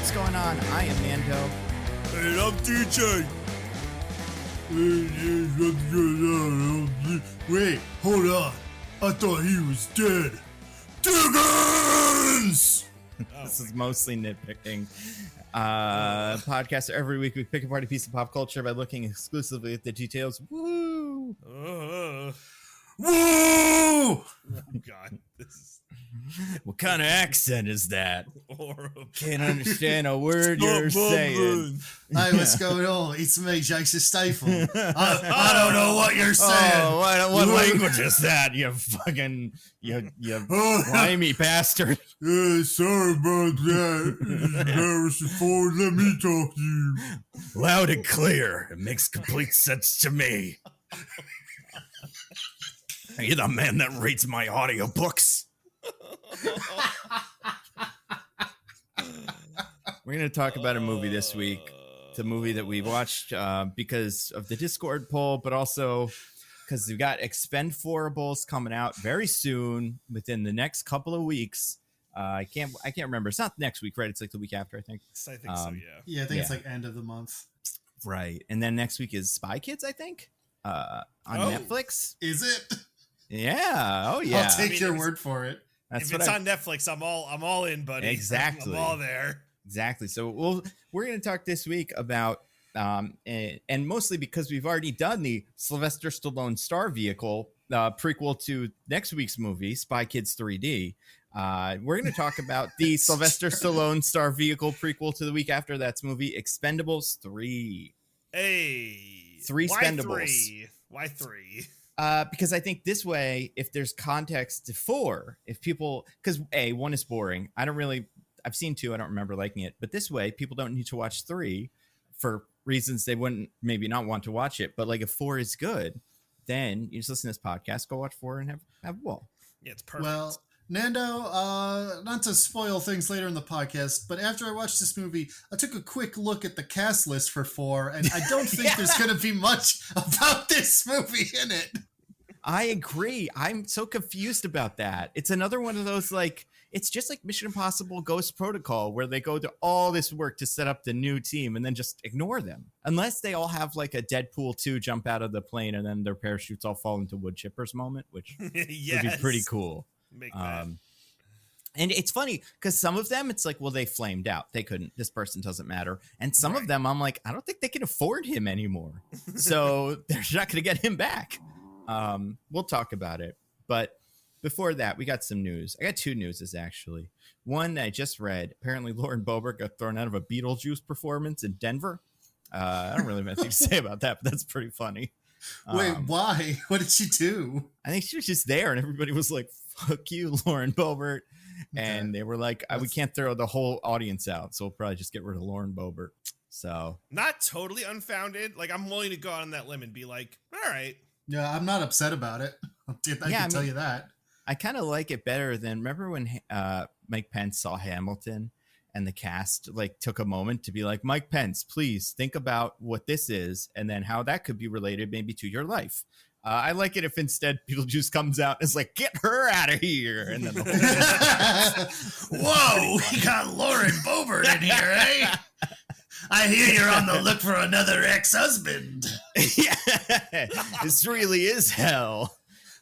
What's going on? I am Nando. And I'm DJ. Wait, hold on. I thought he was dead. Diggins! This is mostly nitpicking. Podcast every week we pick apart a piece of pop culture by looking exclusively at the details. Woo! Woo! Oh God, this is What kind of accent is that? horrible. Can't understand a word you're saying. Hey, what's going on? It's me, Jason Statham. I don't know what you're saying. Oh, what language is that? You fucking, you limey bastard. Sorry about that. Harrison Ford, let me talk to you. Loud and clear. It makes complete sense to me. You're the man that reads my audiobooks. We're going to talk about a movie this week. It's a movie that we watched because of the Discord poll, but also because we've got Expendables coming out very soon, within the next couple of weeks. I can't remember. It's not next week, right? It's like the week after, I think. I think so, yeah. Yeah, I think it's like end of the month. Right. And then next week is Spy Kids, I think, on Netflix. Is it? Yeah. Oh, yeah. I'll take your word for it. That's If it's on Netflix, I'm all in, buddy. Exactly. I'm all there. Exactly. So we're going to talk this week about, and mostly because we've already done the Sylvester Stallone Star Vehicle prequel to next week's movie, Spy Kids 3D. We're going to talk about the Sylvester Stallone Star Vehicle prequel to the week after that's movie, Expendables 3. Hey. Three Why Expendables. Why 3? Because I think this way, if there's context to 4, if people, because 1 is boring. I've seen 2. I don't remember liking it. But this way, people don't need to watch 3 for reasons they wouldn't maybe not want to watch it. But like if 4 is good, then you just listen to this podcast, go watch 4 and have a ball. Yeah, it's perfect. Well, Nando, not to spoil things later in the podcast, but after I watched this movie, I took a quick look at the cast list for 4, and I don't think there's going to be much about this movie in it. I agree. I'm so confused about that. It's another one of those, like, it's just like Mission Impossible Ghost Protocol, where they go to all this work to set up the new team and then just ignore them. Unless they all have like a Deadpool 2 jump out of the plane and then their parachutes all fall into wood chippers moment, which yes. would be pretty cool. Make that. And it's funny because some of them, it's like, well, they flamed out. They couldn't. This person doesn't matter. And some of them, I'm like, I don't think they can afford him anymore. So they're not going to get him back. We'll talk about it. But before that, we got some news. I got 2 newses, actually. One I just read. Apparently, Lauren Boebert got thrown out of a Beetlejuice performance in Denver. I don't really have anything to say about that, but that's pretty funny. Wait, why? What did she do? I think she was just there, and everybody was like, fuck you, Lauren Boebert. And they were like, we can't throw the whole audience out, so we'll probably just get rid of Lauren Boebert. So Not totally unfounded. Like, I'm willing to go out on that limb and be like, all right. Yeah, I'm not upset about it. I can tell you that. I kind of like it better than, remember when Mike Pence saw Hamilton and the cast like took a moment to be like, Mike Pence, please think about what this is and then how that could be related maybe to your life. I like it if instead Beetlejuice comes out and is like, get her out of here. And then Whoa, we got Lauren Boebert in here, eh? I hear you're on the look for another ex-husband. Yeah, this really is hell.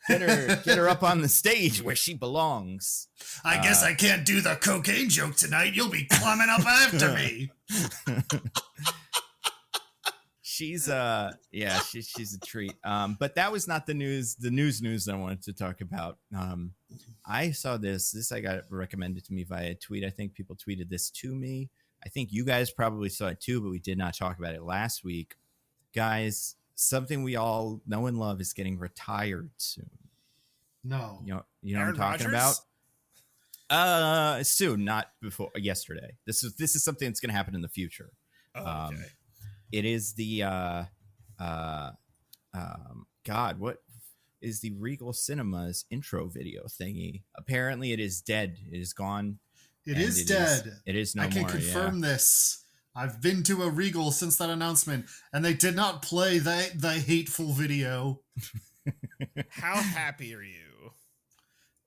Get her up on the stage where she belongs. I guess I can't do the cocaine joke tonight. You'll be climbing up after me. She's she's a treat. But that was not the news. The news I wanted to talk about. I saw this I got recommended to me via tweet. I think people tweeted this to me. I think you guys probably saw it too, but we did not talk about it last week. Guys, something we all know and love is getting retired soon. No. You know what Aaron I'm talking Rodgers? about? Soon, not before yesterday. This is something that's gonna happen in the future. Oh, okay. It is the God, what is the Regal Cinemas intro video thingy? Apparently it is dead. It is gone. It is dead. It is no more. I can confirm this. I've been to a Regal since that announcement, and they did not play the hateful video. How happy are you?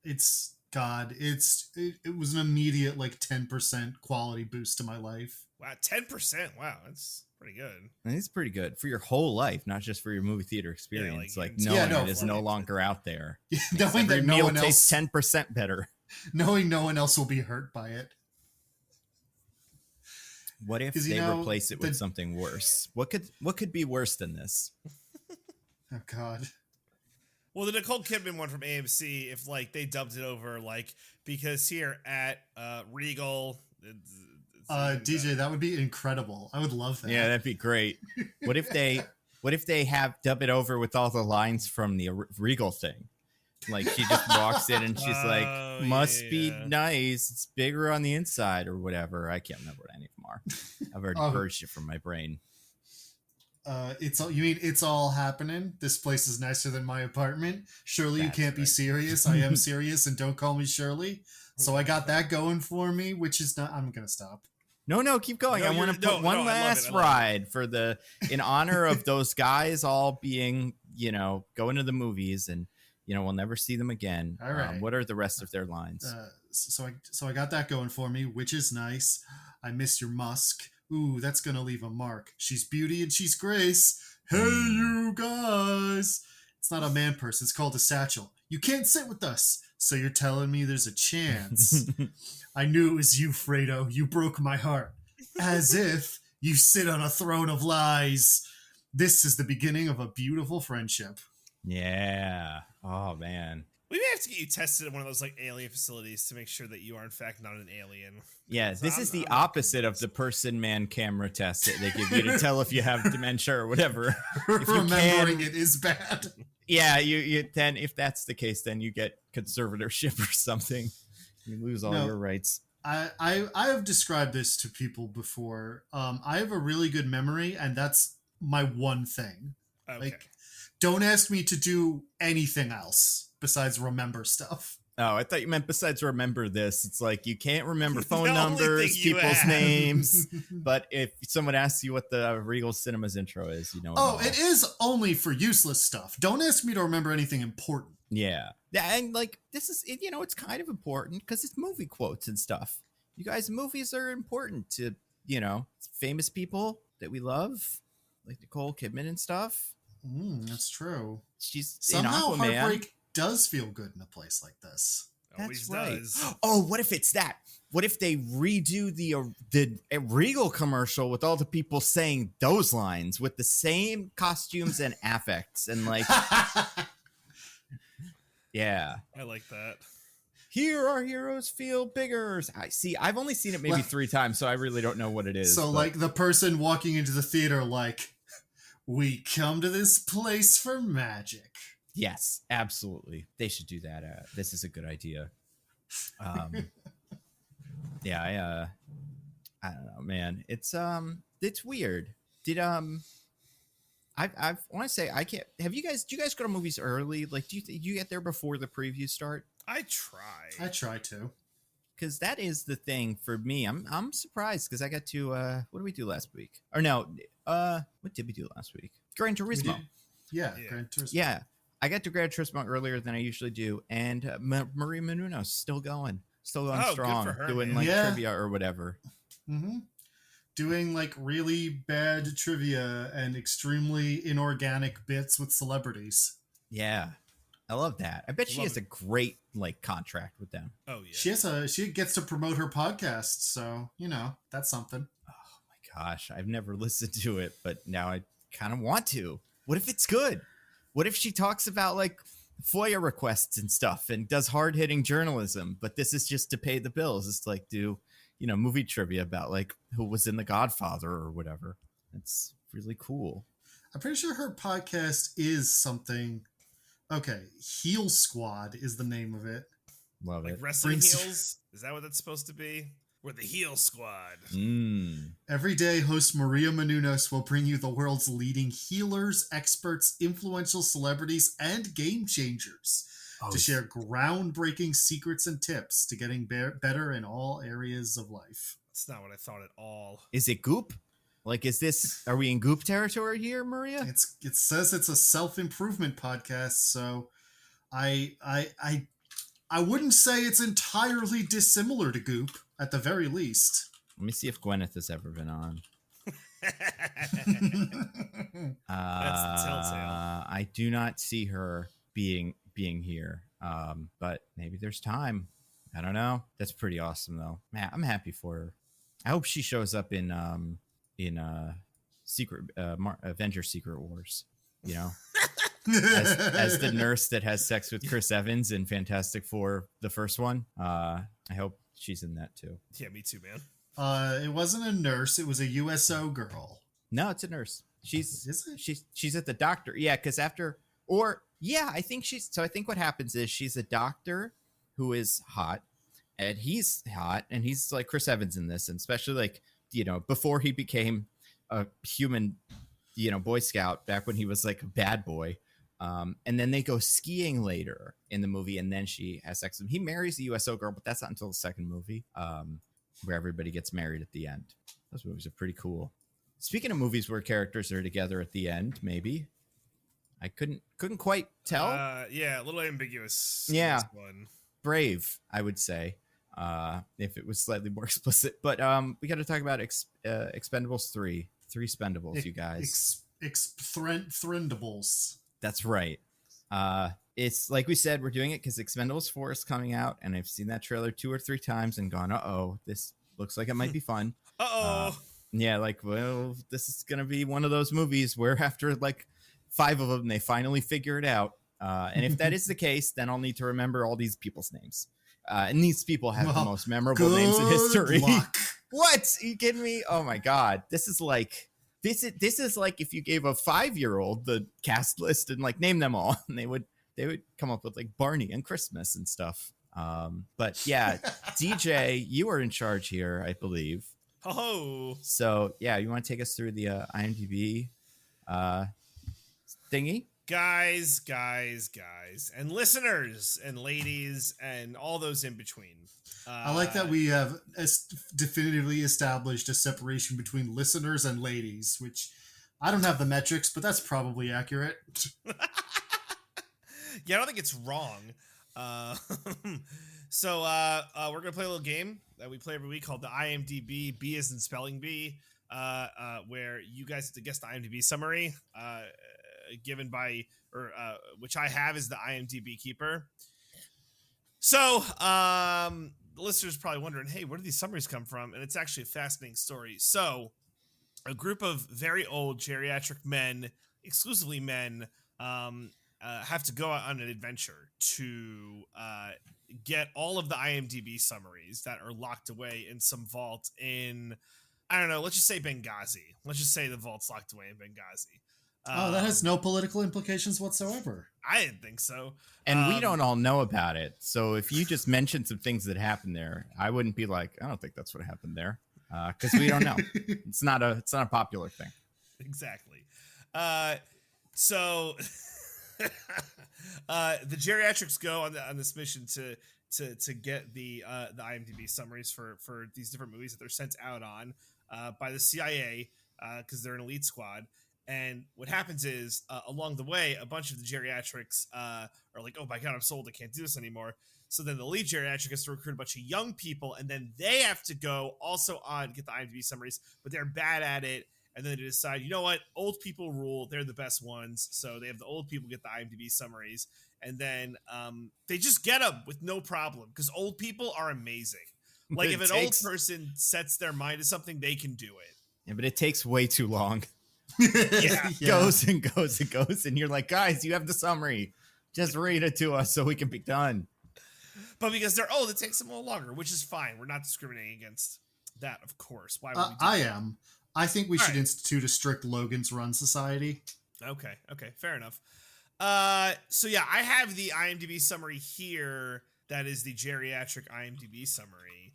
It's God, it was an immediate like 10% quality boost to my life. Wow, 10%. Wow, that's pretty good. And it's pretty good for your whole life, not just for your movie theater experience. Knowing it is no longer out there. Knowing that no one else tastes 10% better. Knowing no one else will be hurt by it. What if they replace it with something worse? What could be worse than this? Oh God. Well, the Nicole Kidman one from AMC, if like they dubbed it over, like because here at Regal, DJ, that would be incredible. I would love that. Yeah, that'd be great. What if they have dub it over with all the lines from the Regal thing? Like she just walks in and she's like, "Must be nice. It's bigger on the inside," or whatever. I can't remember what any of them are. I've already purged it from my brain. You mean it's all happening? This place is nicer than my apartment. Surely you can't be serious. I am serious, and don't call me Shirley. So I got that going for me, which is not. I'm gonna stop. No, keep going. I want to put one last ride in honor of those guys all being, going to the movies, and we'll never see them again. All right. What are the rest of their lines? So I got that going for me, which is nice. I miss your musk. Ooh, that's gonna leave a mark. She's beauty and she's grace. Hey, you guys. It's not a man purse. It's called a satchel. You can't sit with us. So you're telling me there's a chance. I knew it was you, Fredo. You broke my heart. As if you sit on a throne of lies. This is the beginning of a beautiful friendship. Yeah. Oh, man. We may have to get you tested at one of those like alien facilities to make sure that you are in fact not an alien. Yeah, this is the opposite of the person-man camera test that they give you to tell if you have dementia or whatever. Remembering it is bad. Yeah, you then if that's the case, then you get conservatorship or something. You lose all your rights. I have described this to people before. I have a really good memory, and that's my one thing. Okay. Like, don't ask me to do anything else besides remember stuff. Oh, I thought you meant besides remember this. It's like you can't remember phone numbers, people's names. But if someone asks you what the Regal Cinemas intro is, Oh, it is only for useless stuff. Don't ask me to remember anything important. Yeah. And like this is, it's kind of important because it's movie quotes and stuff. You guys, movies are important to, famous people that we love, like Nicole Kidman and stuff. That's true. She's somehow in Aquaman. Heartbreak does feel good in a place like this. Always That's right. does. Oh, what if it's that? What if they redo the Regal commercial with all the people saying those lines with the same costumes and affects and like, yeah, I like that. Here our heroes feel bigger. I've only seen it maybe 3 times, so I really don't know what it is. So like the person walking into the theater, like, we come to this place for magic. Yes, absolutely. They should do that. This is a good idea. Yeah, I don't know, man. It's weird. Did I want to say I can't. Do you guys go to movies early? Like, do you get there before the previews start? I try. I try to. Because that is the thing for me. I'm surprised because I got to what did we do last week? Or no, what did we do last week? Gran Turismo. Yeah, Gran Turismo. Yeah. I got to Gran Turismo earlier than I usually do, and Maria Menounos still going strong, good for her, doing man. like trivia or whatever. Mm-hmm. Doing like really bad trivia and extremely inorganic bits with celebrities. Yeah, I love that. I bet she has a great like contract with them. Oh yeah, She gets to promote her podcast, so that's something. Oh my gosh, I've never listened to it, but now I kind of want to. What if it's good? What if she talks about like FOIA requests and stuff and does hard-hitting journalism, but this is just to pay the bills? It's like do, movie trivia about like who was in The Godfather or whatever. It's really cool. I'm pretty sure her podcast is something. Okay, Heel Squad is the name of it. Love like it. wrestling heels. Is that what that's supposed to be? We're the Heel Squad. Every day, host Maria Menounos will bring you the world's leading healers, experts, influential celebrities, and game changers to share groundbreaking secrets and tips to getting better in all areas of life. That's not what I thought at all. Is it Goop? Like, are we in Goop territory here, Maria? It says it's a self-improvement podcast, so I I wouldn't say it's entirely dissimilar to Goop, at the very least. Let me see if Gwyneth has ever been on. That's the telltale. I do not see her being here. But maybe there's time. I don't know. That's pretty awesome though. Man, I'm happy for her. I hope she shows up in Secret Avenger Secret Wars. You know, as the nurse that has sex with Chris Evans in Fantastic Four, the first one. I hope she's in that too. Yeah, me too, man. It wasn't a nurse. It was a USO girl. No, it's a nurse. Is it? She's at the doctor. Yeah, because I think she's. So I think what happens is she's a doctor who is hot, and he's hot, and he's like Chris Evans in this, and especially like before he became a human, Boy Scout back when he was like a bad boy. And then they go skiing later in the movie, and then she has sex with him. He marries the USO girl, but that's not until the second movie, where everybody gets married at the end. Those movies are pretty cool. Speaking of movies where characters are together at the end, maybe I couldn't quite tell. Yeah, a little ambiguous. Yeah, This one. Brave, I would say, if it was slightly more explicit. But we got to talk about Expendables 3 Spendables, you guys. Threndables. That's right. It's like we said, we're doing it because Expendables 4 is coming out, and I've seen that trailer 2 or 3 times and gone, uh-oh, this looks like it might be fun. Uh-oh. Yeah, like, well, this is going to be one of those movies where after like 5 of them, they finally figure it out. And if that is the case, then I'll need to remember all these people's names. And these people have the most memorable names in history. What? Are you kidding me? Oh my God. This is like if you gave a 5-year-old the cast list and like name them all, and they would come up with like Barney and Christmas and stuff. But yeah, DJ, you are in charge here, I believe. Oh. So yeah, you want to take us through the IMDb thingy? Guys, and listeners, and ladies, and all those in between. I like that we have definitively established a separation between listeners and ladies, which I don't have the metrics, but that's probably accurate. Yeah, I don't think it's wrong. So we're going to play a little game that we play every week called the IMDb B as in spelling bee, where you guys have to guess the IMDb summary given by, which I have as the IMDb keeper. So the listeners are probably wondering, hey, where do these summaries come from? And it's actually a fascinating story. So a group of very old geriatric men, exclusively men, have to go on an adventure to get all of the IMDb summaries that are locked away in some vault in, I don't know, let's just say Benghazi. Let's just say the vault's locked away in Benghazi. That has no political implications whatsoever. I didn't think so. And we don't all know about it. So if you just mentioned some things that happened there, I wouldn't be like, I don't think that's what happened there. Because we don't know. It's not a popular thing. Exactly. So the geriatrics go on this mission to get the IMDb summaries for these different movies that they're sent out on by the CIA because they're an elite squad. And what happens is along the way, a bunch of the geriatrics are like, oh my God, I'm sold. I can't do this anymore. So then the lead geriatric has to recruit a bunch of young people, and then they have to go also on get the IMDb summaries, but they're bad at it. And then they decide, you know what? Old people rule. They're the best ones. So they have the old people get the IMDb summaries. And then they just get them with no problem because old people are amazing. Like if an old person sets their mind to something, they can do it. Yeah, but it takes way too long. Yeah. Goes and goes and goes. And you're like, guys, you have the summary. Just read it to us so we can be done. But because they're old, it takes them a little longer, which is fine. We're not discriminating against that, of course. Why would we do I that? am. I think we should institute a strict Logan's Run society. Okay, fair enough. So yeah, I have the IMDb summary here. That is the geriatric IMDb summary.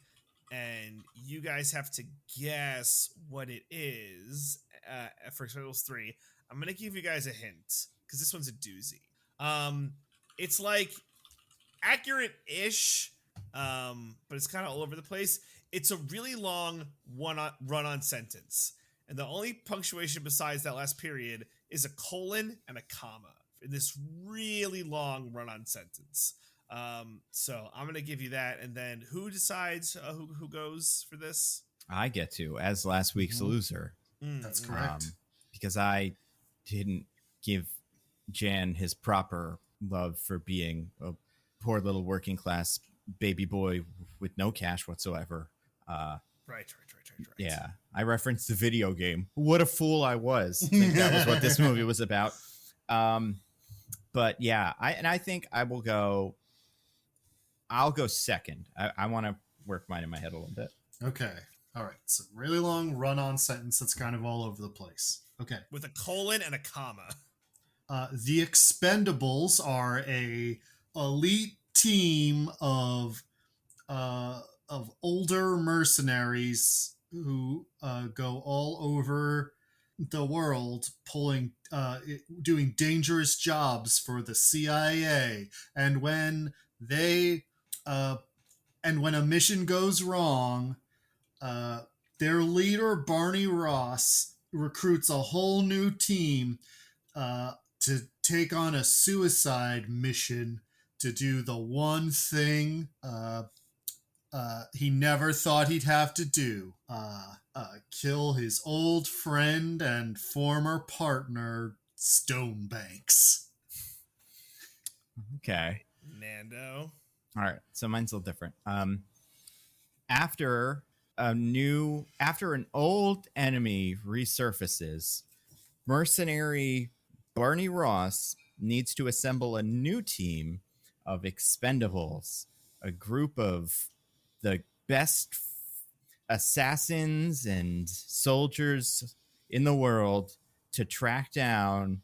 And you guys have to guess what it is for Expendables 3. I'm going to give you guys a hint because this one's a doozy. It's like accurate-ish, but it's kind of all over the place. It's a really long run-on sentence. And the only punctuation besides that last period is a colon and a comma in this really long run-on sentence. So I'm gonna give you that, and then who decides who goes for this? I get to as last week's loser. That's correct. Because I didn't give Jan his proper love for being a poor little working class baby boy with no cash whatsoever. Right. Yeah, I referenced the video game. What a fool I was. I think that was what this movie was about. But yeah, I think I'll go second. I want to work mine in my head a little bit. Okay. All right. It's a really long run-on sentence that's kind of all over the place. Okay. With a colon and a comma. The Expendables are a elite team of older mercenaries who go all over the world doing dangerous jobs for the CIA, and when a mission goes wrong, their leader Barney Ross recruits a whole new team to take on a suicide mission to do the one thing he never thought he'd have to do. Kill his old friend and former partner, Stonebanks. Okay. Nando. All right. So mine's a little different. After an old enemy resurfaces, mercenary Barney Ross needs to assemble a new team of Expendables, a group of the best assassins and soldiers in the world to track down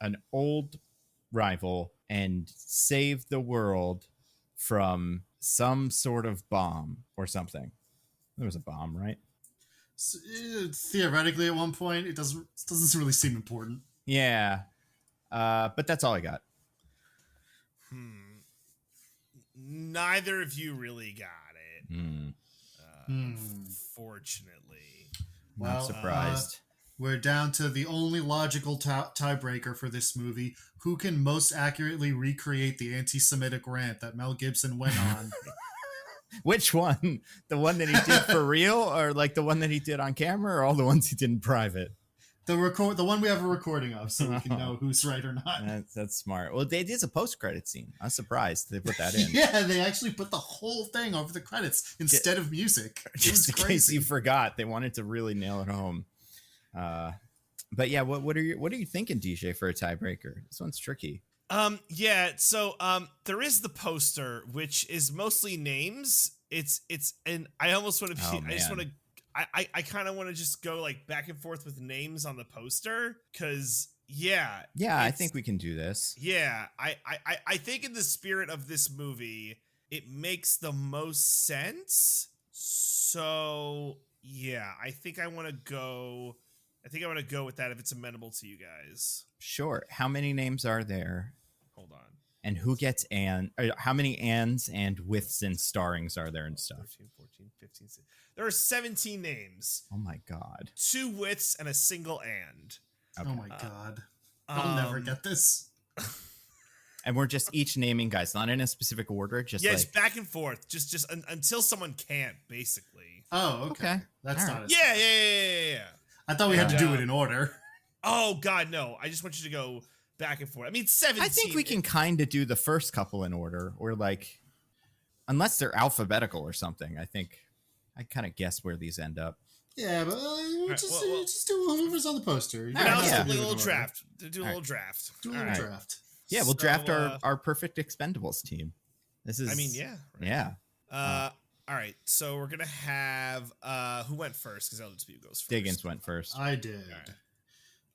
an old rival and save the world from some sort of bomb or something. There was a bomb, right? So, theoretically, at one point, it doesn't really seem important. Yeah, but that's all I got. Neither of you really got it. Unfortunately. Well, I'm surprised. We're down to the only logical tiebreaker for this movie. Who can most accurately recreate the anti-Semitic rant that Mel Gibson went on? Which one? The one that he did for real, or like the one that he did on camera, or all the ones he did in private? The one we have a recording of, so we can know who's right or not. That's smart. Well, it is a post-credit scene. I'm surprised they put that in. Yeah, they actually put the whole thing over the credits instead of music. Just in case you forgot, they wanted to really nail it home. But yeah, what are you thinking, DJ, for a tiebreaker? This one's tricky. So there is the poster, which is mostly names. And I almost want to I kind of want to just go like back and forth with names on the poster, because I think we can do this. Yeah, I think in the spirit of this movie, it makes the most sense. So yeah, I think I want to go with that if it's amenable to you guys. Sure. How many names are there? Hold on. And who gets how many ands and withs and starrings are there and stuff? 13, 14, 15, 16. There are 17 names. Oh my God. 2 withs and a single and. Okay. Oh my God. I'll never get this. And we're just each naming guys, not in a specific order. Just back and forth. Just until someone can't, basically. Oh, okay. That's all not right. Yeah. I thought we had to do it in order. Oh God, no! I just want you to go back and forth. I mean, 17. I think we can kind of do the first couple in order, or like, unless they're alphabetical or something. I think I kind of guess where these end up. Yeah, but just do whoever's on the poster. Do a little draft. Do a little draft. Yeah, we'll draft our perfect Expendables team. This is. I mean, yeah. Right. Yeah. All right, so we're gonna have who went first, because LW goes first. Diggins went first. I did.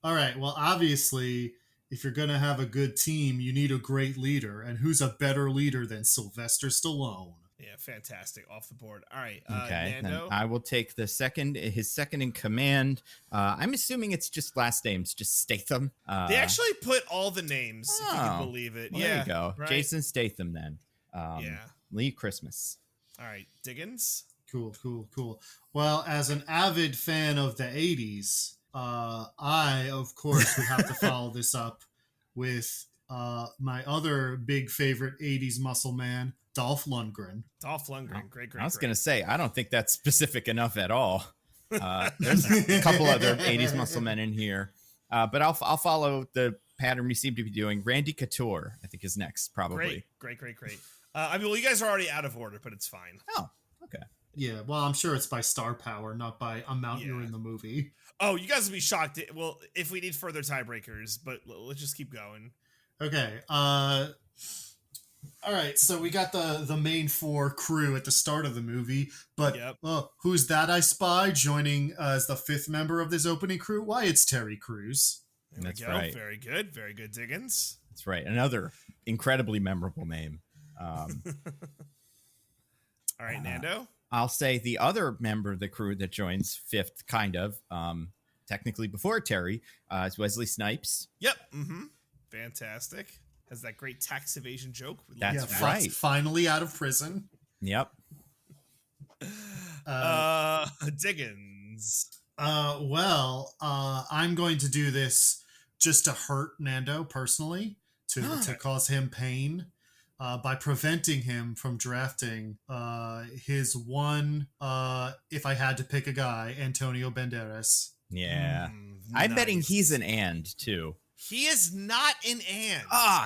All right. Well, obviously, if you're gonna have a good team, you need a great leader, and who's a better leader than Sylvester Stallone? Yeah, fantastic. Off the board. All right. Okay. Nando? Then I will take his second in command. I'm assuming it's just last names, just Statham. They actually put all the names, if you can believe it. Well, yeah. There you go. Right? Jason Statham then. Yeah. Lee Christmas. All right. Diggins? Cool. Well, as an avid fan of the 80s, I, of course, would have to follow this up with my other big favorite 80s muscle man, Dolph Lundgren. Dolph Lundgren, great. I was going to say, I don't think that's specific enough at all. There's a couple other 80s muscle men in here. But I'll follow the pattern we seem to be doing. Randy Couture, I think, is next, probably. Great. I mean, well, you guys are already out of order, but it's fine. Oh, okay. Yeah, well, I'm sure it's by star power, not by amount you're in the movie. Oh, you guys will be shocked. Well, if we need further tiebreakers, but let's just keep going. Okay. All right. So we got the main four crew at the start of the movie, but who's that I spy joining as the fifth member of this opening crew? Why, it's Terry Crews. That's right. Very good, Diggins. That's right. Another incredibly memorable name. All right, Nando. I'll say the other member of the crew that joins fifth, kind of, technically before Terry, is Wesley Snipes. Yep. Mm-hmm. Fantastic. Has that great tax evasion joke. That's right. Finally out of prison. Yep. Diggins. I'm going to do this just to hurt Nando personally, to cause him pain. By preventing him from drafting his one, if I had to pick a guy, Antonio Banderas. Yeah. I'm betting he's an and, too. He is not an and.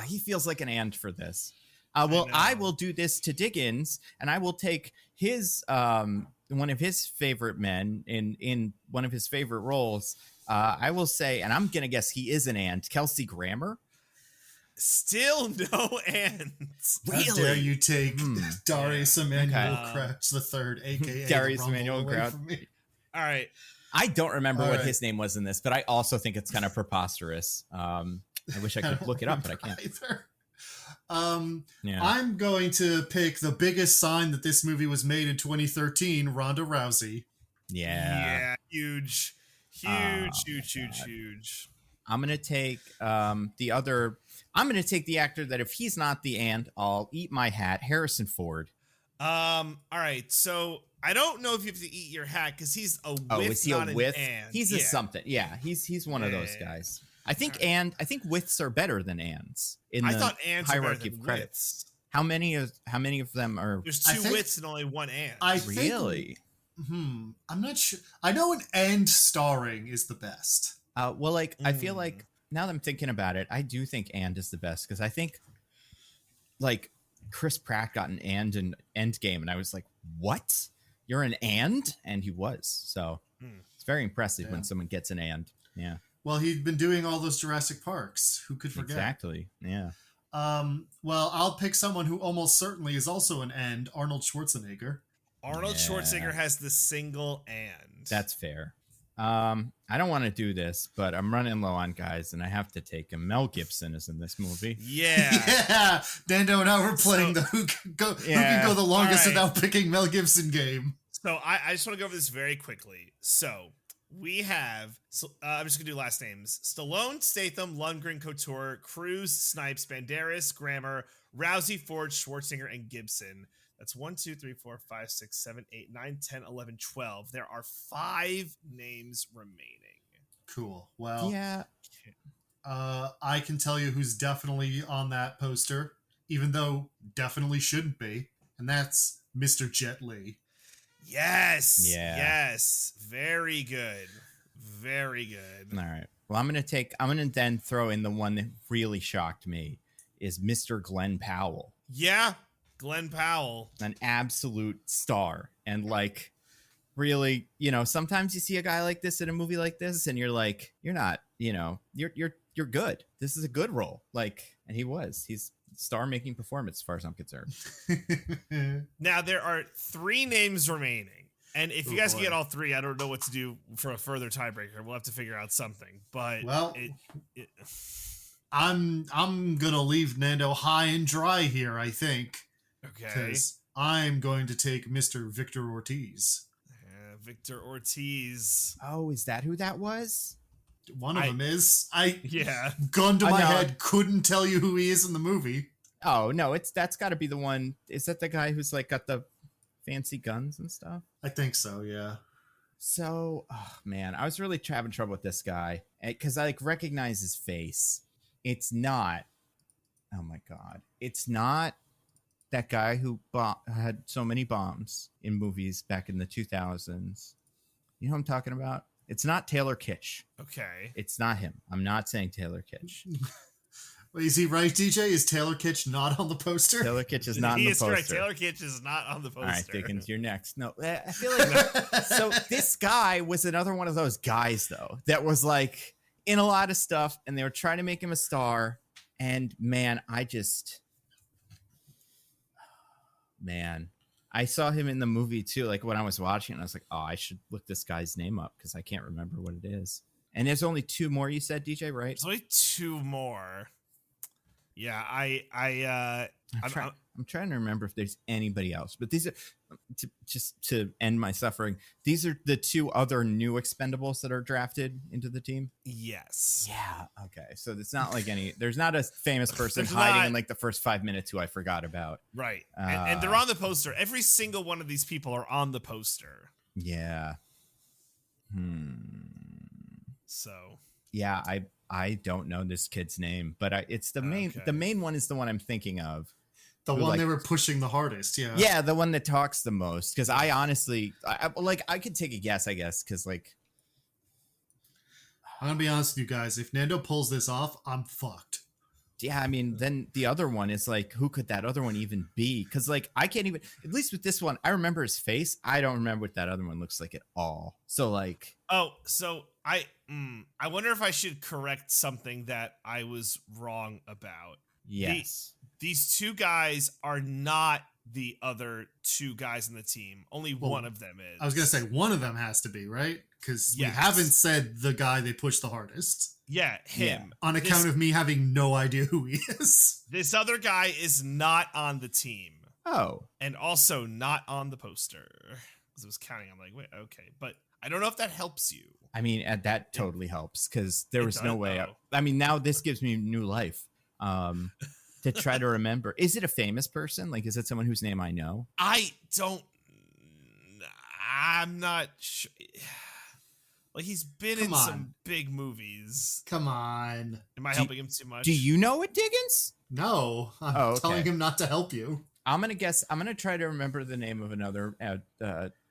He feels like an and for this. I will do this to Diggins, and I will take his one of his favorite men in one of his favorite roles. I will say, and I'm going to guess he is an and, Kelsey Grammer. Still no ands. Really? How dare you take Darius Emmanuel Crouch the Third, aka Darius Emmanuel Crouch. All right. I don't remember what his name was in this, but I also think it's kind of preposterous. I wish I could look it up, but I can't. I'm going to pick the biggest sign that this movie was made in 2013, Ronda Rousey. Yeah. Huge. I'm going to take I'm going to take the actor that if he's not the and, I'll eat my hat, Harrison Ford. All right. So I don't know if you have to eat your hat because he's a with, is he not a with? An and. He's a something. Yeah, he's one of those guys. I think withs are better than ands in the hierarchy of credits. How many of them are? There's two withs and only one and. Really? I'm not sure. I know an and starring is the best. I feel like now that I'm thinking about it, I do think and is the best because I think like Chris Pratt got an and in Endgame, and I was like, "What? You're an and?" And he was. So it's very impressive when someone gets an and. Yeah. Well, he'd been doing all those Jurassic Parks. Who could forget? Exactly. Yeah. Well, I'll pick someone who almost certainly is also an and, Arnold Schwarzenegger. Arnold Schwarzenegger has the single and. That's fair. I don't want to do this, but I'm running low on guys, and I have to take him. Mel Gibson is in this movie. Yeah. Dando and I were playing who can go the longest without picking Mel Gibson game. So I just want to go over this very quickly. So we have, I'm just going to do last names. Stallone, Statham, Lundgren, Couture, Crews, Snipes, Banderas, Grammer, Rousey, Ford, Schwarzenegger, and Gibson. That's 1, 2, 3, 4, 5, 6, 7, 8, 9, 10, 11, 12. There are 5 names remaining. Cool. Well, yeah. I can tell you who's definitely on that poster, even though definitely shouldn't be, and that's Mr. Jet Li. Yes. Yeah. Yes. Very good. Very good. All right. Well, I'm going to then throw in the one that really shocked me is Mr. Glenn Powell. Yeah. Glenn Powell. An absolute star. And like, really, sometimes you see a guy like this in a movie like this and you're like, you're not, you're good. This is a good role. Like, and he's star-making performance as far as I'm concerned. Now, there are 3 names remaining. And if you guys can get all 3, I don't know what to do for a further tiebreaker. We'll have to figure out something. But I'm gonna leave Nando high and dry here, I think. Okay. Because I'm going to take Mr. Victor Ortiz. Victor Ortiz. Oh, is that who that was? One of them is. Gun to my head, couldn't tell you who he is in the movie. Oh, no, that's got to be the one. Is that the guy who's like got the fancy guns and stuff? I think so, yeah. So, man, I was really having trouble with this guy because I recognize his face. It's not Oh my God. It's not that guy who had so many bombs in movies back in the 2000s. You know what I'm talking about? It's not Taylor Kitsch. Okay. It's not him. I'm not saying Taylor Kitsch. Wait, is he right, DJ? Is Taylor Kitsch not on the poster? Taylor Kitsch is not on the poster. Correct. Taylor Kitsch is not on the poster. All right, Diggins, you're next. No, I feel like so this guy was another one of those guys, though, that was like in a lot of stuff, and they were trying to make him a star. And man, I saw him in the movie too. Like when I was watching it, I was like, oh, I should look this guy's name up because I can't remember what it is. And there's only 2 more you said, DJ, right? There's only 2 more. Yeah, I'm trying to remember if there's anybody else, but these are just to end my suffering. These are the 2 other new Expendables that are drafted into the team. Yes. Yeah. Okay. So it's not like there's not a famous person hiding in like the first 5 minutes who I forgot about. Right. And they're on the poster. Every single one of these people are on the poster. Yeah. So. Yeah. I don't know this kid's name, but it's the main. Okay. The main one is the one I'm thinking of. The one they were pushing the hardest, yeah. Yeah, the one that talks the most. Because I honestly, I could take a guess, I guess. Because like, I'm gonna be honest with you guys. If Nando pulls this off, I'm fucked. Yeah, I mean, then the other one is like, who could that other one even be? Because like, I can't even. At least with this one, I remember his face. I don't remember what that other one looks like at all. So like, so I wonder if I should correct something that I was wrong about. Yes. These 2 guys are not the other 2 guys in the team. Only one of them is. I was going to say one of them has to be, right? Because we haven't said the guy they pushed the hardest. Yeah, him. Yeah. On account of me having no idea who he is. This other guy is not on the team. Oh. And also not on the poster. Because I was counting. I'm like, wait, okay. But I don't know if that helps you. I mean, that totally helps because there was no way. I mean, now this gives me new life. To try to remember. Is it a famous person? Like, is it someone whose name I know? I'm not sure. Like, he's been in some big movies. Come on. Am I helping him too much? Do you know it, Diggins? No. I'm telling him not to help you. I'm going to guess. I'm going to try to remember the name of another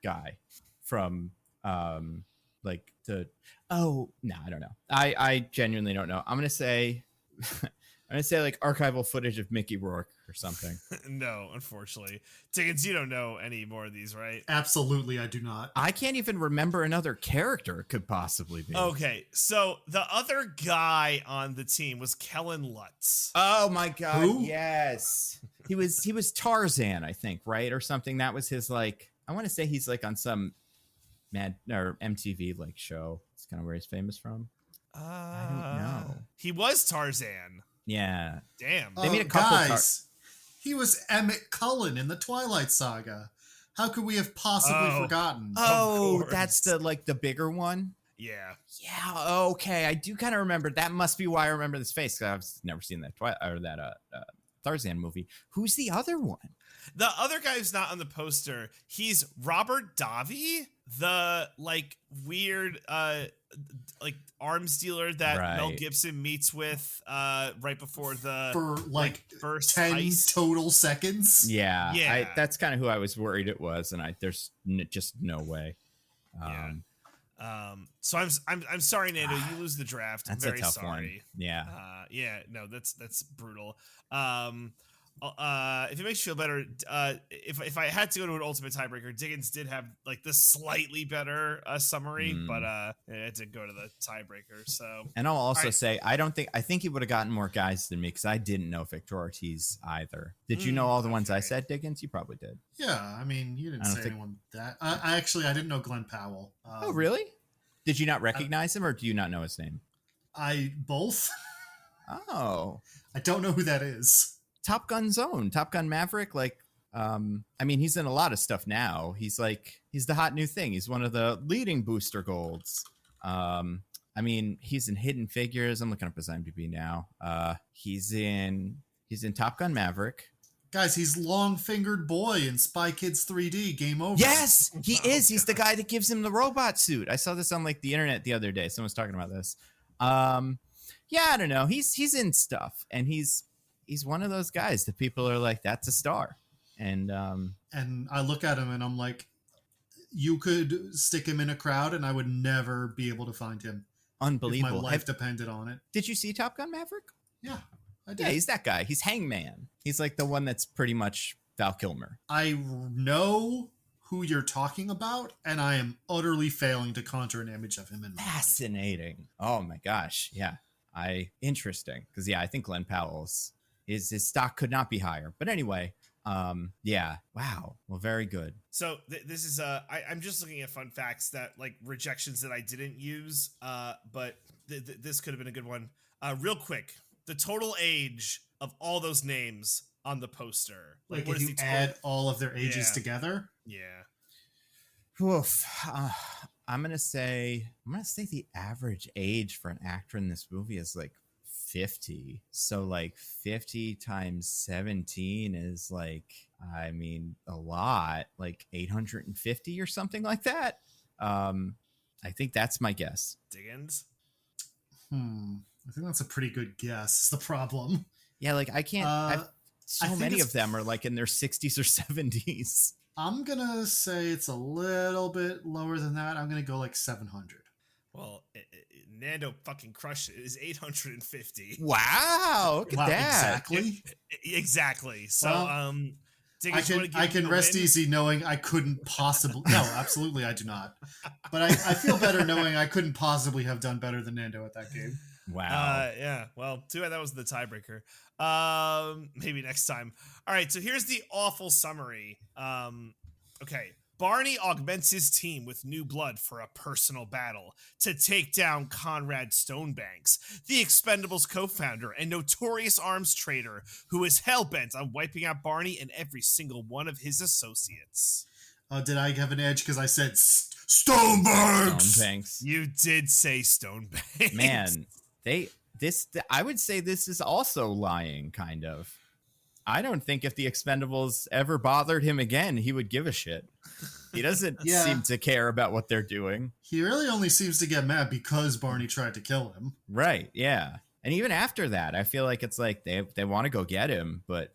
guy from, like, I don't know. I genuinely don't know. I'm going to say... I'm gonna say like archival footage of Mickey Rourke or something. No, unfortunately. Diggins, you don't know any more of these, right? Absolutely, I do not. I can't even remember another character it could possibly be. Okay, so the other guy on the team was Kellen Lutz. Oh my God, who? yes. He was Tarzan, I think, right? Or something. That was his like, I want to say he's like on some MTV like show. It's kind of where he's famous from. I don't know. He was Tarzan. Yeah. Damn. They made a couple guys. He was Emmett Cullen in the Twilight Saga. How could we have possibly forgotten? Oh, that's the bigger one. Yeah. Yeah. Okay. I do kind of remember. That must be why I remember this face. Cause I've never seen that Tarzan movie. Who's the other one? The other guy who's not on the poster. He's Robert Davi, the like weird like arms dealer that Mel Gibson meets with right before for like first 10 heist. total seconds. Yeah. That's kind of who I was worried it was, and there's just no way. So I'm sorry, Nando, you lose the draft. I'm very a tough sorry. one. Yeah. No, that's brutal. If it makes you feel better, if I had to go to an ultimate tiebreaker, Diggins did have like the slightly better summary, but I had to go to the tiebreaker. So, and I'll also say I think he would have gotten more guys than me because I didn't know Victor Ortiz either. Did you know all the ones I said, Diggins? You probably did. Yeah, I mean, you didn't say anyone that. I didn't know Glenn Powell. Oh, really? Did you not recognize him, or do you not know his name? Both. Oh, I don't know who that is. Top Gun Maverick. Like, I mean, he's in a lot of stuff now. He's the hot new thing. He's one of the leading booster golds. I mean, he's in Hidden Figures. I'm looking up his IMDb now. He's in Top Gun Maverick. Guys, he's Long-Fingered Boy in Spy Kids 3D. Game over. Yes, he is. He's the guy that gives him the robot suit. I saw this on like the internet the other day. Someone was talking about this. Yeah, I don't know. He's in stuff, and he's he's one of those guys that people are like, that's a star. And I look at him and I'm like, you could stick him in a crowd and I would never be able to find him. unbelievable. If my life depended on it. Did you see Top Gun Maverick? Yeah, I did. Yeah, he's that guy. He's Hangman. He's like the one that's pretty much Val Kilmer. I know who you're talking about, and I am utterly failing to conjure an image of him in my mind. Fascinating. Oh my gosh. Yeah. Interesting. Because I think Glenn Powell's his stock could not be higher. But anyway, yeah. Wow. Well, very good. So this is I'm just looking at fun facts that like rejections that I didn't use, but this could have been a good one. Real quick, the total age of all those names on the poster. Like what if is you the add all of their ages together. Yeah. Oof. I'm gonna say the average age for an actor in this movie is like 50. So like 50 times 17 is like, I mean, a lot, like 850 or something like that. I think that's my guess. Diggins? I think that's a pretty good guess. Is the problem. Yeah, like I can't. So many of them are like in their 60s or 70s. I'm gonna say it's a little bit lower than that. I'm gonna go like 700. Well, Nando fucking crushed it. It is 850. Wow, look at that. Exactly. So, Well, Diggins, I can rest easy knowing I couldn't possibly. No, absolutely, I do not. But I feel better knowing I couldn't possibly have done better than Nando at that game. Wow. Yeah. Well, too bad that was the tiebreaker. Maybe next time. All right. So here's the awful summary. Okay. Barney augments his team with new blood for a personal battle to take down Conrad Stonebanks, the Expendables co-founder and notorious arms trader who is hell-bent on wiping out Barney and every single one of his associates. Did I have an edge because I said Stonebanks? Stonebanks. You did say Stonebanks. Man, I would say this is also lying, kind of. I don't think if the Expendables ever bothered him again, he would give a shit. He doesn't seem to care about what they're doing. He really only seems to get mad because Barney tried to kill him. Right, yeah. And even after that, I feel like it's like they want to go get him, but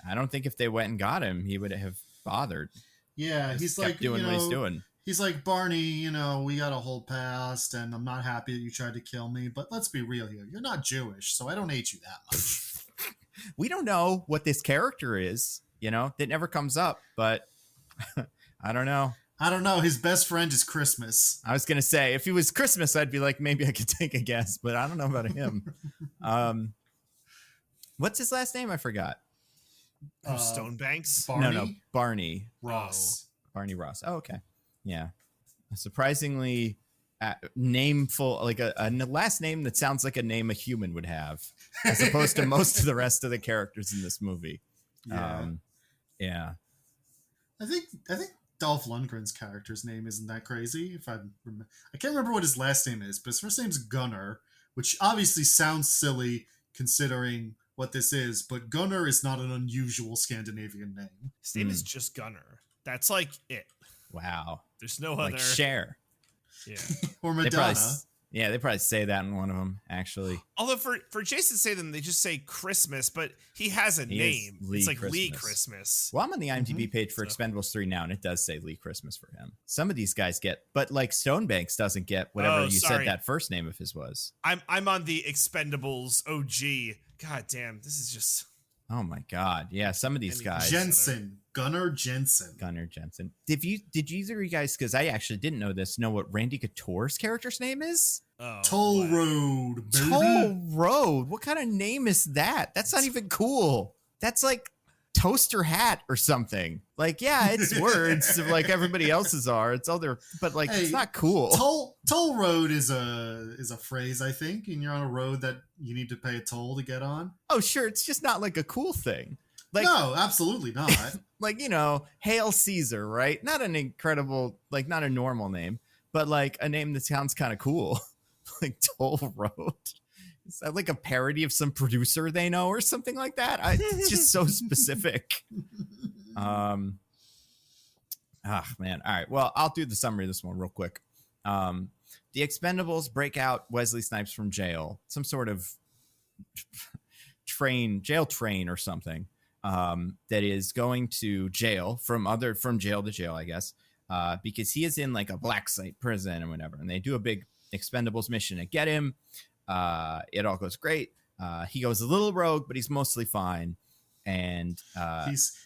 I don't think if they went and got him, he would have bothered. Yeah, he's like doing what he's doing. He's like, Barney, we got a whole past, and I'm not happy that you tried to kill me, but let's be real here. You're not Jewish, so I don't hate you that much. We don't know what this character is, that never comes up, but I don't know. I don't know. His best friend is Christmas. I was going to say, if he was Christmas, I'd be like, maybe I could take a guess, but I don't know about him. What's his last name? I forgot. Stonebanks? Barney? No, Barney. Ross. Barney Ross. Oh, okay. Yeah. A surprisingly nameful, like a last name that sounds like a name a human would have, as opposed to most of the rest of the characters in this movie. Yeah. I think Dolph Lundgren's character's name isn't that crazy. I can't remember what his last name is, but his first name's Gunnar, which obviously sounds silly considering what this is, but Gunnar is not an unusual Scandinavian name. His name is just Gunnar. That's like it. Wow. There's no like other. Cher. Yeah. Or Madonna. They probably say that in one of them, actually. Although for Jason Statham, they just say Christmas, but he has a name. It's like Lee Christmas. Well, I'm on the IMDb page for Expendables 3 now, and it does say Lee Christmas for him. Some of these guys get, but like Stonebanks doesn't get whatever you said that first name of his was. I'm on the Expendables OG. God damn, this is just. Oh my God. Yeah, some of these guys. Gunnar Jensen. Did either of you guys, because I actually didn't know this, know what Randy Couture's character's name is? Toll Road, baby. Toll Road. What kind of name is that? That's not even cool. That's like Toaster Hat or something. Like, yeah, it's words like everybody else's are. It's other, but like, it's not cool. Toll Road is a phrase, I think, and you're on a road that you need to pay a toll to get on. Oh, sure. It's just not like a cool thing. Like, no, absolutely not. Like, Hail Caesar, right? Not an incredible, like not a normal name, but like a name that sounds kind of cool. Like Toll Road. Is that like a parody of some producer they know or something like that? It's just so specific. Man. All right. Well, I'll do the summary of this one real quick. The Expendables break out Wesley Snipes from jail. Some sort of jail train or something, that is going to jail from jail to jail, I guess, because he is in like a black site prison or whatever, and they do a big Expendables mission to get him. It all goes great. He goes a little rogue, but he's mostly fine. And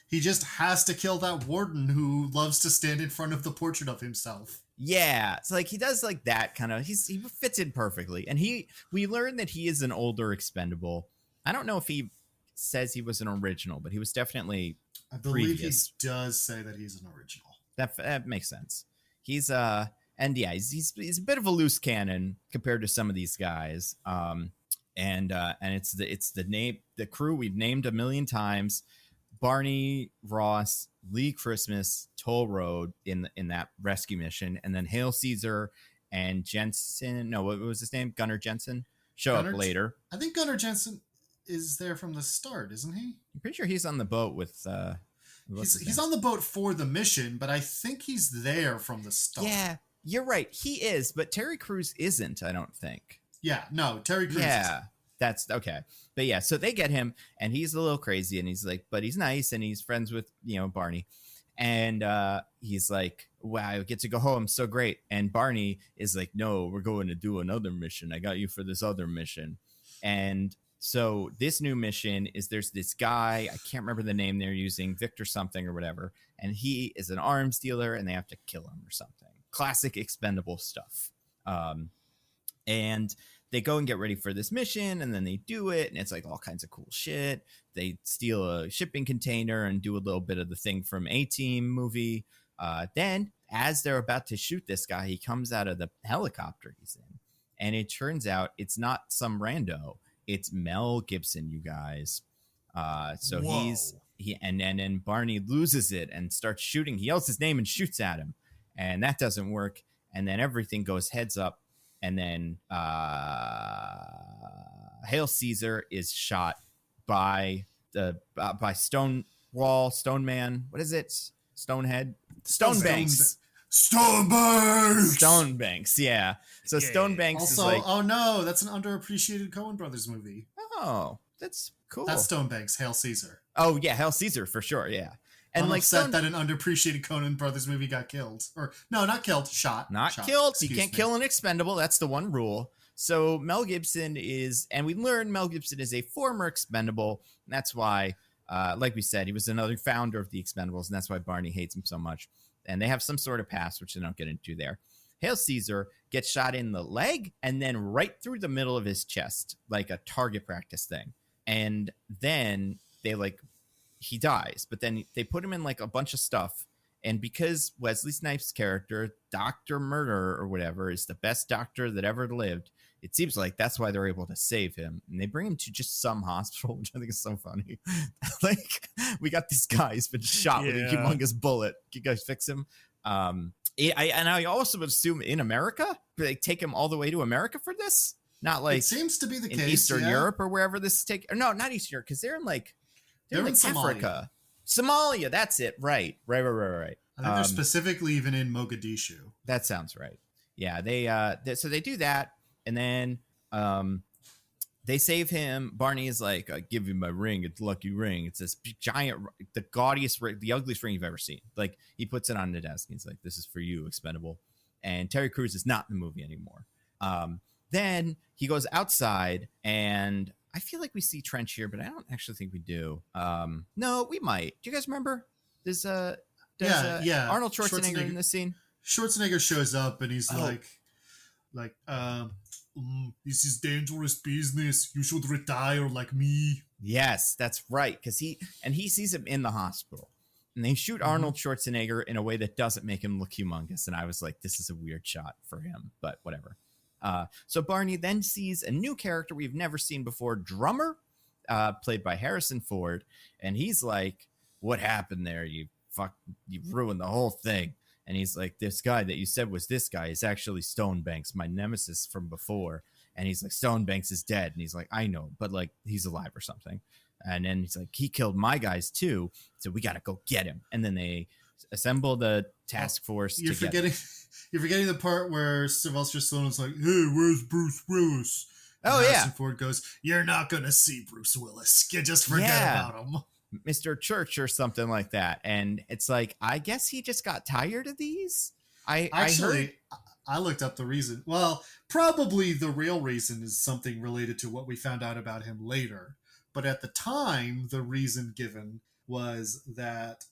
he just has to kill that warden who loves to stand in front of the portrait of himself. Yeah, it's like he does like that kind of. He fits in perfectly, and we learned that he is an older Expendable. I don't know if he says he was an original, but he was definitely. I believe previous. he does say that he's an original. That makes sense. He's and yeah, he's a bit of a loose cannon compared to some of these guys. And it's the crew we've named a million times: Barney, Ross, Lee Christmas, Toll Road in that rescue mission, and then Hail Caesar and Jensen. No, what was his name? Gunnar Jensen show up later. I think Gunnar Jensen is there from the start, isn't he? I'm pretty sure he's on the boat with. He's on the boat for the mission, but I think he's there from the start. Yeah, you're right. He is, but Terry Crews isn't. I don't think. Yeah, no, Terry Crews. Yeah, that's okay. But yeah, so they get him, and he's a little crazy, and he's like, but he's nice, and he's friends with Barney, and he's like, wow, I get to go home, so great. And Barney is like, no, we're going to do another mission. I got you for this other mission, and so this new mission is there's this guy, I can't remember the name they're using, Victor something or whatever, and he is an arms dealer, and they have to kill him or something. Classic Expendable stuff. And they go and get ready for this mission, and then they do it, and it's like all kinds of cool shit. They steal a shipping container and do a little bit of the thing from A-Team movie. Then, as they're about to shoot this guy, he comes out of the helicopter he's in, and it turns out it's not some rando. It's Mel Gibson, you guys. So Whoa. And Barney loses it and starts shooting. He yells his name and shoots at him, and that doesn't work. And then everything goes heads up. And then Hail Caesar is shot by Stoneman. What is it? Stonehead? Stonebanks. Stonebanks, yeah. So yeah. Stonebanks also, is like... oh no, that's an underappreciated Coen Brothers movie. Oh, that's cool. That's Stonebanks, Hail Caesar. Oh, yeah, Hail Caesar, for sure, yeah. And I'm like upset that an underappreciated Coen Brothers movie got killed. Or, no, not killed, shot. Killed. You can't kill an Expendable. That's the one rule. So Mel Gibson is... And we learned Mel Gibson is a former Expendable. And that's why, like we said, he was another founder of the Expendables. And that's why Barney hates him so much. And they have some sort of past, which they don't get into there. Hail Caesar gets shot in the leg and then right through the middle of his chest, like a target practice thing. And then he dies, but then they put him in like a bunch of stuff. And because Wesley Snipes' character, Dr. Murder or whatever, is the best doctor that ever lived, it seems like that's why they're able to save him. And they bring him to just some hospital, which I think is so funny. Like, we got this guy who's been shot with a humongous bullet. You guys fix him? I also would assume in America, they take him all the way to America for this? Not like... It seems to be the in case, Eastern Europe or wherever this is taken. No, not Eastern Europe, because they're in like... They're in Africa. Somalia, that's it. Right. I think they're specifically even in Mogadishu. That sounds right. Yeah, so they do that, and then they save him. Barney is like, I give you my ring. It's a lucky ring. It's this giant, the gaudiest ring, the ugliest ring you've ever seen. Like, he puts it on the desk, and he's like, this is for you, Expendable. And Terry Crews is not in the movie anymore. Then he goes outside, and I feel like we see Trench here, but I don't actually think we do. No, we might. Do you guys remember? There's Arnold Schwarzenegger in this scene. Schwarzenegger shows up and he's like, this is dangerous business. You should retire like me. Yes, that's right. Because he sees him in the hospital, and they shoot Arnold Schwarzenegger in a way that doesn't make him look humongous. And I was like, this is a weird shot for him, but whatever. So Barney then sees a new character we've never seen before, Drummer, played by Harrison Ford. And he's like, what happened there? You ruined the whole thing. And he's like, this guy that you said was this guy is actually Stonebanks, my nemesis from before. And he's like, Stonebanks is dead. And he's like, I know, but like, he's alive or something. And then he's like, he killed my guys too. So we got to go get him. And then they assemble the task force. You're forgetting the part where Sylvester Stallone's like, hey, where's Bruce Willis? And Oh, Harrison yeah. Ford goes, "You're not gonna see Bruce Willis. You just forget Yeah. about him." Mr. Church or something like that. And it's like, I guess he just got tired of these. I heard. Actually, I looked up the reason. Well, probably the real reason is something related to what we found out about him later. But at the time, the reason given was that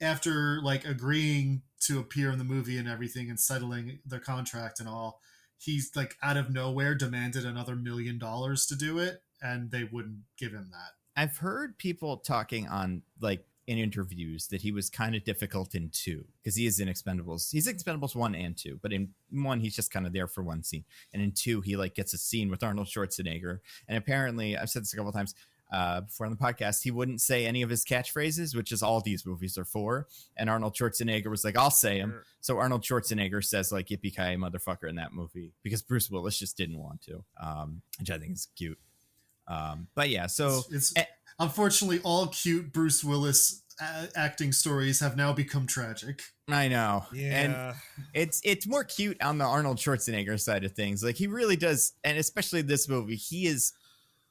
after like agreeing to appear in the movie and everything and settling their contract and all, he's like out of nowhere demanded another $1 million to do it, and they wouldn't give him that. I've heard people talking on like in interviews that he was kind of difficult in 2 because he is in Expendables. He's in Expendables 1 and 2, but in 1 he's just kind of there for one scene, and in 2 he like gets a scene with Arnold Schwarzenegger. And apparently, I've said this a couple times before on the podcast, he wouldn't say any of his catchphrases, which is all these movies are for. And Arnold Schwarzenegger was like, "I'll say them." So Arnold Schwarzenegger says like "yippee-ki-yay motherfucker" in that movie because Bruce Willis just didn't want to, which I think is cute. But yeah, so it's unfortunately all cute Bruce Willis acting stories have now become tragic. I know. Yeah. And it's more cute on the Arnold Schwarzenegger side of things. Like he really does, and especially this movie, he is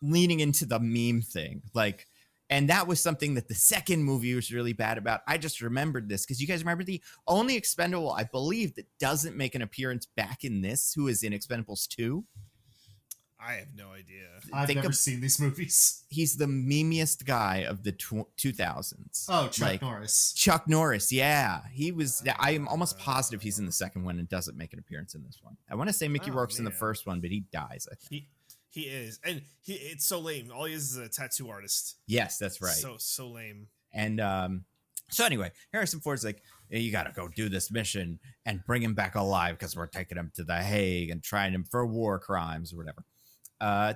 leaning into the meme thing. Like, and that was something that the second movie was really bad about. I just remembered this because you guys remember the only Expendable, I believe, that doesn't make an appearance back in this, who is in Expendables 2. I have no idea. I've never seen these movies. He's the memeiest guy of the 2000s. Oh, Chuck Norris. Chuck Norris, yeah. He was. I'm almost positive he's in the second one and doesn't make an appearance in this one. I want to say Mickey Rourke's in the first one, but he dies, I think. He is. And it's so lame. All he is a tattoo artist. Yes, that's right. So lame. And so anyway, Harrison Ford's like, "Hey, you got to go do this mission and bring him back alive because we're taking him to The Hague and trying him for war crimes or whatever."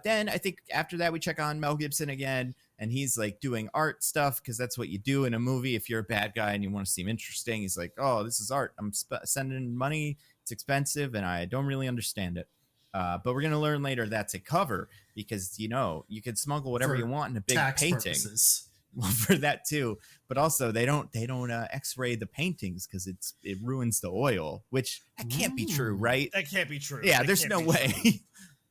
Then I think after that we check on Mel Gibson again, and he's like doing art stuff because that's what you do in a movie if you're a bad guy and you want to seem interesting. He's like, "Oh, this is art. I'm sending money. It's expensive, and I don't really understand it." But we're gonna learn later that's a cover because you can smuggle whatever you want in a big painting. Purposes. Well, for that too, but also they don't X-ray the paintings because it ruins the oil, which that can't be true, right? That can't be true. Yeah, there's no way.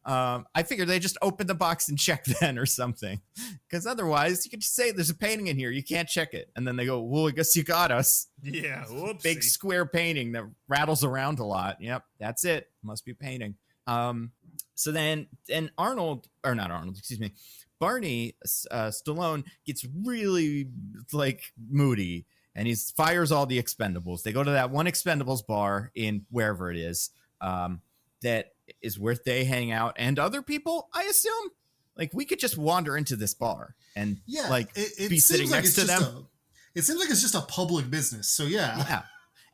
I figured they just open the box and check then or something, because otherwise you could just say there's a painting in here, you can't check it, and then they go, "Well, I guess you got us." Yeah, whoopsie. Big square painting that rattles around a lot. Yep, that's it. Must be painting. So then Barney Stallone gets really like moody, and he fires all the Expendables. They go to that one Expendables bar in wherever it is, that is where they hang out, and other people, I assume. Like we could just wander into this bar and be sitting next to them. It seems like it's just a public business. So yeah.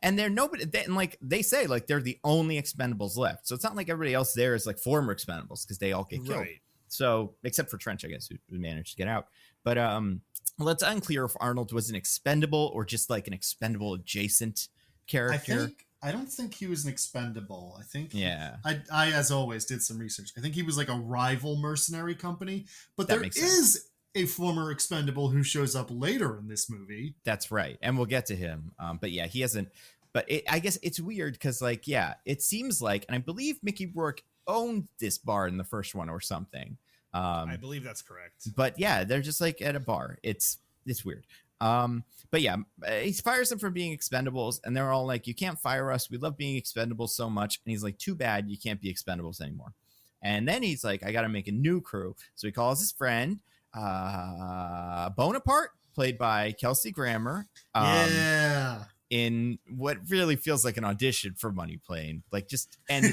And they're nobody, and like they say, like they're the only Expendables left. So it's not like everybody else there is like former Expendables because they all get killed. Right. So except for Trench, I guess, who managed to get out. But well, it's unclear if Arnold was an expendable or just like an expendable adjacent character. I don't think he was an expendable. I think I as always did some research. I think he was like a rival mercenary company, but there is a former expendable who shows up later in this movie. That's right. And we'll get to him. But yeah, he hasn't. But I guess it's weird because like, yeah, it seems like, and I believe Mickey Rourke owned this bar in the first one or something. I believe that's correct. But yeah, they're just like at a bar. It's weird. But yeah, he fires them for being Expendables, and they're all like, "You can't fire us. We love being Expendables so much." And he's like, "Too bad you can't be Expendables anymore." And then he's like, "I got to make a new crew." So he calls his friend Bonaparte, played by Kelsey Grammer. In what really feels like an audition for Money Plane, like just and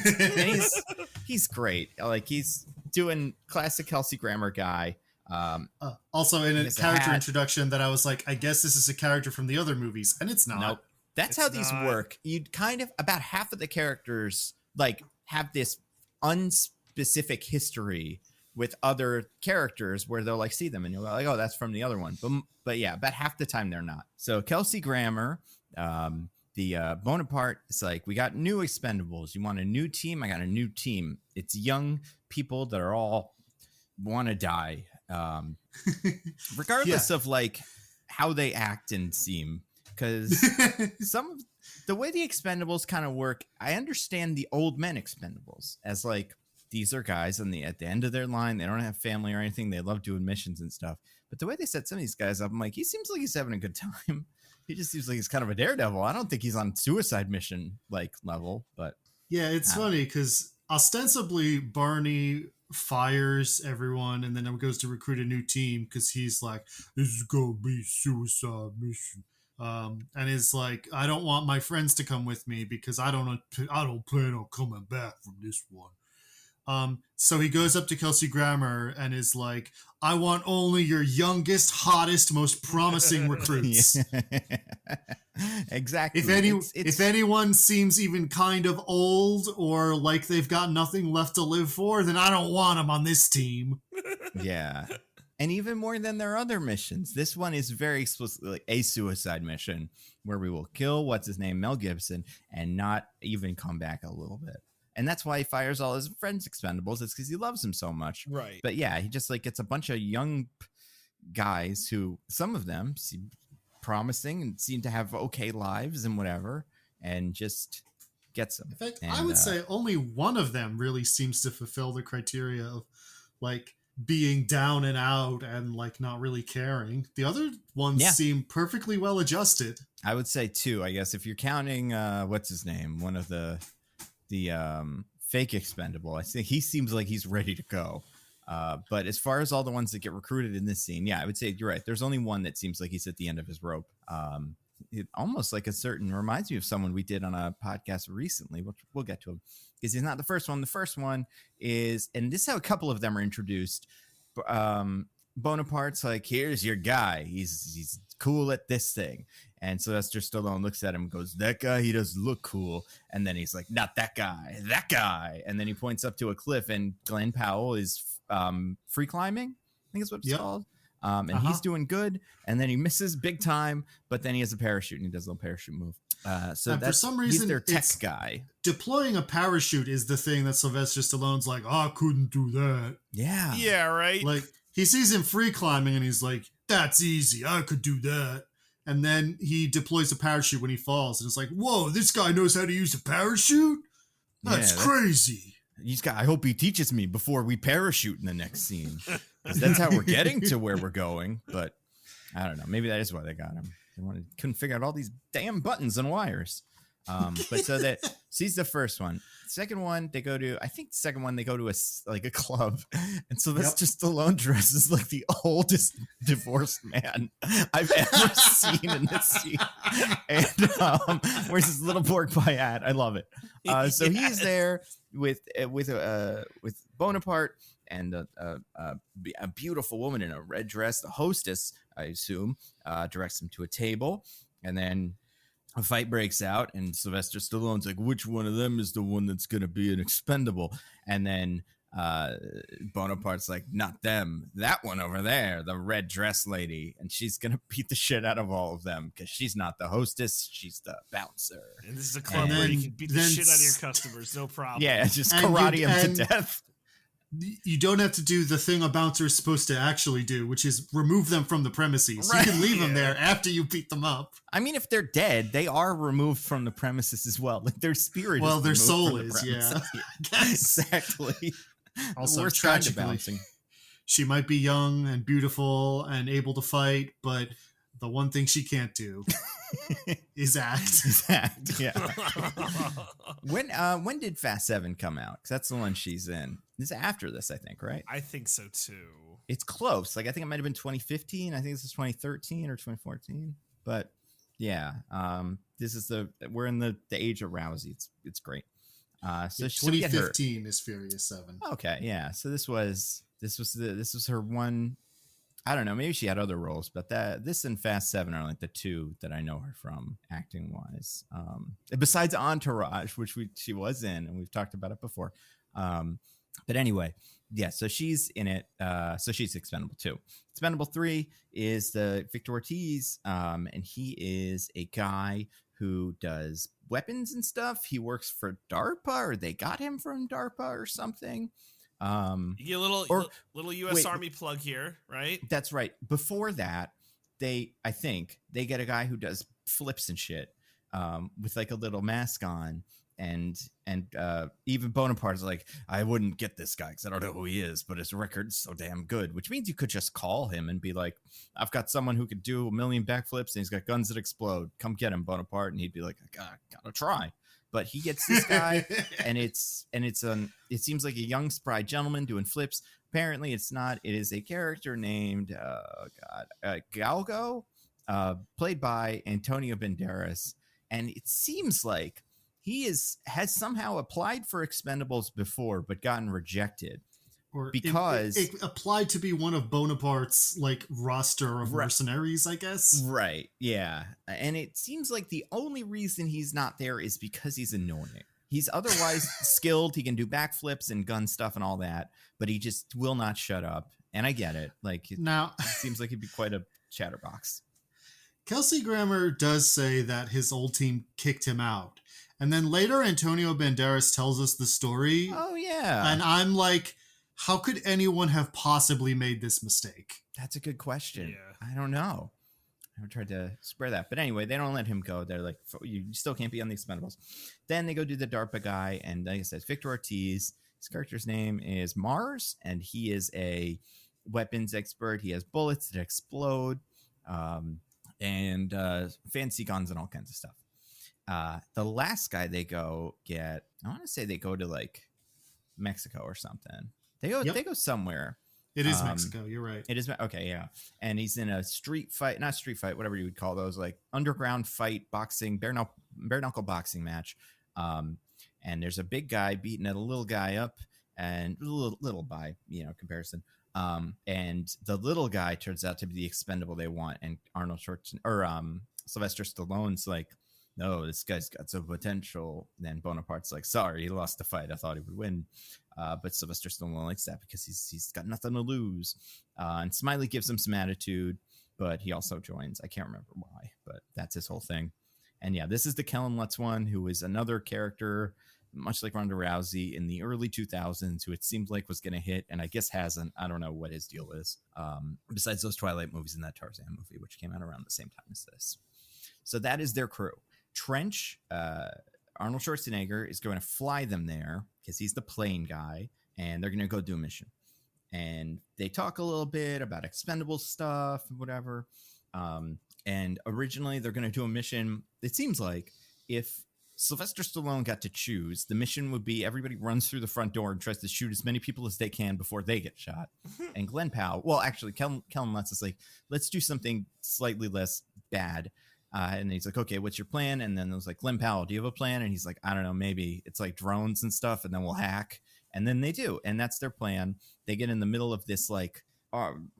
he's great. Like he's doing classic Kelsey Grammer guy. Also in a character introduction that I was like, I guess this is a character from the other movies, and it's not. Nope. That's how these work. You'd kind of about half of the characters like have this unspecific history with other characters where they'll like see them and you're like, "Oh, that's from the other one." But yeah, about half the time they're not. So Kelsey Grammer, the Bonaparte, it's like, "We got new Expendables. You want a new team? I got a new team. It's young people that are all want to die." Regardless of like how they act and seem, because some of the way the Expendables kind of work, I understand the old men Expendables as like these are guys at the end of their line. They don't have family or anything. They love doing missions and stuff. But the way they set some of these guys up, I'm like, he seems like he's having a good time. He just seems like he's kind of a daredevil. I don't think he's on suicide mission like level, but Yeah, it's funny because ostensibly Barney fires everyone and then goes to recruit a new team because he's like, this is gonna be suicide mission. And is like, I don't want my friends to come with me because I don't plan on coming back from this one. So he goes up to Kelsey Grammer and is like, I want only your youngest, hottest, most promising recruits. Exactly. If anyone seems even kind of old or like they've got nothing left to live for, then I don't want them on this team. Yeah. And even more than their other missions, this one is very explicitly like a suicide mission where we will kill Mel Gibson and not even come back a little bit. And that's why he fires all his friends Expendables. It's because he loves them so much. Right. But yeah, he just like gets a bunch of young guys who some of them seem promising and seem to have okay lives and whatever, and just gets them. In fact, and, I would say only one of them really seems to fulfill the criteria of like being down and out and like not really caring. The other ones seem perfectly well adjusted. I would say two, I guess, if you're counting what's his name, one of the fake Expendable. I think he seems like he's ready to go. But as far as all the ones that get recruited in this scene, yeah, I would say you're right. There's only one that seems like he's at the end of his rope. It almost like reminds me of someone we did on a podcast recently, which we'll get to him, because he's not the first one. The first one is, and this is how a couple of them are introduced. Bonaparte's like, here's your guy. He's cool at this thing. And Sylvester Stallone looks at him and goes, that guy, he doesn't look cool. And then he's like, not that guy, that guy. And then he points up to a cliff, and Glenn Powell is free climbing, I think is what it's called. And he's doing good. And then he misses big time, but then he has a parachute and he does a little parachute move. So and for some reason, he's their tech guy. Deploying a parachute is the thing that Sylvester Stallone's like, I couldn't do that. Yeah. Yeah, right. Like, he sees him free climbing and he's like, that's easy, I could do that. And then he deploys a parachute when he falls, and it's like, whoa, this guy knows how to use a parachute? That's crazy. I hope he teaches me before we parachute in the next scene. Because that's how we're getting to where we're going. But I don't know. Maybe that is why they got him. They couldn't figure out all these damn buttons and wires. But so he's the first one. Second one, they go to a club, and so that's just Stallone dresses like the oldest divorced man I've ever seen in this scene, and wears his little pork pie hat. I love it. So he's there with Bonaparte and a beautiful woman in a red dress. The hostess, I assume, directs him to a table, and then a fight breaks out, and Sylvester Stallone's like, which one of them is the one that's going to be an expendable? And then Bonaparte's like, not them, that one over there, the red dress lady. And she's going to beat the shit out of all of them because she's not the hostess, she's the bouncer. And this is a club where you can beat the shit out of your customers, no problem. Yeah, just karate them to death. You don't have to do the thing a bouncer is supposed to actually do, which is remove them from the premises. Right. You can leave them there after you beat them up. I mean, if they're dead, they are removed from the premises as well. Like their spirit. Well, is their soul from the is, premises. yeah. Exactly. Also, worst kind of tragically, bouncing. she might be young and beautiful and able to fight, but the one thing she can't do is act. Yeah. When did Fast 7 come out? Because that's the one she's in. This is after this, I think, right? I think so too. It's close. Like I think it might have been 2015. I think this is 2013 or 2014. But yeah, we're in the age of Rousey. It's great. So 2015 is Furious 7. Okay, yeah. So this was her one. I don't know. Maybe she had other roles, but this and Fast 7 are like the two that I know her from acting wise. Besides Entourage, which she was in, and we've talked about it before. But anyway, yeah. So she's in it. So she's Expendable 2. Expendable 3 is the Victor Ortiz, and he is a guy who does weapons and stuff. He works for DARPA, or they got him from DARPA or something. You get a little U.S. Army plug here, right? That's right. Before that, I think they get a guy who does flips and shit, with like a little mask on, even Bonaparte is like, I wouldn't get this guy because I don't know who he is, but his record's so damn good, which means you could just call him and be like, I've got someone who could do a million backflips and he's got guns that explode. Come get him, Bonaparte. And he'd be like, I gotta try. But he gets this guy, and it seems like a young spry gentleman doing flips. Apparently, it's not. It is a character named Galgo, played by Antonio Banderas, and it seems like he has somehow applied for Expendables before, but gotten rejected. Or because it applied to be one of Bonaparte's like roster of mercenaries, I guess. Right. Yeah. And it seems like the only reason he's not there is because he's annoying. He's otherwise skilled. He can do backflips and gun stuff and all that, but he just will not shut up. And I get it. Like now, it seems like he'd be quite a chatterbox. Kelsey Grammer does say that his old team kicked him out. And then later, Antonio Banderas tells us the story. Oh, yeah. And I'm like, how could anyone have possibly made this mistake? That's a good question. Yeah. I don't know. I tried to spread that. But anyway, they don't let him go. They're like, you still can't be on the Expendables. Then they go do the DARPA guy. And like I said, Victor Ortiz. His character's name is Mars. And he is a weapons expert. He has bullets that explode. And fancy guns and all kinds of stuff. The last guy they go get, I want to say they go to like Mexico or something. They go somewhere. It is Mexico. You're right. It is. Okay. Yeah. And he's in a not street fight, whatever you would call those, like underground fight, boxing, bare knuckle boxing match. And there's a big guy beating a little guy up, and little by, comparison. And the little guy turns out to be the expendable they want. And Arnold Schwarzenegger or Sylvester Stallone's like, no, this guy's got some potential. And then Bonaparte's like, sorry, he lost the fight. I thought he would win. But Sylvester Stallone likes that because he's got nothing to lose. And Smiley gives him some attitude, but he also joins. I can't remember why, but that's his whole thing. And yeah, this is the Kellen Lutz one, who is another character, much like Ronda Rousey in the early 2000s, who it seemed like was going to hit, and I guess hasn't. I don't know what his deal is. Besides those Twilight movies and that Tarzan movie, which came out around the same time as this. So that is their crew. Trench, Arnold Schwarzenegger is going to fly them there because he's the plane guy, and they're going to go do a mission. And they talk a little bit about Expendables stuff and whatever. And originally they're going to do a mission. It seems like if Sylvester Stallone got to choose, the mission would be everybody runs through the front door and tries to shoot as many people as they can before they get shot. And Glenn Powell, well, actually, Kellen Lutz is like, let's do something slightly less bad. And he's like, okay, what's your plan? And then it was like, Glenn Powell, do you have a plan? And he's like, I don't know, maybe it's like drones and stuff, and then we'll hack. And then they do. And that's their plan. They get in the middle of this like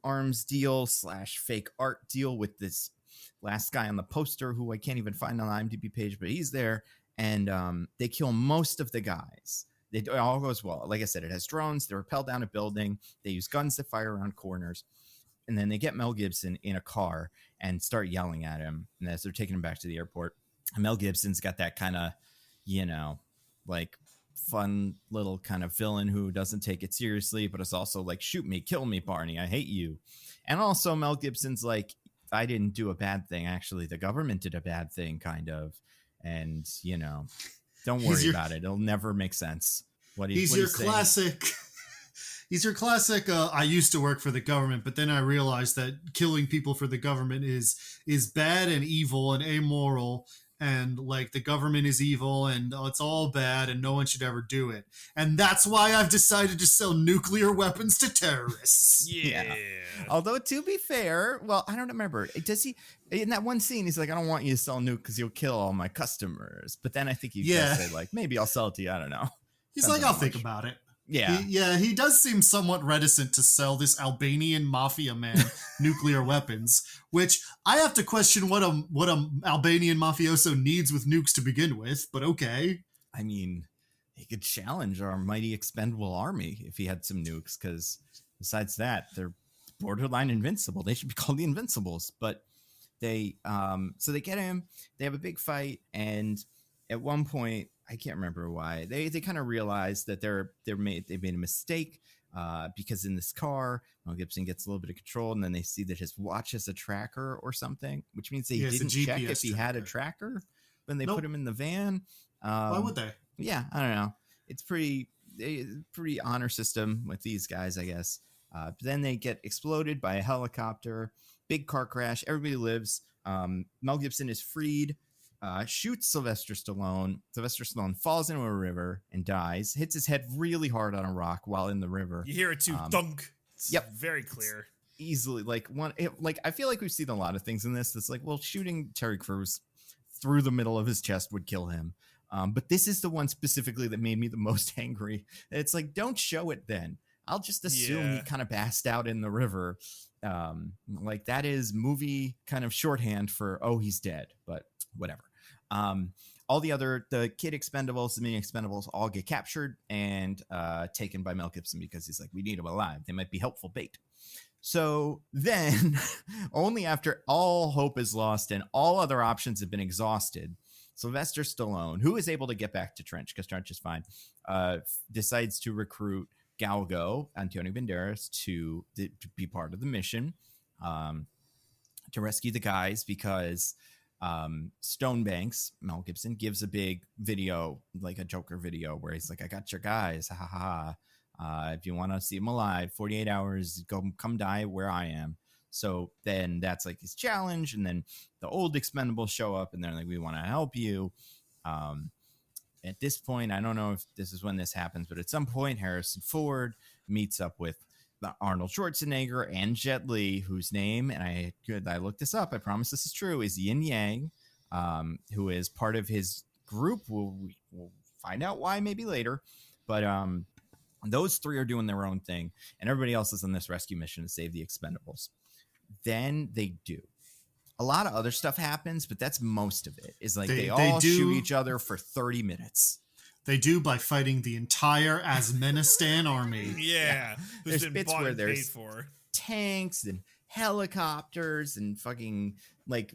arms deal / fake art deal with this last guy on the poster who I can't even find on the IMDb page, but he's there. And they kill most of the guys. It all goes well. Like I said, it has drones. They rappel down a building. They use guns that fire around corners. And then they get Mel Gibson in a car and start yelling at him. And as they're taking him back to the airport, Mel Gibson's got that kind of, like fun little kind of villain who doesn't take it seriously, but is also like, shoot me, kill me, Barney, I hate you. And also Mel Gibson's like, I didn't do a bad thing. Actually, the government did a bad thing, kind of. And, don't worry about it. It'll never make sense. He's your classic. He's your classic, I used to work for the government, but then I realized that killing people for the government is bad and evil and amoral, and like the government is evil and it's all bad and no one should ever do it. And that's why I've decided to sell nuclear weapons to terrorists. Yeah. Although, to be fair, well, I don't remember. Does he, in that one scene, he's like, I don't want you to sell nuke because you'll kill all my customers. But then I think he does say like, maybe I'll sell it to you. I don't know. He's like, I'll think about it. Yeah. He does seem somewhat reticent to sell this Albanian mafia man nuclear weapons, which I have to question what a Albanian mafioso needs with nukes to begin with, but okay. I mean, he could challenge our mighty expendable army if he had some nukes, because besides that, they're borderline invincible. They should be called the Invincibles. But they so they get him, they have a big fight, and at one point, I can't remember why, they kind of realize that they've made a mistake, because in this car, Mel Gibson gets a little bit of control, and then they see that his watch has a tracker or something, which means they didn't check if he had a tracker when they put him in the van. Why would they? yeah, I don't know. It's pretty honor system with these guys, I guess. But then they get exploded by a helicopter, big car crash. Everybody lives. Mel Gibson is freed. Shoots Sylvester Stallone. Sylvester Stallone falls into a river and dies. Hits his head really hard on a rock while in the river. You hear it too, thunk. It's Yep, very clear. Easily, like I feel like we've seen a lot of things in this. That's like, well, shooting Terry Crews through the middle of his chest would kill him. But this is the one specifically that made me the most angry. It's like, don't show it then. I'll just assume he kind of passed out in the river. Like that is movie kind of shorthand for, oh, he's dead, but whatever. All the kid Expendables, the mini Expendables all get captured and taken by Mel Gibson because he's like, we need them alive. They might be helpful bait. So then, only after all hope is lost and all other options have been exhausted, Sylvester Stallone, who is able to get back to Trench because Trench is fine, decides to recruit Galgo, Antonio Banderas, to be part of the mission, to rescue the guys because Stonebanks, Mel Gibson, gives a big video, like a Joker video, where he's like, I got your guys, ha ha ha. If you want to see him alive, 48 hours, come die where I am. So then that's like his challenge. And then the old Expendables show up and they're like, we want to help you. At this point, I don't know if this is when this happens, but at some point, Harrison Ford meets up with Arnold Schwarzenegger and Jet Li, whose name, and I looked this up, I promise this is true, is Yin Yang, who is part of his group. We'll find out why maybe later. But those three are doing their own thing, and everybody else is on this rescue mission to save the Expendables. Then they do. A lot of other stuff happens, but that's most of it. Is like they all shoot each other for 30 minutes. They do by fighting the entire Asmenistan army. Yeah. There's bits where there's tanks and helicopters and fucking like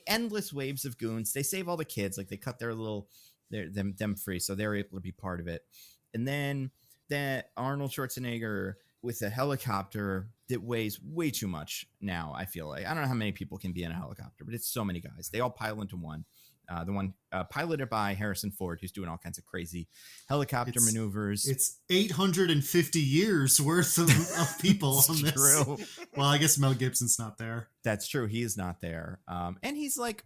endless waves of goons. They save all the kids. Like they cut them free, so they're able to be part of it. And then that Arnold Schwarzenegger with a helicopter that weighs way too much now, I feel like. I don't know how many people can be in a helicopter, but it's so many guys. They all pile into one. The one piloted by Harrison Ford, who's doing all kinds of crazy helicopter maneuvers. It's 850 years worth of people on this. True. Well, I guess Mel Gibson's not there. That's true. He is not there. And he's like,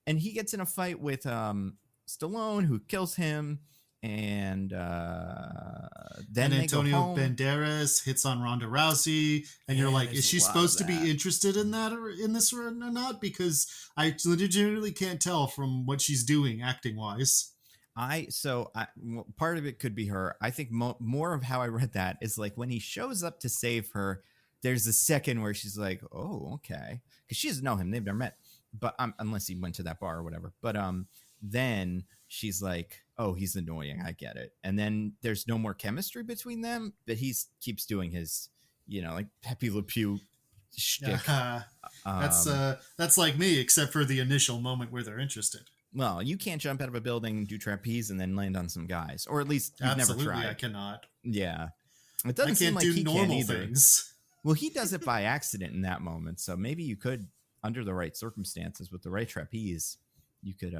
and he gets in a fight with Stallone, who kills him. And then Antonio Banderas hits on Ronda Rousey, and you're like, is she supposed to be interested in that or in this or not? Because I legitimately can't tell from what she's doing acting wise. Part of it could be her. I think more of how I read that is like when he shows up to save her, there's a second where she's like, oh, okay, because she doesn't know him, they've never met, but unless he went to that bar or whatever. But then she's like, oh, he's annoying, I get it. And then there's no more chemistry between them, but he keeps doing his, like Pepe Le Pew shtick. That's like me, except for the initial moment where they're interested. Well, you can't jump out of a building, do trapeze, and then land on some guys, or at least you've Absolutely, never tried. I cannot. Yeah, it doesn't seem like he can either. Things. Well, he does it by accident in that moment, so maybe you could, under the right circumstances, with the right trapeze, you could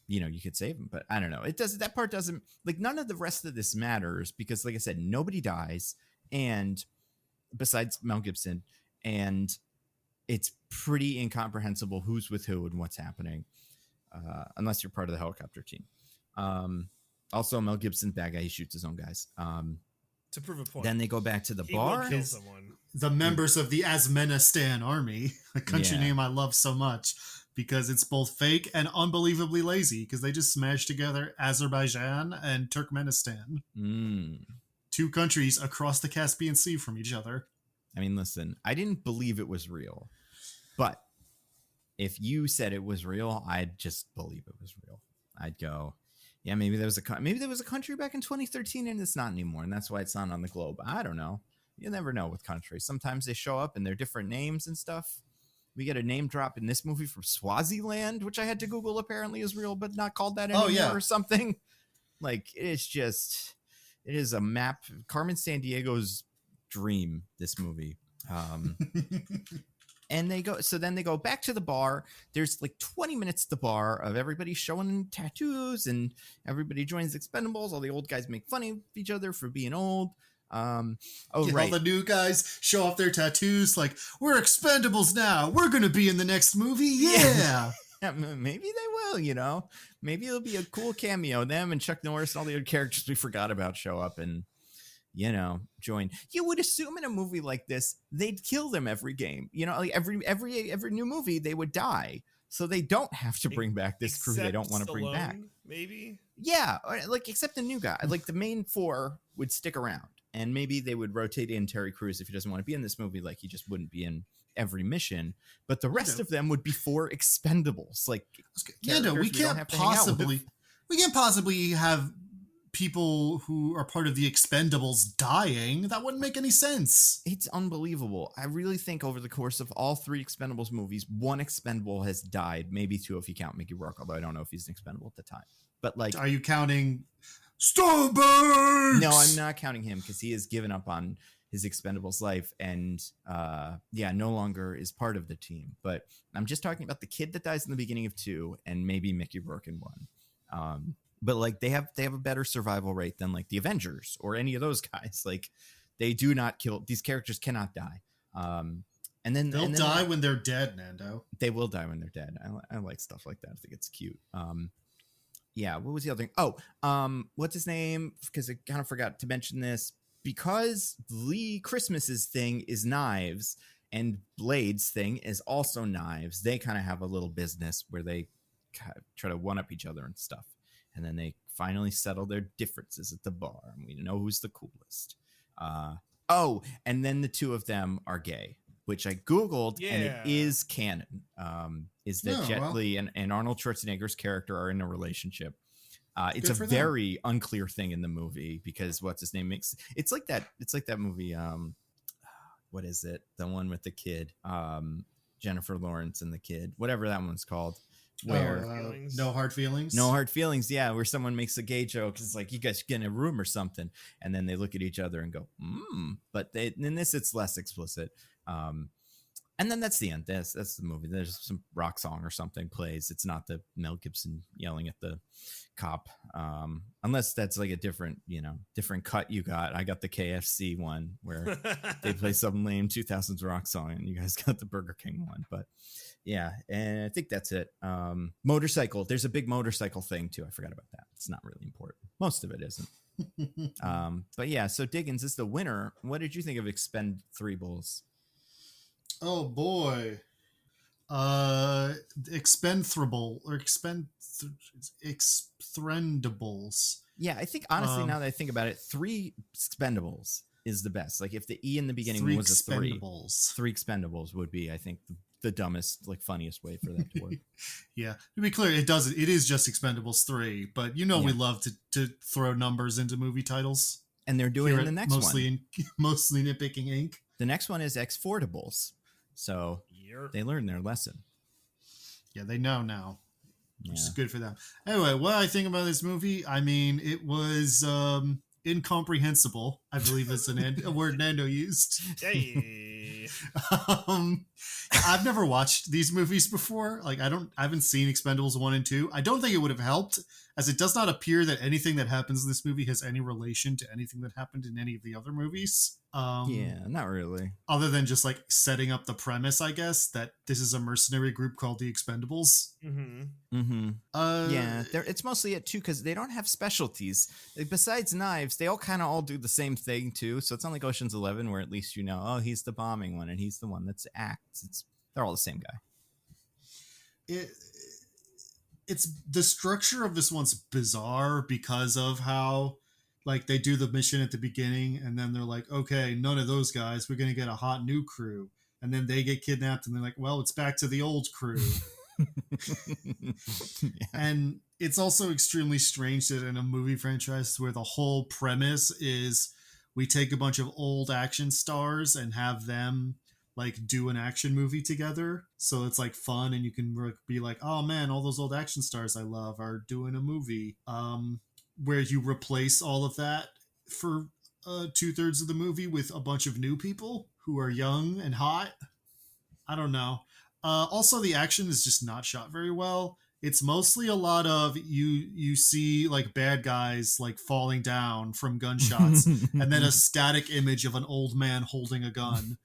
you could save him, but I don't know. That part doesn't, like, none of the rest of this matters because, like I said, nobody dies, and besides Mel Gibson, and it's pretty incomprehensible who's with who and what's happening, unless you're part of the helicopter team. Also, Mel Gibson's bad guy. He shoots his own guys. To prove a point. Then they go back to the bar. Kill someone. The members of the Asmenistan army, a country name I love so much. Because it's both fake and unbelievably lazy, because they just smashed together Azerbaijan and Turkmenistan. Two countries across the Caspian Sea from each other. I mean, listen, I didn't believe it was real. But if you said it was real, I'd just believe it was real. I'd go, yeah, maybe there was a country back in 2013 and it's not anymore. And that's why it's not on the globe. I don't know. You never know with countries. Sometimes they show up and they're different names and stuff. We get a name drop in this movie from Swaziland, which I had to Google, apparently is real, but not called that anymore or something. Like, it is a map. Carmen San Diego's dream, this movie. And then they go back to the bar. There's like 20 minutes at the bar of everybody showing tattoos, and everybody joins Expendables. All the old guys make fun of each other for being old. Right. All the new guys show off their tattoos like, we're Expendables now. We're going to be in the next movie. Yeah. Yeah, maybe they will, Maybe it'll be a cool cameo. Them and Chuck Norris and all the other characters we forgot about show up and, join. You would assume in a movie like this, they'd kill them every game. Like every new movie, they would die. So they don't have to bring back this crew they don't want to bring back. Maybe? Yeah, like except the new guy. Like the main four would stick around. And maybe they would rotate in Terry Crews if he doesn't want to be in this movie. Like he just wouldn't be in every mission. But the rest of them would be for Expendables. Like, we can't possibly have people who are part of the Expendables dying. That wouldn't make any sense. It's unbelievable. I really think over the course of all 3 Expendables movies, one Expendable has died. Maybe 2 if you count Mickey Rourke, although I don't know if he's an Expendable at the time. But like, are you counting Stolberg? No, I'm not counting him because he has given up on his Expendables life and no longer is part of the team. But I'm just talking about the kid that dies in the beginning of 2 and maybe Mickey Rourke in 1. But like they have a better survival rate than like the Avengers or any of those guys. Like they do not kill, these characters cannot die. And then they'll die when they're dead, Nando. They will die when they're dead. I like stuff like that. I think it's cute. Yeah, what was the other thing? What's his name? Because I kind of forgot to mention this. Because Lee Christmas's thing is knives and Blade's thing is also knives, they kind of have a little business where they try to one-up each other and stuff. And then they finally settle their differences at the bar. And we know who's the coolest. And then the 2 of them are gay, which I Googled, and it is canon. Is that Jet Li and Arnold Schwarzenegger's character are in a relationship. It's a very unclear thing in the movie because what's his name makes it's like that movie. What is it? The one with the kid, Jennifer Lawrence and the kid, whatever that one's called. Where No Hard Feelings. No Hard Feelings. Yeah, where someone makes a gay joke. It's like you guys get in a room or something, and then they look at each other and go, But in this, it's less explicit. And then that's the end. That's the movie. There's some rock song or something plays. It's not the Mel Gibson yelling at the cop. Unless that's like a different cut you got. I got the KFC one where they play some lame 2000s rock song and you guys got the Burger King one. But yeah, and I think that's it. Motorcycle. There's a big motorcycle thing too. I forgot about that. It's not really important. Most of it isn't. But yeah, so Diggins is the winner. What did you think of Expendables? Oh boy. Expendable or Expendables. Yeah, I think honestly now that I think about it, 3 Expendables is the best. Like if the E in the beginning was a 3 Expendables would be, I think, the dumbest, like funniest way for that to work. Yeah, to be clear, it is just Expendables 3, but we love to throw numbers into movie titles. And they're doing it in the next one. Mostly Nitpicking Inc. The next one is Exfordables. So they learned their lesson. Yeah, they know now, which is good for them. Anyway, what I think about this movie, I mean, it was incomprehensible, I believe is a word Nando used. Hey. I've never watched these movies before. Like I haven't seen Expendables 1 and 2. I don't think it would have helped, as it does not appear that anything that happens in this movie has any relation to anything that happened in any of the other movies. Yeah, not really. Other than just like setting up the premise, I guess, that this is a mercenary group called the Expendables. Yeah, it's mostly it too because they don't have specialties. Like, besides knives, they all do the same thing too. So it's not like Ocean's 11 where at least he's the bombing one and he's the one that's acts. They're all the same guy. It's the structure of this one's bizarre because of how like they do the mission at the beginning and then they're like, okay, none of those guys, we're gonna get a hot new crew, and then they get kidnapped and they're like, well, it's back to the old crew. Yeah. And it's also extremely strange that in a movie franchise where the whole premise is we take a bunch of old action stars and have them like do an action movie together, so it's like fun and you can be like, oh man, all those old action stars I love are doing a movie, where you replace all of that for 2/3 of the movie with a bunch of new people who are young and hot. I don't know. Also, the action is just not shot very well. It's mostly a lot of you see like bad guys like falling down from gunshots, and then a static image of an old man holding a gun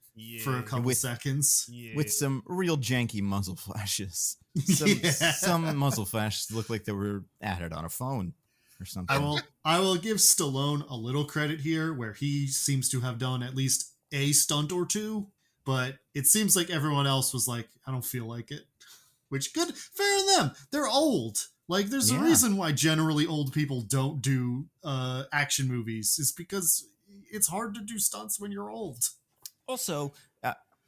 for a couple seconds. With some real janky muzzle flashes. Yeah. Some muzzle flashes look like they were added on a phone or something. I will give Stallone a little credit here, where he seems to have done at least a stunt or two, but it seems like everyone else was like, I don't feel like it. Which, good, fair on them. They're old. Like, there's a reason why generally old people don't do action movies. Is because it's hard to do stunts when you're old. Also,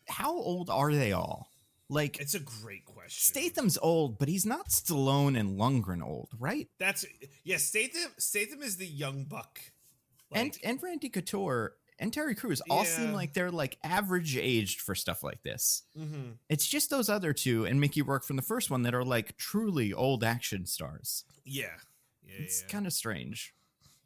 how old are they all? Like, it's a great question. Statham's old, but he's not Stallone and Lundgren old, right? Statham is the young buck. Like, and Randy Couture and Terry Crews all seem like they're like average aged for stuff like this. Mm-hmm. It's just those other two and Mickey Rourke from the first one that are like truly old action stars. It's kind of strange.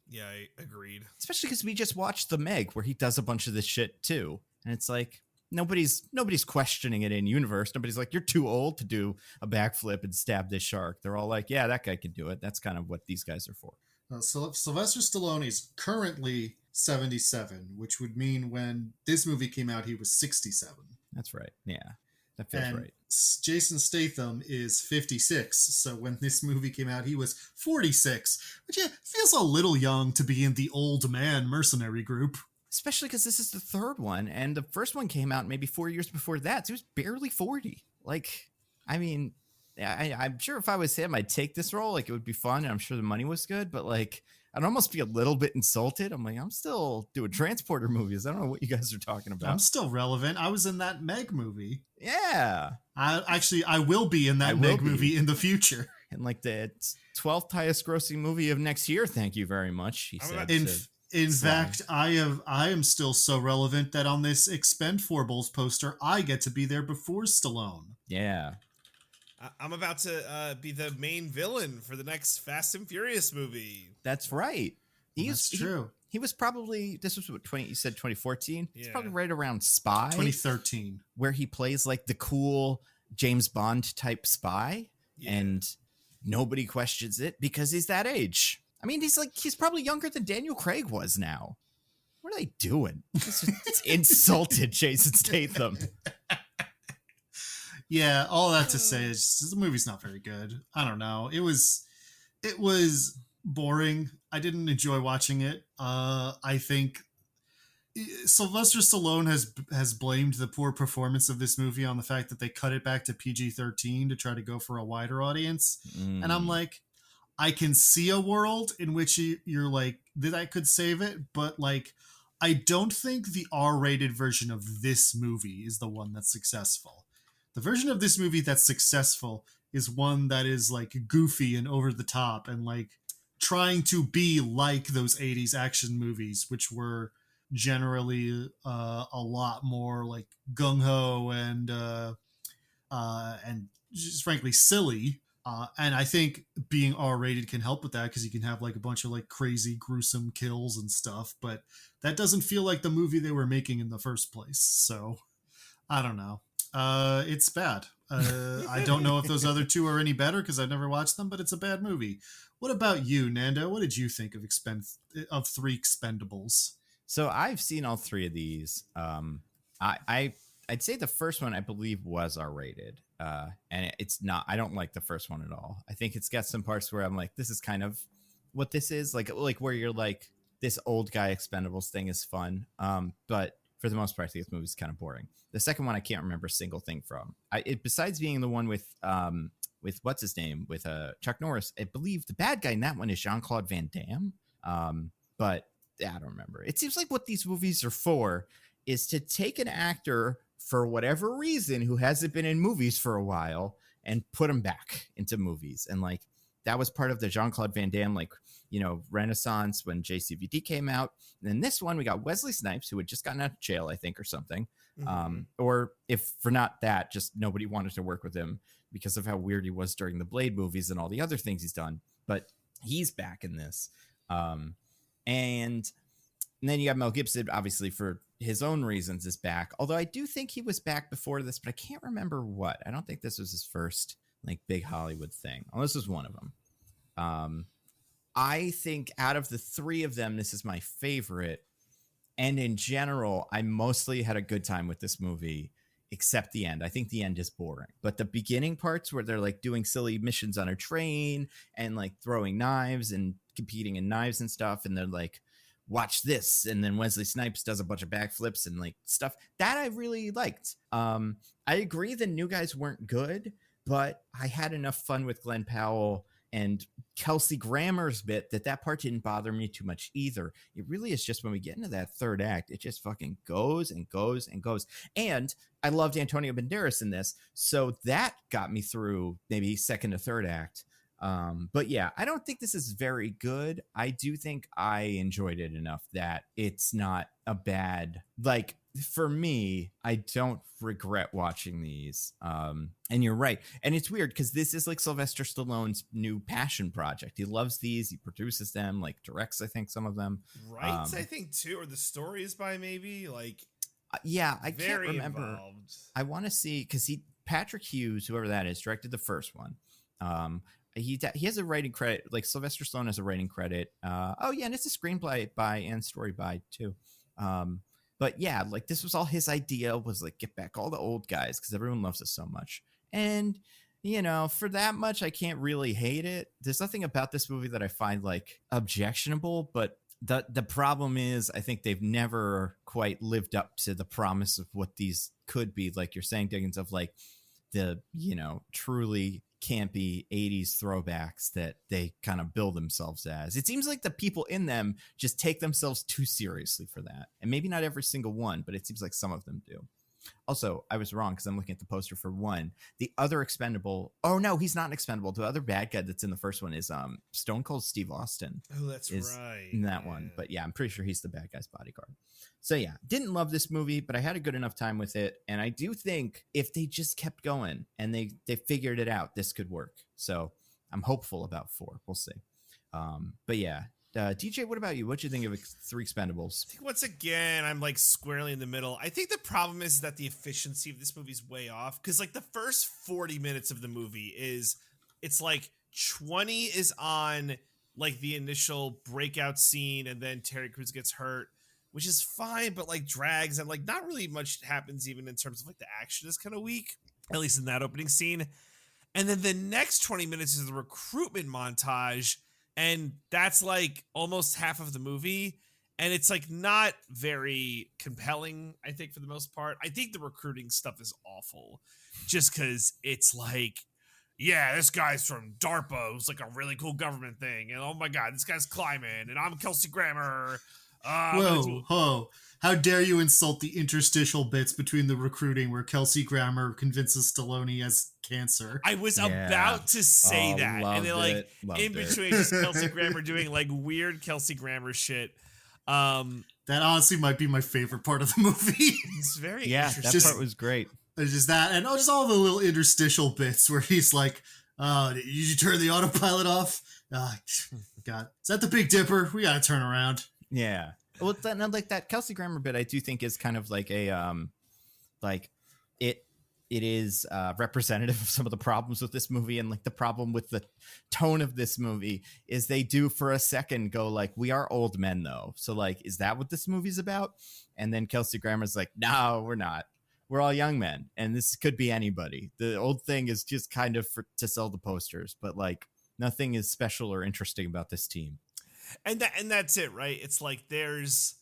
Yeah, I agreed. Especially because we just watched The Meg, where he does a bunch of this shit too, and it's like nobody's questioning it in universe. Nobody's like, you're too old to do a backflip and stab this shark. They're all like, yeah, that guy can do it. That's kind of what these guys are for. Sylvester Stallone is currently 77, which would mean when this movie came out, he was 67. That's right. Yeah, that feels right. Jason Statham is 56. So when this movie came out, he was 46, which feels a little young to be in the old man mercenary group. Especially because this is the third one, and the first one came out maybe 4 years before that. So he was barely 40. Like, I mean, I'm sure if I was him, I'd take this role. Like, it would be fun, and I'm sure the money was good. But like, I'd almost be a little bit insulted. I'm like, I'm still doing Transporter movies. I don't know what you guys are talking about. I'm still relevant. I was in that Meg movie. Yeah. I will be in that Meg movie in the future. And like the 12th highest grossing movie of next year. Thank you very much. He said. In fact, I am still so relevant that on this Expendables poster, I get to be there before Stallone. Yeah. I'm about to be the main villain for the next Fast and Furious movie. That's right. That's true. He was probably, this was what, you said 2014? Yeah. It's probably right around Spy. 2013. Where he plays like the cool James Bond type spy. Yeah. And nobody questions it because he's that age. I mean, he's probably younger than Daniel Craig was now. What are they doing? It's insulted Jason Statham. Yeah, all that to say is the movie's not very good. I don't know. It was boring. I didn't enjoy watching it. I think Sylvester Stallone has blamed the poor performance of this movie on the fact that they cut it back to PG-13 to try to go for a wider audience. And I'm like, I can see a world in which you're like, that could save it, but like, I don't think the R-rated version of this movie is the one that's successful. The version of this movie that's successful is one that is like goofy and over the top and like trying to be like those 80s action movies, which were generally a lot more like gung-ho and just frankly silly. And I think being R-rated can help with that because you can have like a bunch of like crazy, gruesome kills and stuff. But that doesn't feel like the movie they were making in the first place. So I don't know. It's bad. I don't know if those other two are any better because I've never watched them, but it's a bad movie. What about you, Nando? What did you think of three Expendables? So I've seen all three of these. I'd say the first one I believe was R-rated. And it's not, I don't like the first one at all. I think it's got some parts where I'm like, this is kind of what this is like where you're like, this old guy Expendables thing is fun. But for the most part, I think this movie's kind of boring. The second one, I can't remember a single thing from. Besides being the one with what's his name, with Chuck Norris, I believe the bad guy in that one is Jean-Claude Van Damme. But I don't remember. It seems like what these movies are for is to take an actor for whatever reason who hasn't been in movies for a while and put him back into movies. And like, that was part of the Jean-Claude Van Damme, like, you know, renaissance when JCVD came out. And then this one, we got Wesley Snipes, who had just gotten out of jail, I think, or something. Mm-hmm. Or if for not that, just nobody wanted to work with him because of how weird he was during the Blade movies and all the other things he's done. But he's back in this. And And then you got Mel Gibson, obviously for his own reasons, is back. Although I do think he was back before this, but I can't remember what. I don't think this was his first like big Hollywood thing. Oh, this was one of them. I think out of the three of them, this is my favorite. And in general, I mostly had a good time with this movie, except the end. I think the end is boring. But the beginning parts where they're like doing silly missions on a train and like throwing knives and competing in knives and stuff. And they're like, watch this. And then Wesley Snipes does a bunch of backflips and like stuff that I really liked. I agree the new guys weren't good, but I had enough fun with Glenn Powell and Kelsey Grammer's bit that part didn't bother me too much either. It really is just when we get into that third act, it just fucking goes and goes and goes. And I loved Antonio Banderas in this, so that got me through maybe second to third act. But yeah, I don't think this is very good. I do think I enjoyed it enough that it's not a bad, like, for me, I don't regret watching these. And you're right. And it's weird because this is like Sylvester Stallone's new passion project. He loves these. He produces them, like directs, I think, some of them. Writes, I think, too, or the stories by maybe like. Yeah, I can't remember. Involved. I want to see because Patrick Hughes, whoever that is, directed the first one. He has a writing credit, like Sylvester Stallone has a writing credit. Oh yeah, and it's a screenplay by and story by too. But yeah, like this was all his idea, was like get back all the old guys because everyone loves us so much. And you know, for that much, I can't really hate it. There's nothing about this movie that I find like objectionable, but the problem is I think they've never quite lived up to the promise of what these could be. Like you're saying, Diggins, of like the, you know, truly campy 80s throwbacks that they kind of bill themselves as. It seems like the people in them just take themselves too seriously for that. And maybe not every single one, but it seems like some of them do. Also, I was wrong because I'm looking at the poster for one. The other expendable, oh no, he's not an expendable. The other bad guy that's in the first one is Stone Cold Steve Austin. Oh, that's right. In that one. But yeah, I'm pretty sure he's the bad guy's bodyguard. So yeah, didn't love this movie, but I had a good enough time with it. And I do think if they just kept going and they figured it out, this could work. So I'm hopeful about 4. We'll see. But yeah. DJ, what about you? What do you think of 3 Expendables? I think once again, I'm like squarely in the middle. I think the problem is that the efficiency of this movie is way off. Because like the first 40 minutes of the movie it's like 20 is on like the initial breakout scene, and then Terry Crews gets hurt, which is fine, but like drags, and like not really much happens even in terms of like the action is kind of weak, at least in that opening scene. And then the next 20 minutes is the recruitment montage. And that's like almost half of the movie. And it's like not very compelling, I think, for the most part. I think the recruiting stuff is awful just because it's like, yeah, this guy's from DARPA, who's like a really cool government thing. And oh my God, this guy's climbing. And I'm Kelsey Grammer. Whoa. How dare you insult the interstitial bits between the recruiting where Kelsey Grammer convinces Stallone he has cancer? I was about to say that. And then like in between just Kelsey Grammer doing like weird Kelsey Grammer shit. That honestly might be my favorite part of the movie. It's very interesting. That part was great. It's just that, and just all the little interstitial bits where he's like, did you turn the autopilot off? God. Is that the Big Dipper? We gotta turn around. Yeah. Well, like that Kelsey Grammer bit, I do think is kind of like a, like it is representative of some of the problems with this movie. And like the problem with the tone of this movie is they do for a second go like, we are old men though. So like, is that what this movie's about? And then Kelsey Grammer's like, no, we're not. We're all young men. And this could be anybody. The old thing is just kind of to sell the posters, but like nothing is special or interesting about this team. And that's it, right? It's like there's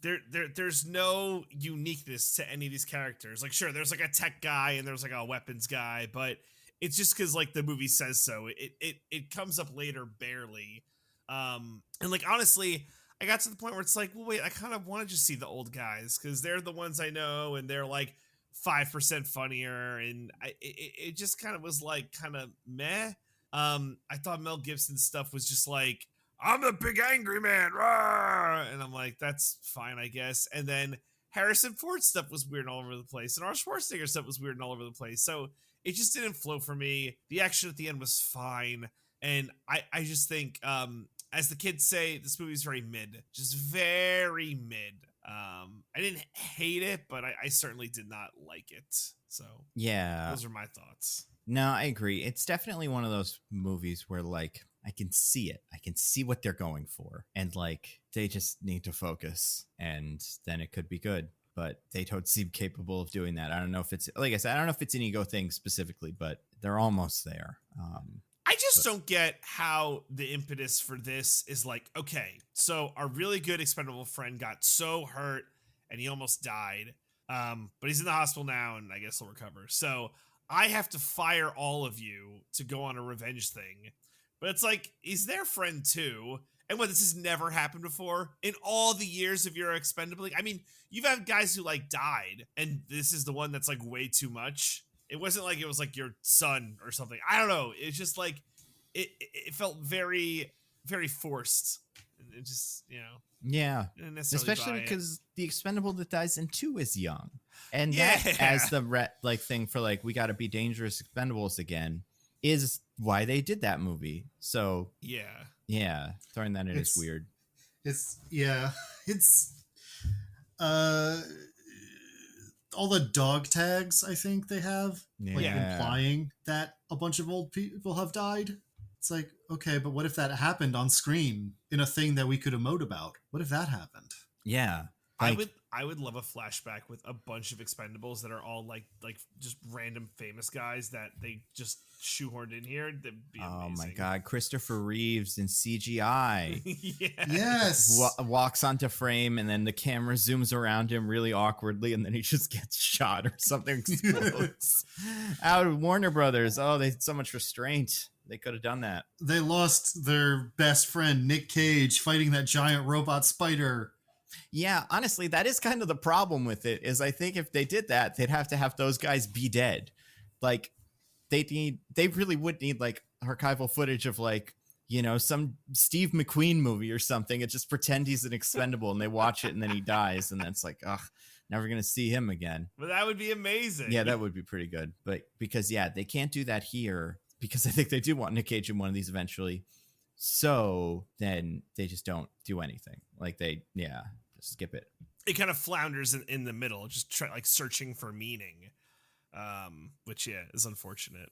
no uniqueness to any of these characters. Like, sure, there's like a tech guy and there's like a weapons guy, but it's just because like the movie says so. It comes up later barely. And like honestly, I got to the point where it's like, well, wait, I kind of want to just see the old guys because they're the ones I know and they're like 5% funnier, and it just kind of was like kind of meh. I thought Mel Gibson's stuff was just like, I'm the big angry man, rah! And I'm like, that's fine, I guess. And then Harrison Ford stuff was weird all over the place, and Arnold Schwarzenegger stuff was weird and all over the place. So it just didn't flow for me. The action at the end was fine, and I just think as the kids say, this movie's very mid, just very mid. I didn't hate it, but I certainly did not like it. So Yeah. those are my thoughts. No, I agree. It's definitely one of those movies where like I can see it. I can see what they're going for. And like they just need to focus and then it could be good. But they don't seem capable of doing that. I don't know if it's, like I said, I don't know if it's an ego thing specifically, but they're almost there. I just don't get how the impetus for this is like, okay, so our really good expendable friend got so hurt and he almost died. But he's in the hospital now and I guess he'll recover. So I have to fire all of you to go on a revenge thing. But it's like, he's their friend too. And what, this has never happened before in all the years of your expendable. I mean, you've had guys who like died and this is the one that's like way too much. It wasn't like it was like your son or something. I don't know. It's just like, it felt very, very forced. It just, Yeah. Especially because the expendable that dies in 2 is young. And that as the thing for like, we got to be dangerous expendables again is why they did that movie. So yeah, throwing that in is weird. It's all the dog tags I think they have, like implying that a bunch of old people have died. It's like, okay, but what if that happened on screen in a thing that we could emote about? What if that happened? Yeah. Like, I would love a flashback with a bunch of expendables that are all like just random famous guys that they just shoehorned in here. That'd be amazing. Oh my God. Christopher Reeves in CGI. Yes. Walks onto frame and then the camera zooms around him really awkwardly and then he just gets shot or something explodes. Out of Warner Brothers. Oh, they had so much restraint. They could have done that. They lost their best friend, Nick Cage, fighting that giant robot spider. Yeah, honestly, that is kind of the problem with it, is I think if they did that, they'd have to have those guys be dead. Like, they really would need, like, archival footage of, like, some Steve McQueen movie or something, and just pretend he's an expendable, and they watch it, and then he dies, and then it's like, ugh, never gonna see him again. But that would be amazing. Yeah, that would be pretty good. But because, they can't do that here, because I think they do want Nick Cage in one of these eventually. So then they just don't do anything. Like just skip it. It kind of flounders in the middle, just searching for meaning, which is unfortunate.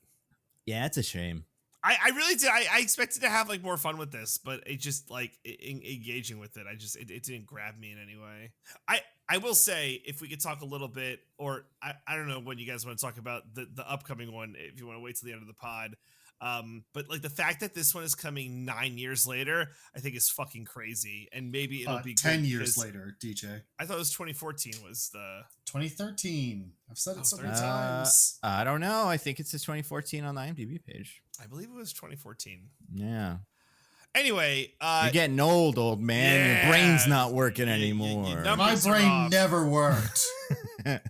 Yeah, it's a shame. I really did. I expected to have like more fun with this, but it just like engaging with it. It didn't grab me in any way. I will say, if we could talk a little bit, or I don't know when you guys want to talk about the upcoming one, if you want to wait till the end of the pod. But like the fact that this one is coming 9 years later, I think is fucking crazy. And maybe it'll be 10 years later, DJ. I thought it was 2014 was the 2013. I've said it so many times. I don't know. I think it says 2014 on the IMDb page. I believe it was 2014. Yeah. Anyway, you're getting old man. Yeah. Your brain's not working anymore. My brain never worked. It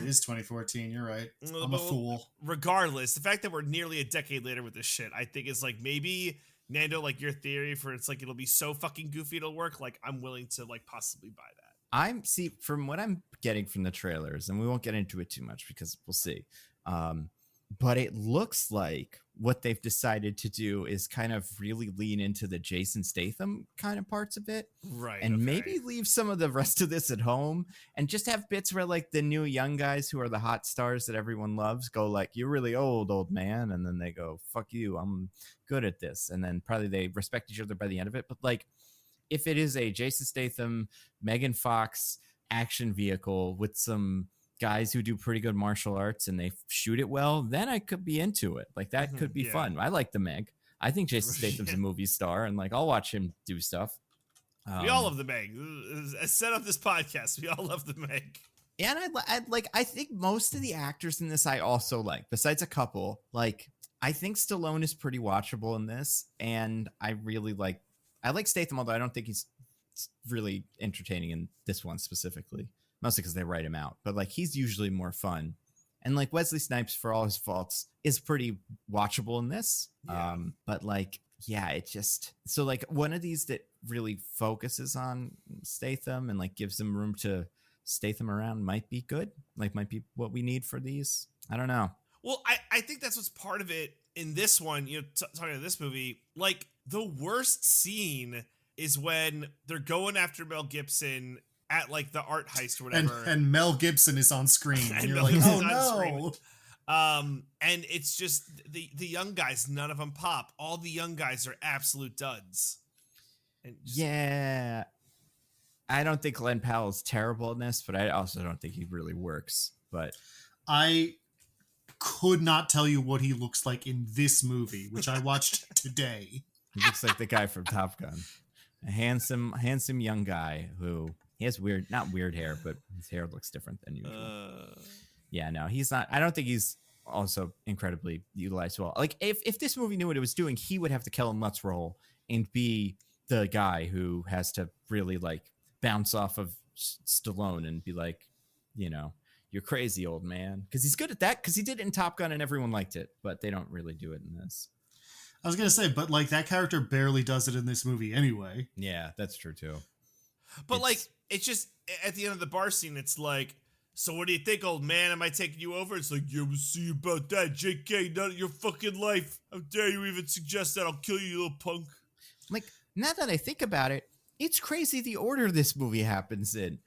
is 2014. You're right. I'm a fool. Regardless, the fact that we're nearly a decade later with this shit, I think is like maybe Nando, like your theory for it's like it'll be so fucking goofy it'll work. Like I'm willing to like possibly buy that. From what I'm getting from the trailers, and we won't get into it too much because we'll see. But it looks like what they've decided to do is kind of really lean into the Jason Statham kind of parts of it. Right. And maybe leave some of the rest of this at home and just have bits where like the new young guys who are the hot stars that everyone loves go like, you're really old man. And then they go, fuck you, I'm good at this. And then probably they respect each other by the end of it. But like, if it is a Jason Statham, Megan Fox action vehicle with some guys who do pretty good martial arts and they shoot it well, then I could be into it. Like that could be fun. I like the Meg. I think Jason Statham's a movie star and like I'll watch him do stuff. We all love the Meg. As set up this podcast, we all love the Meg. And I think most of the actors in this I also like, besides a couple. Like I think Stallone is pretty watchable in this, and I like Statham, although I don't think he's really entertaining in this one specifically. Mostly because they write him out. But, like, he's usually more fun. And, like, Wesley Snipes, for all his faults, is pretty watchable in this. Yeah. But, like, it just... So, like, one of these that really focuses on Statham and, like, gives him room to Statham around might be good. Like, might be what we need for these. I don't know. Well, I think that's what's part of it in this one, talking about this movie. Like, The worst scene is when they're going after Mel Gibson at like the art heist or whatever. And Mel Gibson is on screen. And you're Mel like, Gibson's oh on screen. no. And it's just the young guys, none of them pop. All the young guys are absolute duds. And Yeah. I don't think Glenn Powell's terrible in this, but I also don't think he really works. But I could not tell you what he looks like in this movie, which I watched today. he looks like the guy from Top Gun. A handsome young guy who he has not weird hair, but his hair looks different than usual. Yeah, no, he's not. I don't think he's also incredibly utilized well. Like if this movie knew what it was doing, he would have the Kellen Lutz role and be the guy who has to really like bounce off of Stallone and be like, you know, you're crazy, old man. Because he's good at that, because he did it in Top Gun and everyone liked it, but they don't really do it in this. I was going to say, but like that character barely does it in this movie anyway. Yeah, that's true too. But it's just at the end of the bar scene, it's like, so what do you think, old man? Am I taking you over? It's like, yeah, we'll see about that. JK, not in your fucking life. How dare you even suggest that? I'll kill you little punk. Like, now that I think about it, it's crazy the order this movie happens in.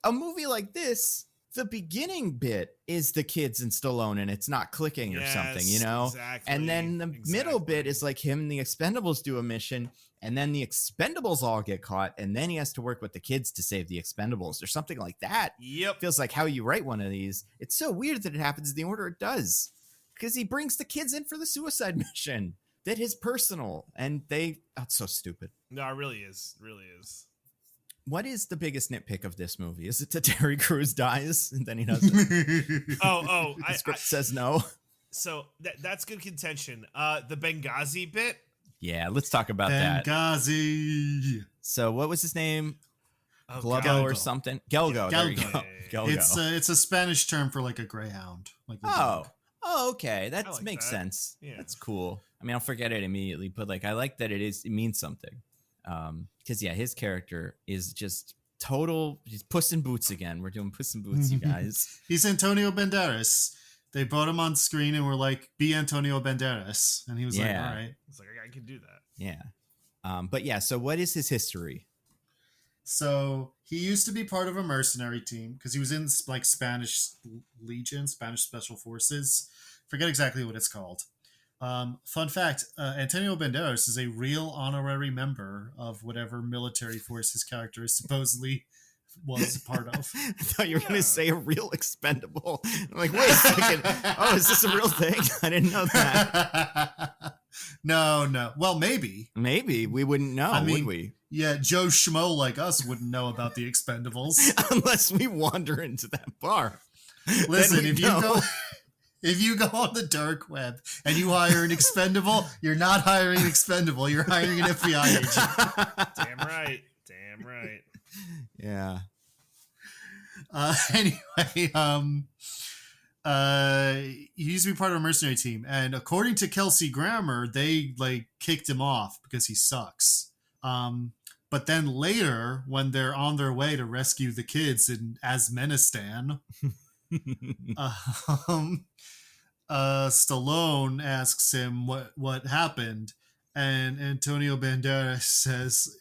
A movie like this, the beginning bit is the kids and Stallone and it's not clicking or something, you know? Exactly, and then the middle bit is like him and the Expendables do a mission, and then the Expendables all get caught, and then he has to work with the kids to save the Expendables or something like that. Yep. Feels like how you write one of these. It's so weird that it happens in the order it does, because he brings the kids in for the suicide mission that is personal, and that's so stupid. No, it really is. It really is. What is the biggest nitpick of this movie? Is it that Terry Crews dies and then he doesn't? The script says no. So that's good contention. The Benghazi bit. Yeah, let's talk about that. Benghazi. So what was his name? Oh, Gluggo or something? Gelgo. There you go. Gelgo. It's a Spanish term for like a greyhound. Like Okay. That like makes that. sense. Yeah. That's cool. I mean, I'll forget it immediately, but like I like that it means something. Because his character is just he's Puss in Boots again. We're doing Puss in Boots, you guys. He's Antonio Banderas. They brought him on screen and were like, be Antonio Banderas. And he was like, all right. It's like, I can do that. Yeah. But yeah, so what is his history? So he used to be part of a mercenary team because he was in like Spanish Legion, Spanish Special Forces. Forget exactly what it's called. Fun fact, Antonio Banderas is a real honorary member of whatever military force his character is supposedly was part of. I thought you were going to say a real expendable. I'm like, wait a second. Oh, is this a real thing? I didn't know that. No. Well, maybe. Maybe. We wouldn't know, would we? Yeah, Joe Schmo like us wouldn't know about the Expendables. Unless we wander into that bar. Listen, if you go on the dark web and you hire an expendable, you're not hiring an expendable. You're hiring an FBI agent. Damn right. Yeah. Anyway, he used to be part of a mercenary team, and according to Kelsey Grammer, they like kicked him off because he sucks. But then later, when they're on their way to rescue the kids in Asmenistan, Stallone asks him what happened, and Antonio Banderas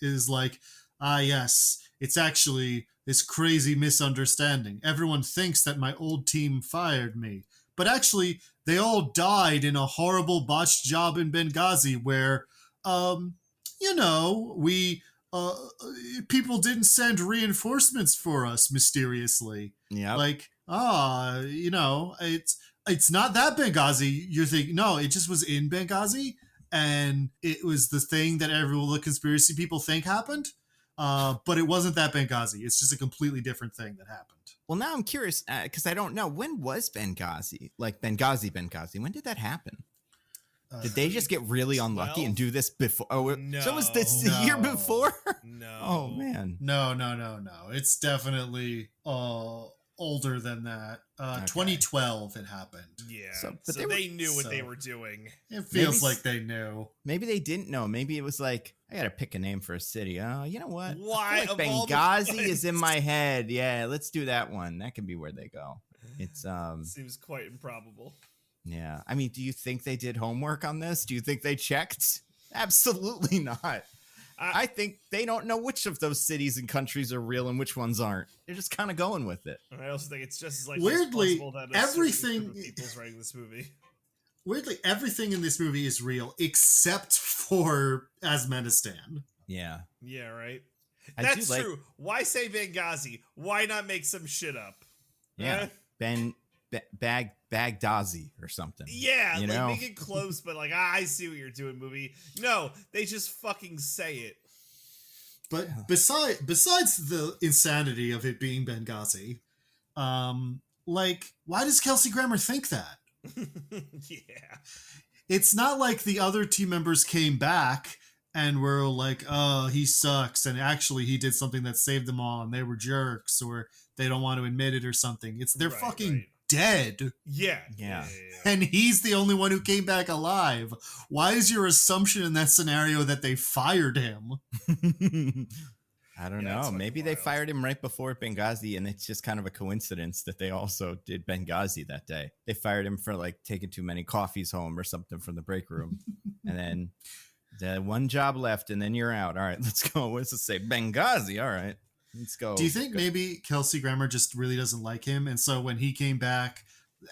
is like, yes, it's actually this crazy misunderstanding. Everyone thinks that my old team fired me, but actually they all died in a horrible botched job in Benghazi where, we people didn't send reinforcements for us mysteriously. Yeah, like it's not that Benghazi. You're thinking, no, it just was in Benghazi, and it was the thing that the conspiracy people think happened. But it wasn't that Benghazi. It's just a completely different thing that happened. Well, now I'm curious because I don't know, when was Benghazi? Like Benghazi. When did that happen? Did they just get really unlucky and do this before? Oh, no, so was this the year before? No. Oh man. No. It's definitely older than that. 2012 it happened. Yeah. So they knew what they were doing. It feels like they knew. Maybe they didn't know. Maybe it was like, I gotta pick a name for a city. Oh, you know what? Why? I feel like Benghazi is in my head. Yeah, let's do that one. That can be where they go. It's seems quite improbable. Yeah. I mean, do you think they did homework on this? Do you think they checked? Absolutely not. I think they don't know which of those cities and countries are real and which ones aren't. They're just kind of going with it. I also think it's just as like Weirdly, responsible that everything group of people's writing this movie. Weirdly, everything in this movie is real except for Asmenistan. Yeah. Yeah, right. I That's do like- true. Why say Benghazi? Why not make some shit up? Yeah. Bagdazi or something. Yeah, you like know? make it close, but like I see what you're doing, movie. No, they just fucking say it. But besides the insanity of it being Benghazi, like, why does Kelsey Grammer think that? Yeah. It's not like the other team members came back and were like, oh, he sucks, and actually he did something that saved them all, and they were jerks, or they don't want to admit it or something. It's they're fucking dead. Yeah. And he's the only one who came back alive. Why is your assumption in that scenario that they fired him? I don't know. Maybe they fired him right before Benghazi, and it's just kind of a coincidence that they also did Benghazi that day. They fired him for like taking too many coffees home or something from the break room. And then the one job left, and then you're out. All right, let's go. What does it say? Benghazi. All right, let's go. Do you think maybe Kelsey Grammer just really doesn't like him? And so when he came back,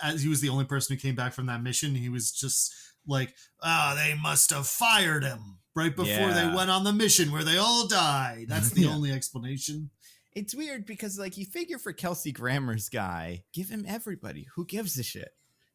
as he was the only person who came back from that mission, he was just like, they must have fired him right before they went on the mission where they all died. That's the only explanation. It's weird because, like, you figure for Kelsey Grammer's guy, give him everybody. Who gives a shit?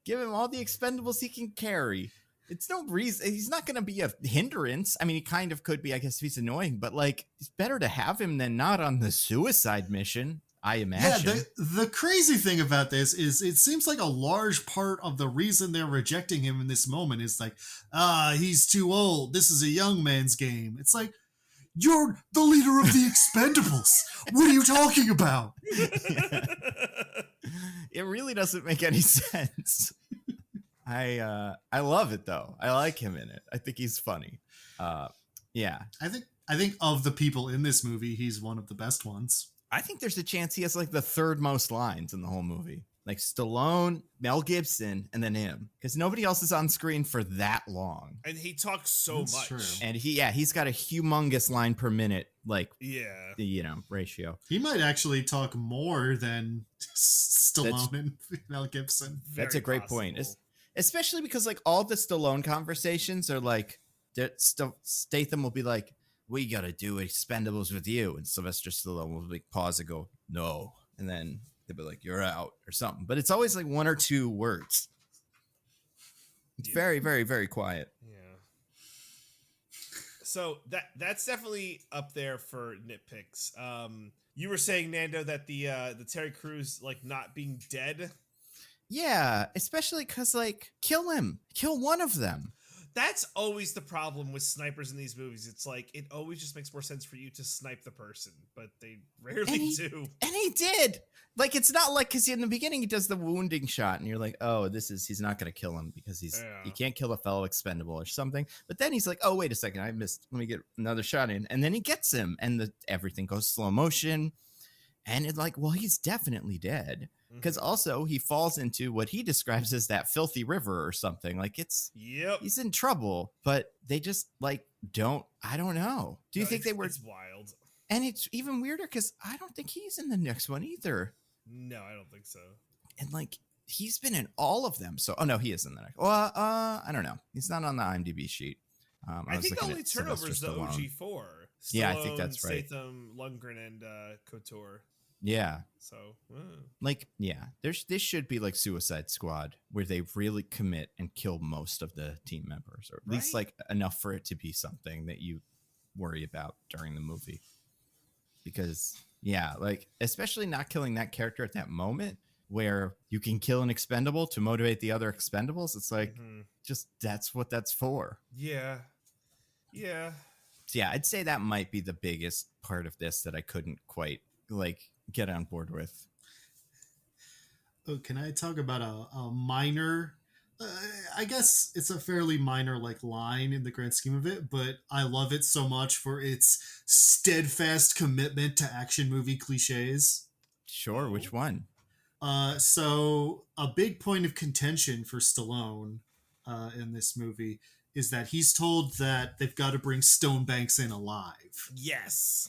Give him all the Expendables he can carry. It's no reason. He's not going to be a hindrance. I mean, he kind of could be, I guess, if he's annoying. But, like, it's better to have him than not on the suicide mission, I imagine. Yeah, the crazy thing about this is it seems like a large part of the reason they're rejecting him in this moment is like, he's too old. This is a young man's game. It's like, you're the leader of the Expendables. What are you talking about? It really doesn't make any sense. I love it though. I like him in it. I think he's funny. Yeah. I think of the people in this movie, he's one of the best ones. I think there's a chance he has like the third most lines in the whole movie. Like Stallone, Mel Gibson, and then him. Because nobody else is on screen for that long. And he talks so much. True. And he's got a humongous line per minute, like, ratio. He might actually talk more than Stallone and Mel Gibson. That's a great point. Especially because like all the Stallone conversations are like, Statham will be like, we got to do Expendables with you. And Sylvester Stallone will like pause and go, no. And then they'll be like, you're out or something. But it's always like one or two words. It's very, very, very quiet. Yeah. So that's definitely up there for nitpicks. You were saying, Nando, that the Terry Crews like not being dead. Yeah, especially because like kill him, kill one of them. That's always the problem with snipers in these movies. It's like it always just makes more sense for you to snipe the person, but they rarely do. And he did. Like it's not like because in the beginning he does the wounding shot, and you're like, oh, he's not gonna kill him because he can't kill a fellow expendable or something. But then he's like, oh, wait a second, I missed. Let me get another shot in, and then he gets him, and everything goes slow motion, and it's like, well, he's definitely dead. Because also he falls into what he describes as that filthy river or something. Like he's in trouble, but they just like I don't know. Do you think they were? It's wild. And it's even weirder because I don't think he's in the next one either. No, I don't think so. And like he's been in all of them. So, no, he is in the next. Well, I don't know. He's not on the IMDb sheet. I think the only turnover is the OG4. Yeah, I think that's right. Statham, Lundgren, and Couture. Yeah. So, like, yeah, this should be like Suicide Squad where they really commit and kill most of the team members, or at least like enough for it to be something that you worry about during the movie. Because, yeah, like, especially not killing that character at that moment where you can kill an expendable to motivate the other expendables. It's like, just that's what that's for. Yeah. Yeah. So, yeah, I'd say that might be the biggest part of this that I couldn't quite like get on board with. Oh, can I talk about a minor, I guess it's a fairly minor like line in the grand scheme of it, but I love it so much for its steadfast commitment to action movie cliches. Sure, which one? So a big point of contention for Stallone in this movie is that he's told that they've got to bring Stonebanks in alive. Yes.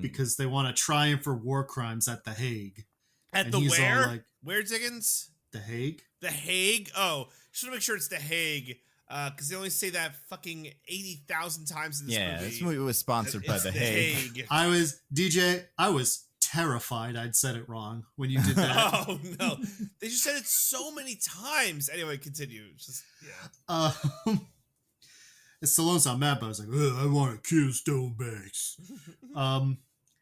Because they want to try him for war crimes at The Hague. At And the he's all where? like, Where, Diggins? The Hague? The Hague? Oh, just want to make sure it's The Hague. Because they only say that fucking 80,000 times in this movie. Yeah, this movie was sponsored by It's The Hague. I was terrified I'd said it wrong when you did that. Oh, no. They just said it so many times. Anyway, continue. Just, yeah. Stallone's not mad, but I was like, I want to kill Stonebanks.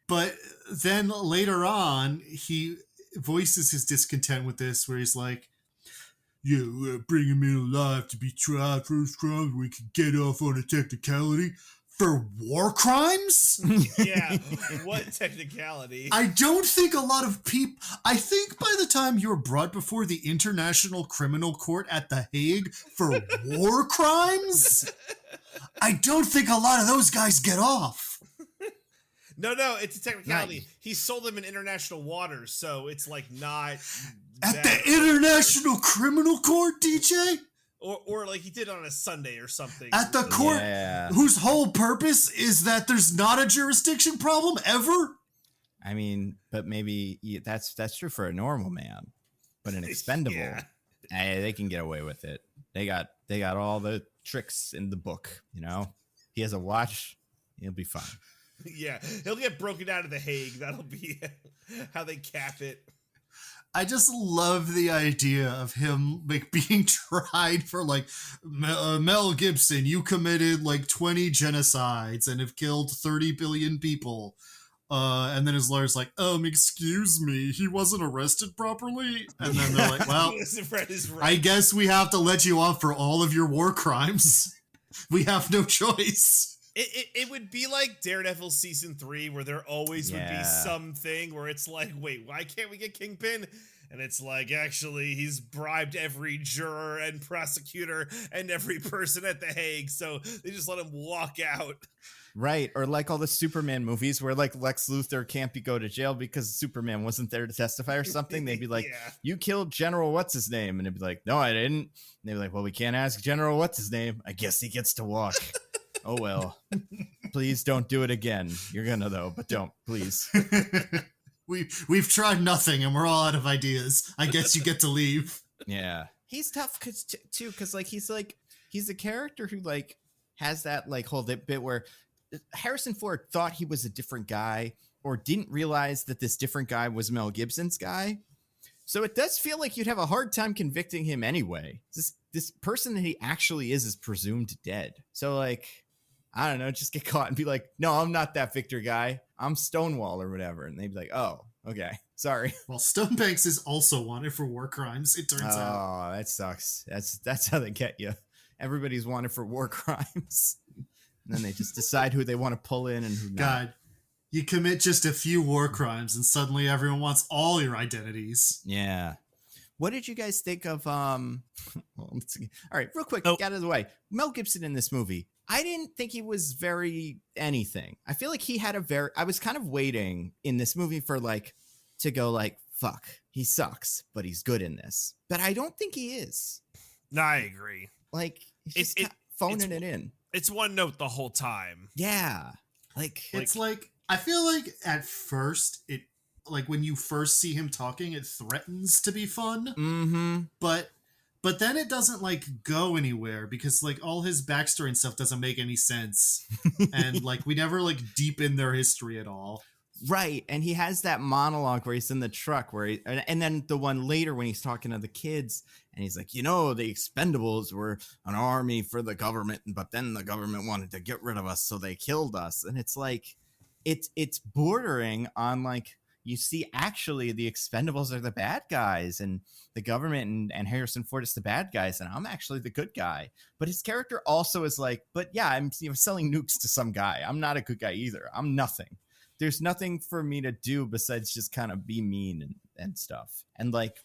But then later on, he voices his discontent with this, where he's like, yeah, bring him in alive to be tried for his crimes. We can get off on a technicality for war crimes. Yeah, what technicality? I don't think a lot of people. I think by the time you're brought before the International Criminal Court at The Hague for war crimes, I don't think a lot of those guys get off. No, it's a technicality. He sold them in international waters, so it's like not at the International Criminal Court, DJ. Or like he did on a Sunday or something. At the court whose whole purpose is that there's not a jurisdiction problem ever? I mean, but maybe that's true for a normal man. But an expendable, they can get away with it. They got all the tricks in the book, you know? He has a watch, he'll be fine. Yeah, he'll get broken out of The Hague. That'll be how they cap it. I just love the idea of him like being tried for like Mel Gibson. You committed like 20 genocides and have killed 30 billion people. And then his lawyer's like, excuse me, he wasn't arrested properly. And then they're like, well, I guess we have to let you off for all of your war crimes. We have no choice. It would be like Daredevil season 3, where there always would be something where it's like, wait, why can't we get Kingpin? And it's like, actually, he's bribed every juror and prosecutor and every person at The Hague, so they just let him walk out. Right, or like all the Superman movies where like Lex Luthor can't go to jail because Superman wasn't there to testify or something. They'd be like, you killed General what's-his-name? And it'd be like, no, I didn't. And they'd be like, well, we can't ask General what's-his-name. I guess he gets to walk. Oh, well, please don't do it again. You're gonna, though, but don't, please. We've tried nothing and we're all out of ideas. I guess you get to leave. Yeah. He's tough because like he's a character who like has that like whole bit where Harrison Ford thought he was a different guy or didn't realize that this different guy was Mel Gibson's guy. So it does feel like you'd have a hard time convicting him anyway. This person that he actually is presumed dead. So like, I don't know, just get caught and be like, no, I'm not that Victor guy. I'm Stonewall or whatever. And they'd be like, oh, okay, sorry. Well, Stonebanks is also wanted for war crimes, it turns out. Oh, that sucks. That's how they get you. Everybody's wanted for war crimes. And then they just decide who they want to pull in and who not. God, you commit just a few war crimes and suddenly everyone wants all your identities. Yeah. What did you guys think of, well, let's see. All right, real quick, get out of the way. Mel Gibson in this movie. I didn't think he was very anything. I feel like he had I was kind of waiting in this movie for like, to go like, fuck, he sucks, but he's good in this. But I don't think he is. No, I agree. Like, he's just phoning it in. It's one note the whole time. Yeah. It's like, I feel like at first, like when you first see him talking, it threatens to be fun. Mm-hmm. But then it doesn't like go anywhere because like all his backstory and stuff doesn't make any sense. And like we never like deepen their history at all. Right. And he has that monologue where he's in the truck and then the one later when he's talking to the kids and he's like, you know, the Expendables were an army for the government, but then the government wanted to get rid of us, so they killed us. And it's like, it's bordering on like, you see, actually, the Expendables are the bad guys, and the government and Harrison Ford is the bad guys, and I'm actually the good guy. But his character also is like, but yeah, I'm selling nukes to some guy. I'm not a good guy either. I'm nothing. There's nothing for me to do besides just kind of be mean and stuff. And like,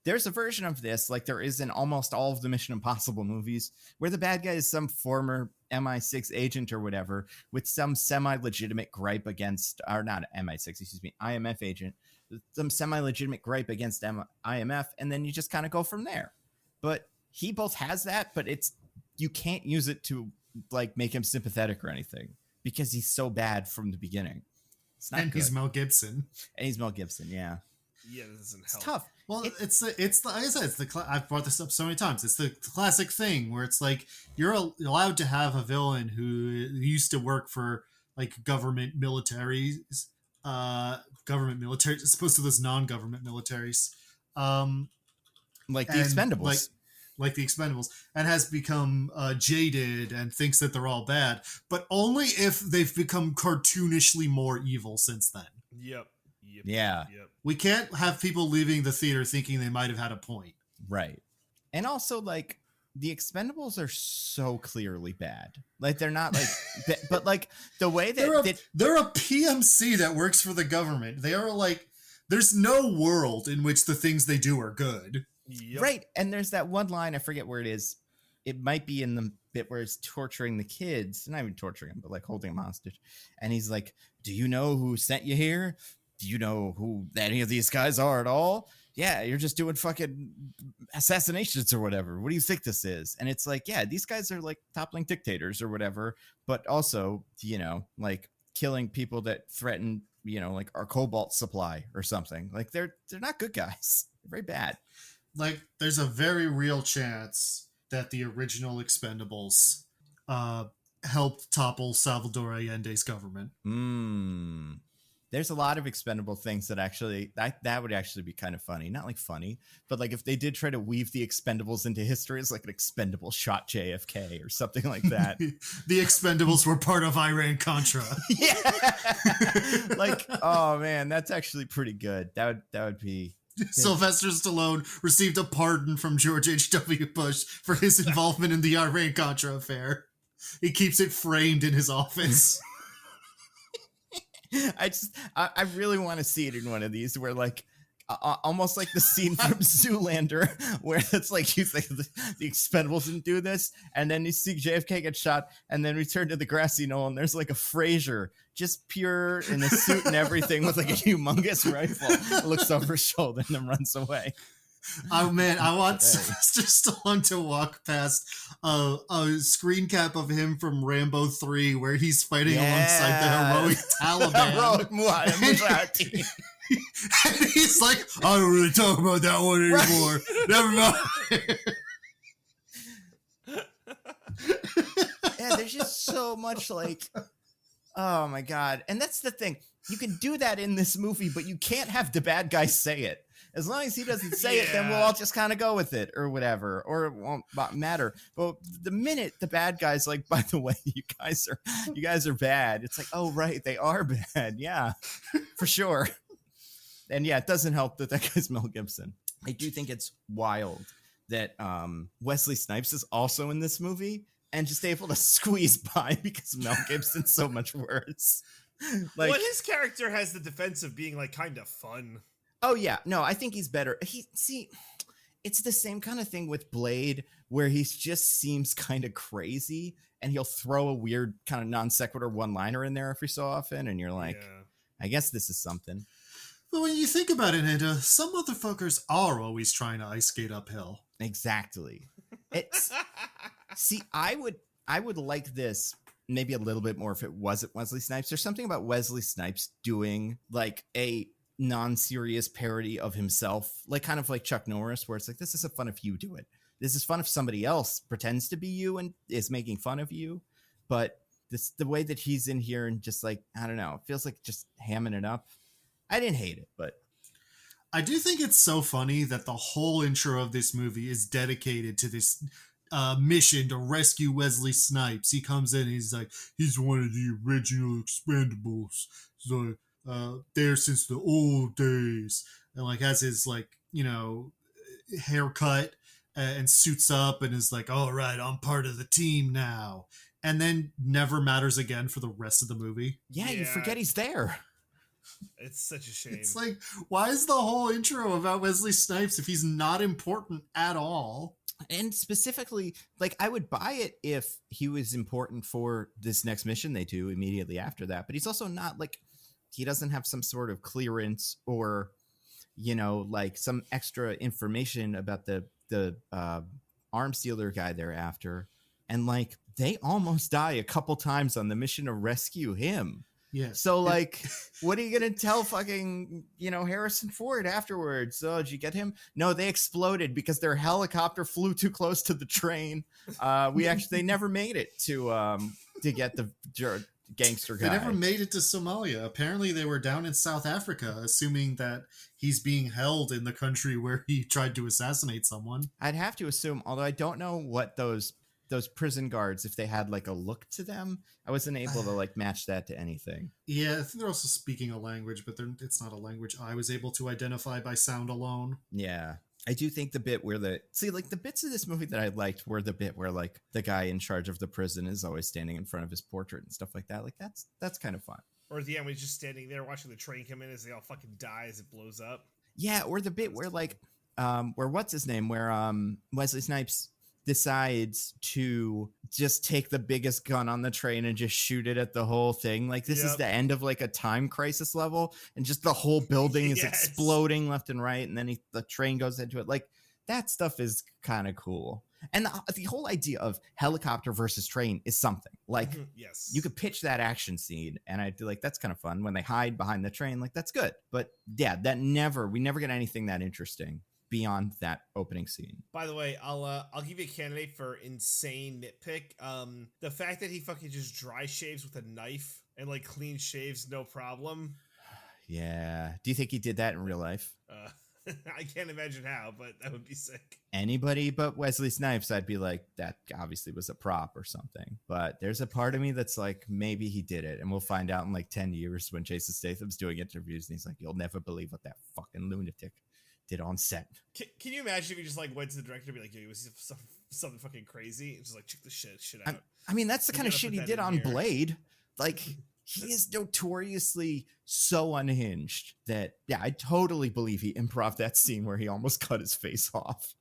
there's a version of this, like there is in almost all of the Mission Impossible movies, where the bad guy is some former MI6 agent or whatever with some semi-legitimate gripe against, or not MI6, excuse me, IMF agent, some semi-legitimate gripe against IMF, and then you just kind of go from there. But he both has that, but it's you can't use it to like make him sympathetic or anything because he's so bad from the beginning. It's not and good. he's Mel Gibson. And he's Mel Gibson. Yeah. Yeah, that doesn't It's help. tough. Well, it's like I said, I've brought this up so many times. It's the classic thing where it's like you're allowed to have a villain who used to work for like government militaries, as opposed to those non-government militaries, Like the and Expendables. like the Expendables, and has become jaded and thinks that they're all bad, but only if they've become cartoonishly more evil since then. Yep. Yeah. Yep. We can't have people leaving the theater thinking they might have had a point. Right. And also, like, the Expendables are so clearly bad. Like, they're not like, but like the way that they're a PMC that works for the government. They are like, there's no world in which the things they do are good. Yep. Right. And there's that one line, I forget where it is. It might be in the bit where he's torturing the kids, not even torturing them, but like holding them hostage. And he's like, do you know who sent you here? Do you know who any of these guys are at all? Yeah, you're just doing fucking assassinations or whatever. What do you think this is? And it's like, yeah, these guys are like toppling dictators or whatever, but also, you know, like killing people that threaten, you know, like our cobalt supply or something. Like they're not good guys. They're very bad. Like, there's a very real chance that the original Expendables helped topple Salvador Allende's government. There's a lot of expendable things that actually that would actually be kind of funny. Not like funny, but like if they did try to weave the Expendables into history, it's like an Expendable shot JFK or something like that. The Expendables were part of Iran-Contra. Yeah. Like, oh man, that's actually pretty good. That would be. Sylvester Stallone received a pardon from George H.W. Bush for his involvement in the Iran-Contra affair. He keeps it framed in his office. I really want to see it in one of these where like almost like the scene from Zoolander where it's like you think the Expendables didn't do this, and then you see JFK get shot, and then we turn to the grassy knoll and there's like a Fraser just pure in a suit and everything with like a humongous rifle, looks over his shoulder and then runs away. Oh man, I want Sylvester Stallone to walk past a screen cap of him from Rambo 3 where he's fighting alongside the heroic Taliban. Heroic Mujahideen. And he's like, I don't really talk about that one anymore. Never mind. Yeah, there's just so much like, oh my God. And that's the thing. You can do that in this movie, but you can't have the bad guy say it. As long as he doesn't say it, then we'll all just kind of go with it or whatever, or it won't matter. But the minute the bad guy's like, by the way, you guys are bad. It's like, oh, right. They are bad. Yeah, for sure. And yeah, it doesn't help that guy's Mel Gibson. I do think it's wild that Wesley Snipes is also in this movie and just able to squeeze by because Mel Gibson's so much worse. Like, well, his character has the defense of being like kind of fun. Oh yeah, no, I think he's better. It's the same kind of thing with Blade where he just seems kind of crazy and he'll throw a weird kind of non sequitur one-liner in there every so often, and you're like, I guess this is something. But when you think about it, Nando, some motherfuckers are always trying to ice skate uphill. Exactly. It's see, I would like this maybe a little bit more if it wasn't Wesley Snipes. There's something about Wesley Snipes doing like a non-serious parody of himself, like kind of like Chuck Norris, where it's like, this isn't fun if you do it. This is fun if somebody else pretends to be you and is making fun of you. But the way that he's in here and just like, I don't know, it feels like just hamming it up. I didn't hate it, but I do think it's so funny that the whole intro of this movie is dedicated to this mission to rescue Wesley Snipes. He comes in, he's like, he's one of the original Expendables. So there since the old days, and like has his like, you know, haircut and suits up and is like, all right, I'm part of the team now, and then never matters again for the rest of the movie. Yeah, you forget he's there. It's such a shame. It's like, why is the whole intro about Wesley Snipes if he's not important at all? And specifically, like, I would buy it if he was important for this next mission they do immediately after that, but he's also not, like, he doesn't have some sort of clearance or, you know, like some extra information about the arms dealer guy they're after. and like they almost die a couple times on the mission to rescue him. Yeah. So like, what are you gonna tell fucking, Harrison Ford afterwards? Oh, did you get him? No, they exploded because their helicopter flew too close to the train. They never made it to get the gangster guy. They never made it to Somalia. Apparently they were down in South Africa, assuming that he's being held in the country where he tried to assassinate someone. I'd have to assume, although I don't know what those prison guards, if they had like a look to them. I wasn't able to like match that to anything. Yeah, I think they're also speaking a language, but it's not a language I was able to identify by sound alone. Yeah. I do think the bit where the bits of this movie that I liked were the bit where like the guy in charge of the prison is always standing in front of his portrait and stuff like that. Like that's kind of fun. Or at the end, when he's just standing there watching the train come in as they all fucking die as it blows up. Yeah, or the bit where like where what's his name? Where Wesley Snipes decides to just take the biggest gun on the train and just shoot it at the whole thing. Like this is the end of like a time crisis level, and just the whole building is exploding left and right, and then the train goes into it. Like that stuff is kind of cool. And the whole idea of helicopter versus train is something. Like yes, you could pitch that action scene, and I'd be like, that's kind of fun when they hide behind the train. Like that's good. But yeah, we never get anything that interesting beyond that opening scene. By the way, I'll give you a candidate for insane nitpick. The fact that he fucking just dry shaves with a knife and like clean shaves no problem. Yeah. Do you think he did that in real life? I can't imagine how, but that would be sick. Anybody but Wesley Snipes, I'd be like, that obviously was a prop or something. But there's a part of me that's like, maybe he did it. And we'll find out in like 10 years when Jason Statham's doing interviews and he's like, you'll never believe what that fucking lunatic did on set. Can you imagine if he just like went to the director and be like, yo, it was something fucking crazy, and just like check this shit out? I mean, that's the kind of shit he did on Blade. Like, he is notoriously so unhinged that, yeah, I totally believe he improv that scene where he almost cut his face off.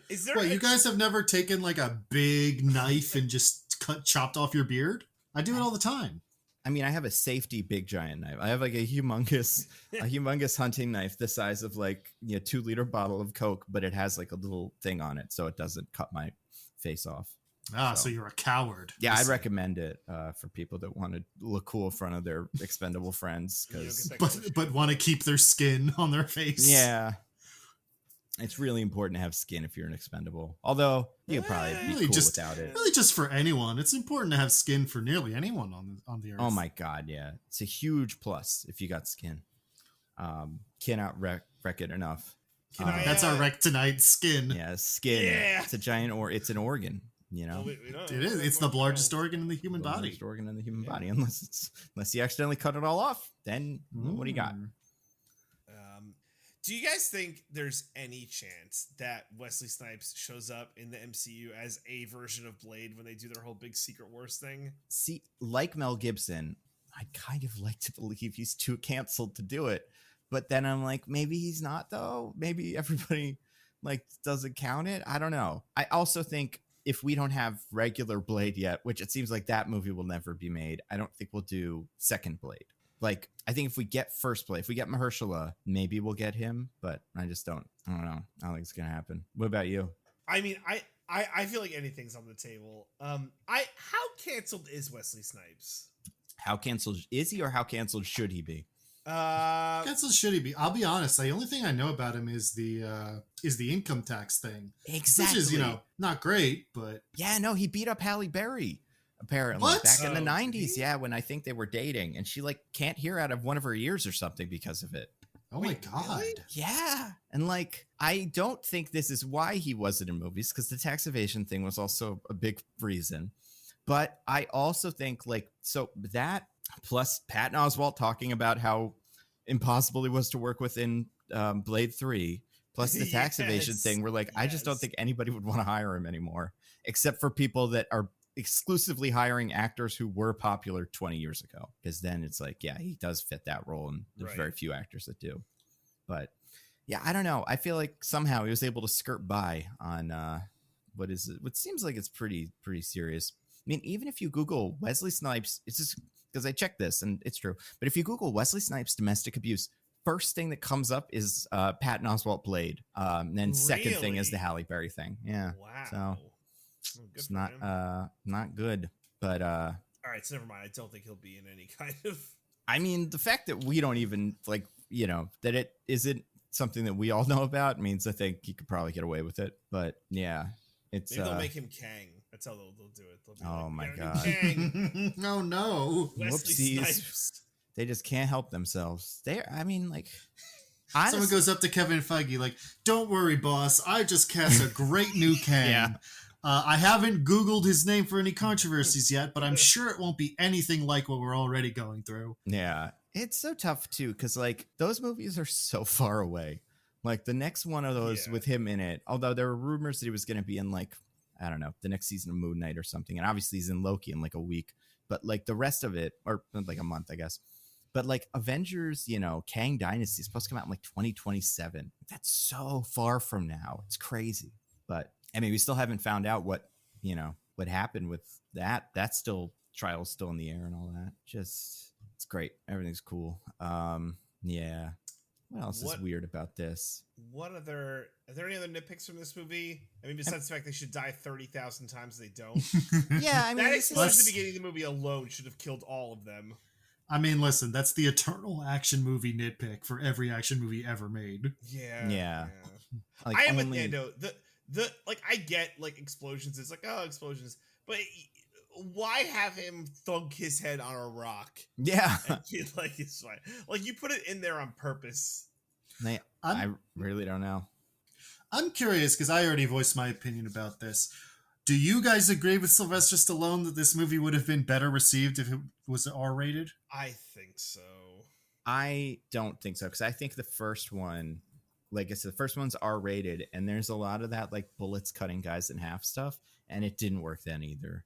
Is there? What, you guys have never taken like a big knife and just chopped off your beard? I do it all the time. I mean, I have a safety big giant knife. I have like a humongous hunting knife the size of like 2-liter bottle of Coke, but it has like a little thing on it so it doesn't cut my face off. So you're a coward. Yeah, I'd recommend it for people that want to look cool in front of their expendable friends, but want to keep their skin on their face. Yeah. It's really important to have skin if you're an expendable. Although you could probably be cool without it. Really, just for anyone. It's important to have skin for nearly anyone on the earth. Oh my god, yeah, it's a huge plus if you got skin. Cannot wreck it enough. That's our wreck tonight. Skin. Yeah, skin. Yeah. It's a giant it's an organ. It is. It's the largest organ in the human body. Largest organ in the human body. Unless you accidentally cut it all off, then what do you got? Do you guys think there's any chance that Wesley Snipes shows up in the MCU as a version of Blade when they do their whole big Secret Wars thing? See, like Mel Gibson, I'd kind of like to believe he's too canceled to do it. But then I'm like, maybe he's not, though. Maybe everybody like doesn't count it. I don't know. I also think if we don't have regular Blade yet, which it seems like that movie will never be made, I don't think we'll do second Blade. Like, I think if we get first Blade, if we get Mahershala, maybe we'll get him, but I don't know. I don't think it's going to happen. What about you? I mean, I feel like anything's on the table. How canceled is Wesley Snipes? How canceled is he, or how canceled should he be? Canceled should he be? I'll be honest. The only thing I know about him is the income tax thing. Exactly. Which is, not great, but yeah, no, he beat up Halle Berry. Apparently, back in the 90s, yeah, when I think they were dating, and she like can't hear out of one of her ears or something because of it. Oh my god! Really? Yeah, and like I don't think this is why he wasn't in movies, because the tax evasion thing was also a big reason. But I also think that plus Patton Oswalt talking about how impossible he was to work with in Blade 3, plus the tax evasion thing. We're like, I just don't think anybody would want to hire him anymore, except for people that are exclusively hiring actors who were popular 20 years ago, because then it's like, yeah, he does fit that role, and there's very few actors that do. But yeah, I don't know. I feel like somehow he was able to skirt by on what seems like it's pretty serious. I mean, even if you Google Wesley Snipes, it's just because I checked this and it's true. But if you Google Wesley Snipes domestic abuse, first thing that comes up is Patton Oswalt Blade. And then second thing is the Halle Berry thing. Yeah. Wow. So Well, good it's for not him. not good. But All right, so never mind. I don't think he'll be in any kind of. I mean, the fact that we don't even like, that it isn't something that we all know about means I think he could probably get away with it. But yeah, it's Maybe they'll make him Kang. That's how they'll do it. They'll be Oh like, my "We got a new God. Kang, No, no. Wesley Whoopsies. Snipes." they just can't help themselves. I mean, like, Someone honestly, goes up to Kevin Feige like, "Don't worry, boss. I just cast a great new Kang. Yeah. I haven't Googled his name for any controversies yet, but I'm sure it won't be anything like what we're already going through." yeah, it's so tough too because like those movies are so far away. Like the next one of those Yeah. with him in it, although there were rumors that he was going to be in like, I don't know, the next season of Moon Knight or something, and obviously he's in Loki in like a week, but like the rest of it, or like a month, I guess. But like Avengers, Kang Dynasty is supposed to come out in like 2027. That's so far from now. It's crazy. But I mean, we still haven't found out what happened with that. That's still trial's still in the air and all that. Just it's great. Everything's cool. Yeah. What else is weird about this? Are there any other nitpicks from this movie? I mean, besides the fact they should die 30,000 times, they don't. Yeah, I mean, That it's explosion at the beginning of the movie alone should have killed all of them. I mean, listen, that's the eternal action movie nitpick for every action movie ever made. Yeah. like, I am with only- Nando. The like I get like explosions. It's like, oh, explosions, but why have him thunk his head on a rock? Yeah. And like it's fine. Like you put it in there on purpose. I really don't know. I'm curious because I already voiced my opinion about this. Do you guys agree with Sylvester Stallone that this movie would have been better received if it was R-rated? I think so. I don't think so because I think the first one, like I said, the first one's R-rated, and there's a lot of that like bullets cutting guys in half stuff, and it didn't work then either.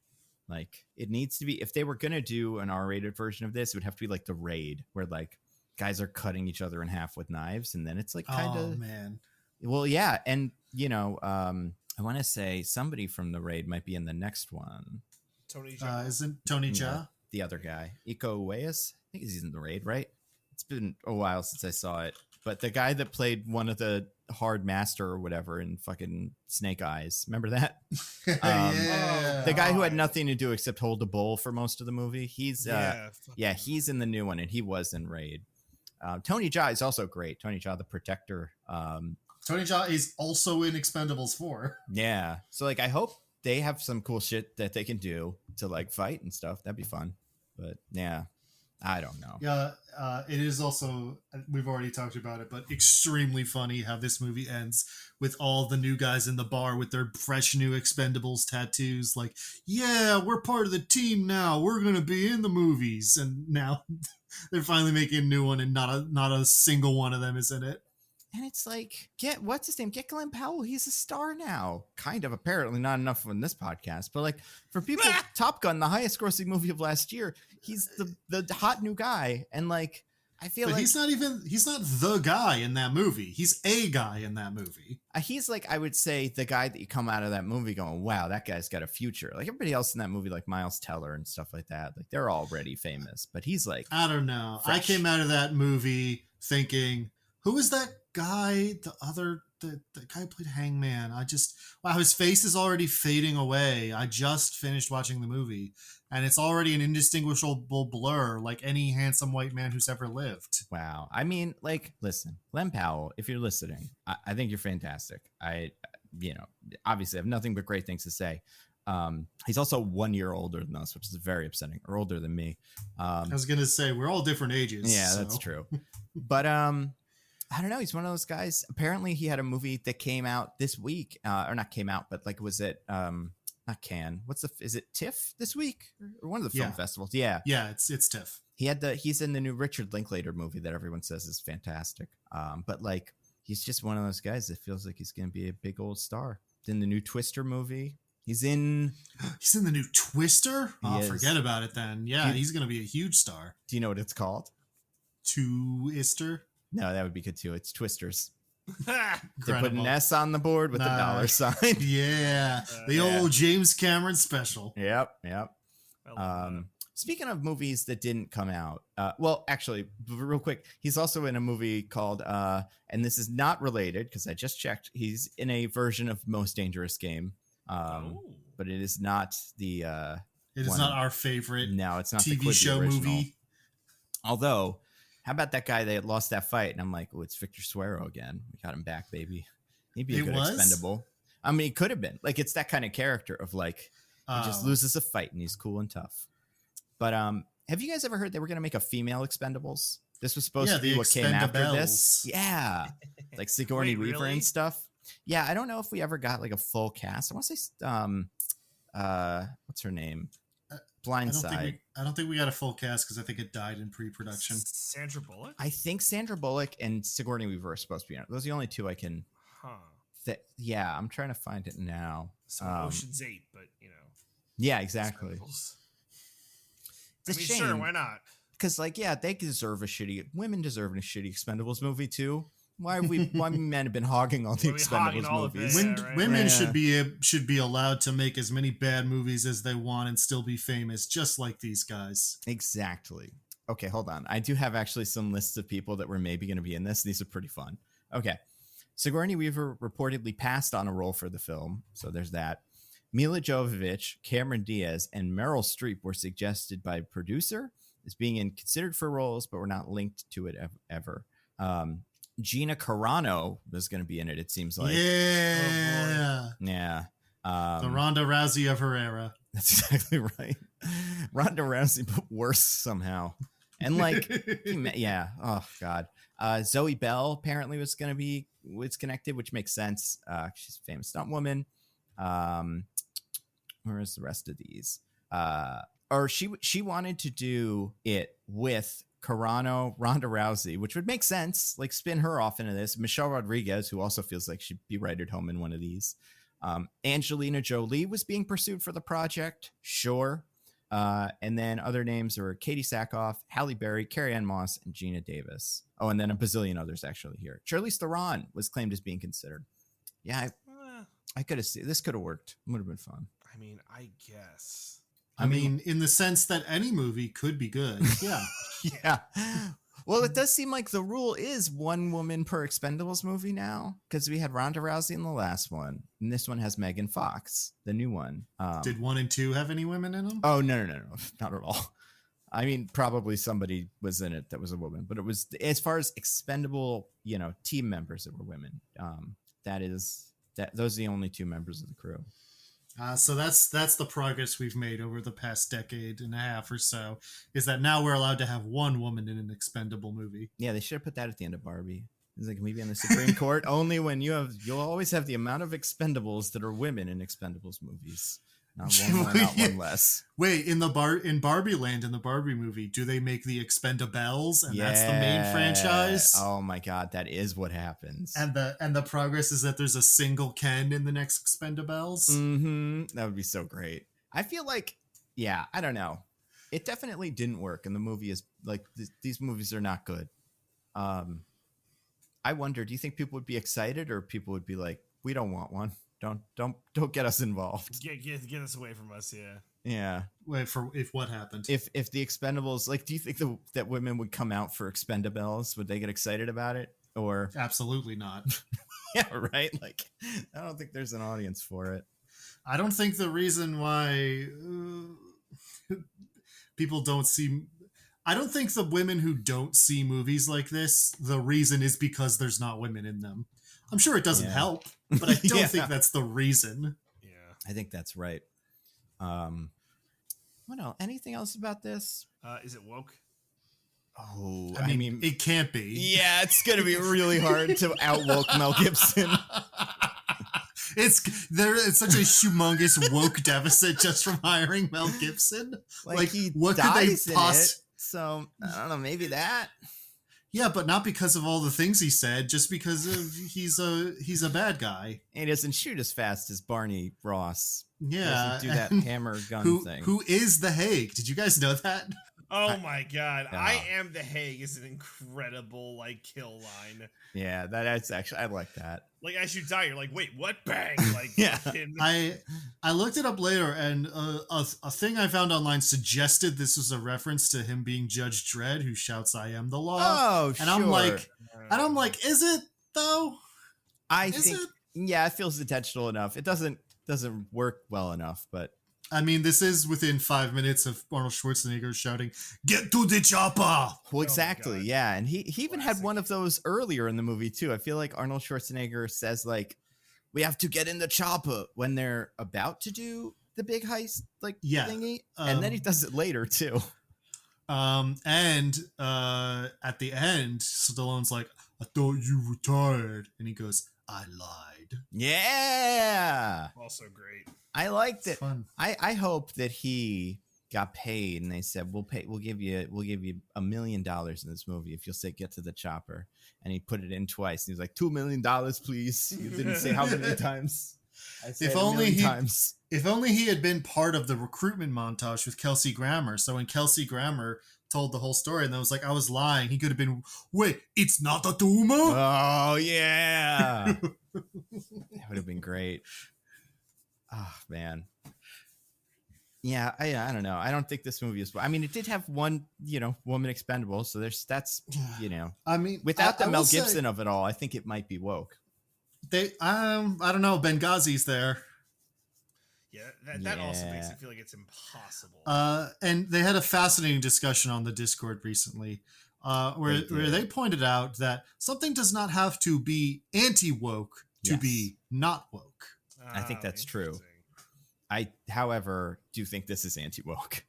Like it needs to be, if they were gonna do an R-rated version of this, it would have to be like The Raid, where like guys are cutting each other in half with knives, and then it's like kind of. Oh man. Well, yeah, and I want to say somebody from The Raid might be in the next one. Tony Jaa. Isn't Tony Jaa? The other guy, Iko Uwais. I think he's in The Raid, right? It's been a while since I saw it, but the guy that played one of the Hard Master or whatever in fucking Snake Eyes, remember that? Yeah. The guy who had nothing to do except hold a bowl for most of the movie. He's yeah, he's in the new one, and he was in Raid. Tony Jaa is also great. Tony Jaa, the Protector. Tony Jaa is also in Expendables 4. Yeah. So like I hope they have some cool shit that they can do to like fight and stuff. That'd be fun. But yeah, I don't know. Yeah, it is also, we've already talked about it, but extremely funny how this movie ends with all the new guys in the bar with their fresh new Expendables tattoos. Like, yeah, we're part of the team now. We're going to be in the movies. And now they're finally making a new one and not a single one of them is in it. And it's like, what's his name? Get Glenn Powell. He's a star now. Kind of, apparently not enough in this podcast, but like for people, Top Gun, the highest grossing movie of last year, he's the hot new guy. And like, I feel but like he's not the guy in that movie. He's a guy in that movie. He's like, I would say the guy that you come out of that movie going, wow, that guy's got a future. Like everybody else in that movie, like Miles Teller and stuff like that. Like they're already famous, but he's like, I don't know. Fresh. I came out of that movie thinking, who is that guy? The guy who played Hangman. Wow, his face is already fading away. I just finished watching the movie, and it's already an indistinguishable blur, like any handsome white man who's ever lived. wow. I mean, like, listen, Glenn Powell, if you're listening, I think you're fantastic. I obviously have nothing but great things to say. He's also 1 year older than us, which is very upsetting, or older than me. I was gonna say we're all different ages. Yeah, so. that's true. But I don't know. He's one of those guys. Apparently, he had a movie that came out this week, or not came out, but like was it not Cannes? Is it TIFF this week or one of the film festivals? Yeah, it's TIFF. He's in the new Richard Linklater movie that everyone says is fantastic. But like he's just one of those guys that feels like he's gonna be a big old star. In the new Twister movie, he's in the new Twister. He is. Forget about it then. Yeah, he's gonna be a huge star. Do you know what it's called? Twister. No, that would be good too. It's Twisters. They put Incredible. an S on the board with a dollar sign. Yeah, the old James Cameron special. Yep. I love that. Speaking of movies that didn't come out, well, actually, real quick, he's also in a movie called, and this is not related because I just checked. He's in a version of Most Dangerous Game, but it is not the. It is not our favorite. No, it's not TV the show original. movie. Although, how about that guy that had lost that fight? And I'm like, oh, it's Victor Suero again. We got him back, baby. He'd be a good expendable. I mean, he could have been. Like, it's that kind of character of like, he just loses a fight and he's cool and tough. But have you guys ever heard they were going to make a female Expendables? This was supposed to be what came after this. Yeah. Like Sigourney Weaver and stuff. Yeah, I don't know if we ever got like a full cast. I want to say, what's her name? Blindside. I don't think we got a full cast because I think it died in pre-production. Sandra Bullock? I think Sandra Bullock and Sigourney Weaver are supposed to be on it. Those are the only two I can. Yeah, I'm trying to find it now. Ocean's 8, but you know. Yeah, exactly. It's a shame. Sure, why not? Because, like, yeah, they deserve women deserve a shitty Expendables movie too. Why men have been hogging all the Expendables movies? Women should be allowed to make as many bad movies as they want and still be famous, just like these guys. Exactly. Okay, hold on. I do have actually some lists of people that were maybe going to be in this. These are pretty fun. Okay. Sigourney Weaver reportedly passed on a role for the film, so there's that. Mila Jovovich, Cameron Diaz, and Meryl Streep were suggested by producer as being considered for roles, but were not linked to it ever. Gina Carano was going to be in it, it seems like. Yeah. Yeah. The Ronda Rousey of her era. That's exactly right. Ronda Rousey, but worse somehow. And like, yeah. Oh, God. Zoe Bell apparently was connected, which makes sense. She's a famous stunt woman. Where is the rest of these? Or she wanted to do it with Carano, Ronda Rousey, which would make sense. Like spin her off into this. Michelle Rodriguez, who also feels like she'd be right at home in one of these. Angelina Jolie was being pursued for the project. Sure. And then other names are Katie Sackhoff, Halle Berry, Carrie-Anne Moss, and Gina Davis. Oh, and then a bazillion others actually here. Charlize Theron was claimed as being considered. Yeah, I could have seen this. Could have worked. Would have been fun. I mean, I guess. I mean, in the sense that any movie could be good. Yeah. Yeah. Well, it does seem like the rule is one woman per Expendables movie now, because we had Ronda Rousey in the last one, and this one has Megan Fox, the new one. Did 1 and 2 have any women in them? Oh, no, not at all. I mean, probably somebody was in it that was a woman, but it was, as far as expendable, team members that were women. Those are the only 2 members of the crew. So that's the progress we've made over the past decade and a half or so, is that now we're allowed to have one woman in an expendable movie. Yeah, they should have put that at the end of Barbie. It's like maybe on the Supreme Court, only when you'll always have the amount of Expendables that are women in Expendables movies. Not one more, not one less. Wait, in Barbie Land, in the Barbie movie, do they make the Expendables, and that's the main franchise? Oh my God, that is what happens. And the progress is that there's a single Ken in the next Expendables. Mm-hmm. That would be so great. I feel like, I don't know. It definitely didn't work, and the movie is like these movies are not good. I wonder, do you think people would be excited, or people would be like, we don't want one? Don't get us involved. Get us away from us, yeah. Yeah. Wait, if what happened? If the Expendables, like, do you think that women would come out for Expendables? Would they get excited about it? Or absolutely not. Yeah, right. Like, I don't think there's an audience for it. I don't think the reason why people don't see. I don't think the women who don't see movies like this, the reason is because there's not women in them. I'm sure it doesn't help, but I don't think that's the reason. Yeah, I think that's right. What else? Anything else about this? Is it woke? Oh, I mean, it can't be. Yeah, it's gonna be really hard to out-woke Mel Gibson. It's such a humongous woke deficit just from hiring Mel Gibson. Like he what could they possibly? So I don't know, maybe that. Yeah, but not because of all the things he said, just because of he's a bad guy. And he doesn't shoot as fast as Barney Ross. Yeah, do that hammer gun thing. Who is the Hague? Did you guys know that? Oh my God! I am the Hague is an incredible kill line. Yeah, that's actually I like that. Like as you die, you're like, wait, what? Bang! Like yeah. I I looked it up later, and a thing I found online suggested this was a reference to him being Judge Dredd, who shouts, "I am the law." Oh, And sure. I'm like, is it though? I Is think, it? yeah, it feels intentional enough. It doesn't work well enough, but I mean, this is within 5 minutes of Arnold Schwarzenegger shouting, "Get to the chopper!" well, exactly, God. yeah. And he even had Classic. one of those earlier in the movie too. I feel like Arnold Schwarzenegger says like, "We have to get in the chopper" when they're about to do the big heist, like thingy, and then he does it later too. And at the end, Stallone's like, "I thought you retired," and he goes, "I lied." Yeah, Also great. I liked it. Fun. I hope that he got paid and they said we'll give you $1 million in this movie if you'll say get to the chopper, and he put it in twice and he was like $2 million please. You didn't say how many times. I said If only he times. If only he had been part of the recruitment montage with Kelsey Grammer. So when Kelsey Grammer told the whole story and I was like, I was lying, he could have been, wait, it's not a tumor? Oh yeah. That would have been great. Oh man. Yeah, I don't know. I don't think this movie is. I mean, it did have one, woman expendable. So that's I mean, without the I Mel will Gibson say, of it all, I think it might be woke. I don't know, Benghazi's there. Yeah, that also makes it feel like it's impossible. And they had a fascinating discussion on the Discord recently, where they pointed out that something does not have to be anti-woke to be not woke. I think that's true. I, however, do think this is anti-woke.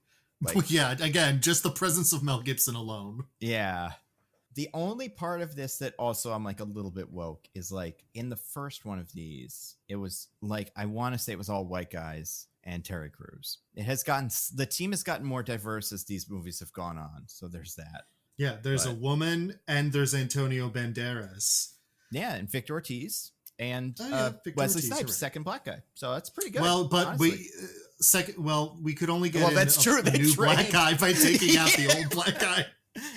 Yeah, again, just the presence of Mel Gibson alone. Yeah. The only part of this that also I'm like a little bit woke is like in the first one of these, it was like, I want to say it was all white guys and Terry Crews. The team has gotten more diverse as these movies have gone on. So there's that. Yeah, there's a woman and there's Antonio Banderas. Yeah, and Victor Ortiz. And Victor Wesley Ortiz, Snipes, right. second black guy. So that's pretty good. Well, but honestly. we could only get that's true. a new black guy by taking out the old black guy.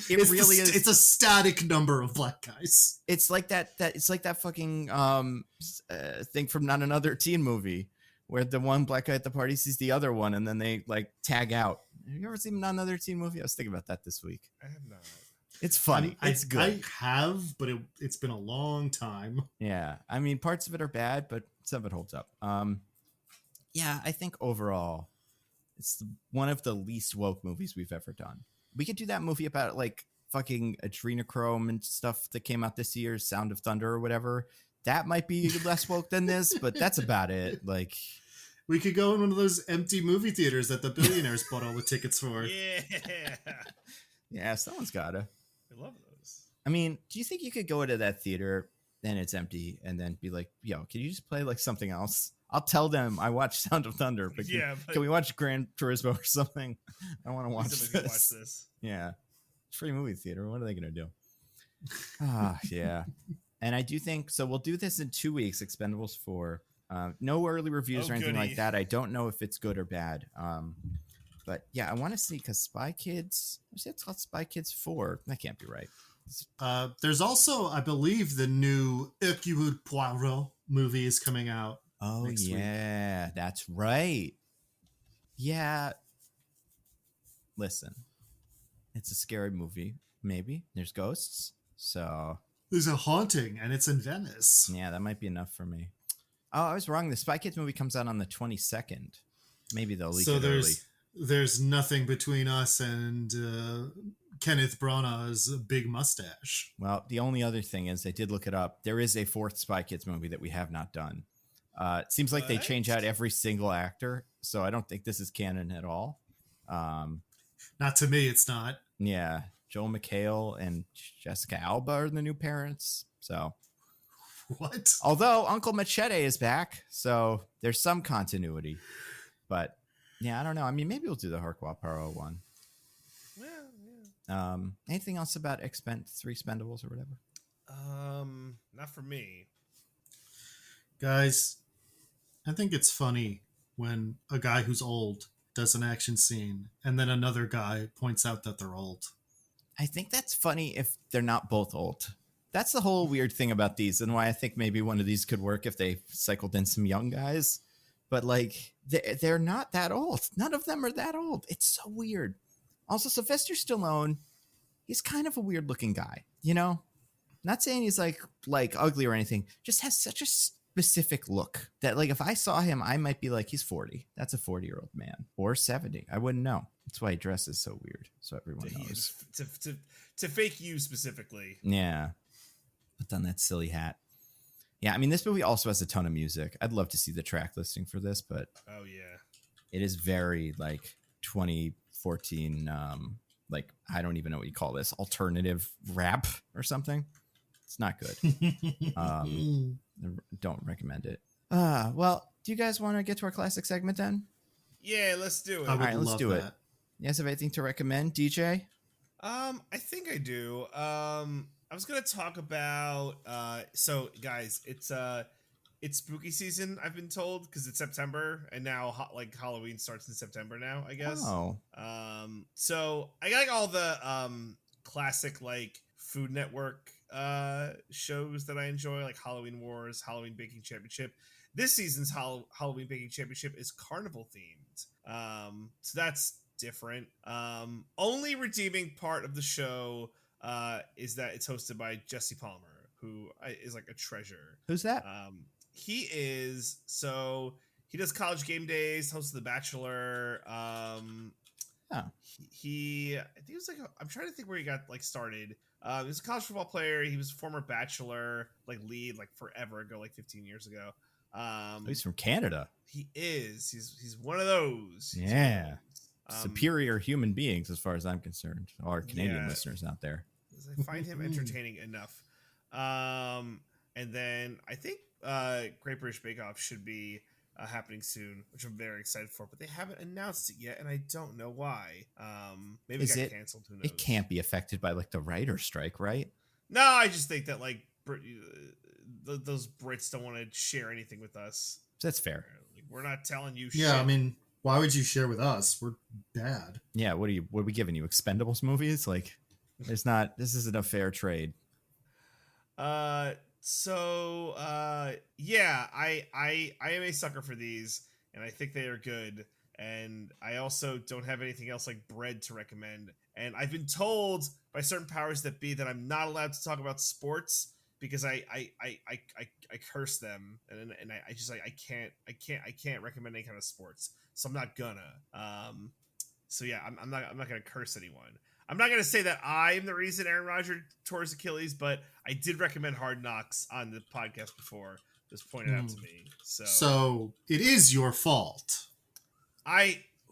It really is. It's a static number of black guys. It's like that it's like that fucking thing from Not Another Teen Movie where the one black guy at the party sees the other one and then they like tag out. Have you ever seen Not Another Teen Movie? I was thinking about that this week. I have not. It's funny. It's good. I have, but it's been a long time. Yeah. I mean, parts of it are bad, but some of it holds up. Yeah, I think overall it's one of the least woke movies we've ever done. We could do that movie about like fucking adrenochrome and stuff that came out this year, Sound of Thunder or whatever. That might be less woke than this, but that's about it. Like, we could go in one of those empty movie theaters that the billionaires bought all the tickets for. Yeah, someone's gotta. I love those. I mean, do you think you could go into that theater and it's empty and then be like, yo, can you just play like something else? I'll tell them I watched Sound of Thunder, but can we watch Gran Turismo or something? I want to watch this. Yeah. Free movie theater. What are they going to do? Yeah. And I do think, so we'll do this in 2 weeks, Expendables 4. No early reviews or anything like that. I don't know if it's good or bad. But yeah, I want to see, because Spy Kids, it's called Spy Kids 4. That can't be right. There's also, I believe, the new Hercule Poirot movie is coming out. Oh, yeah, that's right. Yeah. Listen, it's a scary movie. Maybe there's ghosts. So there's a haunting and it's in Venice. Yeah, that might be enough for me. Oh, I was wrong. The Spy Kids movie comes out on the 22nd. Maybe they'll leak it early. There's nothing between us and Kenneth Branagh's big mustache. Well, the only other thing is I did look it up. There is a fourth Spy Kids movie that we have not done. It seems like they change out every single actor, so I don't think this is canon at all. Not to me, it's not. Yeah, Joel McHale and Jessica Alba are the new parents. So, what? Although Uncle Machete is back, so there's some continuity. But yeah, I don't know. I mean, maybe we'll do the Hercule Poirot one. Yeah. Anything else about Three Expendables or whatever? Not for me. Guys, I think it's funny when a guy who's old does an action scene and then another guy points out that they're old. I think that's funny if they're not both old. That's the whole weird thing about these and why I think maybe one of these could work if they cycled in some young guys. but like they're not that old. None of them are that old. It's so weird. Also, Sylvester Stallone, he's kind of a weird looking guy, you know? Not saying he's like ugly or anything, just has such a specific look that like if I saw him, I might be like, he's 40. That's a 40-year-old man, or 70. I wouldn't know. That's why he dresses so weird, so everyone knows. To fake you specifically. Yeah. Put on that silly hat. Yeah, I mean, this movie also has a ton of music. I'd love to see the track listing for this, but oh yeah, it is very like 2014. Like I don't even know what you call this, alternative rap or something. It's not good. Don't recommend it. Well, do you guys want to get to our classic segment then? Yeah, let's do it. I would All right, let's love do that. it. You guys have anything to recommend, DJ? I think I do. I was gonna talk about. So guys, it's spooky season. I've been told because it's September and now like Halloween starts in September now. I guess. Oh. So I got all the classic like Food Network shows that I enjoy, like Halloween Wars, Halloween Baking Championship. This season's Halloween Baking Championship is carnival themed. So that's different. Only redeeming part of the show is that it's hosted by Jesse Palmer, who is like a treasure. Who's that? He does College Game Days, hosts The Bachelor. He I think it was like I'm trying to think where he got like started. He was a college football player. He was a former Bachelor like lead like forever ago, like 15 years ago. He's from Canada. He is. He's one of those. Yeah. Superior human beings, as far as I'm concerned. Our Canadian listeners out there. I find him entertaining enough. And then I think Great British Bake Off should be happening soon, which I'm very excited for. But they haven't announced it yet, and I don't know why. Maybe it got canceled. Who knows? It can't be affected by like the writer's strike, right? No, I just think that like those Brits don't want to share anything with us. That's fair. Like, we're not telling you. Yeah, shit. I mean, why would you share with us? We're bad. Yeah, what are we giving you? Expendables movies? Like, this isn't a fair trade. So yeah, I am a sucker for these, and I think they are good. And I also don't have anything else like bread to recommend. And I've been told by certain powers that be that I'm not allowed to talk about sports because I curse them, and I just like I can't recommend any kind of sports. So I'm not gonna. So yeah, I'm not gonna curse anyone. I'm not gonna say that I'm the reason Aaron Rodgers tore his Achilles, but I did recommend Hard Knocks on the podcast before. Just pointed out to me. So it is your fault.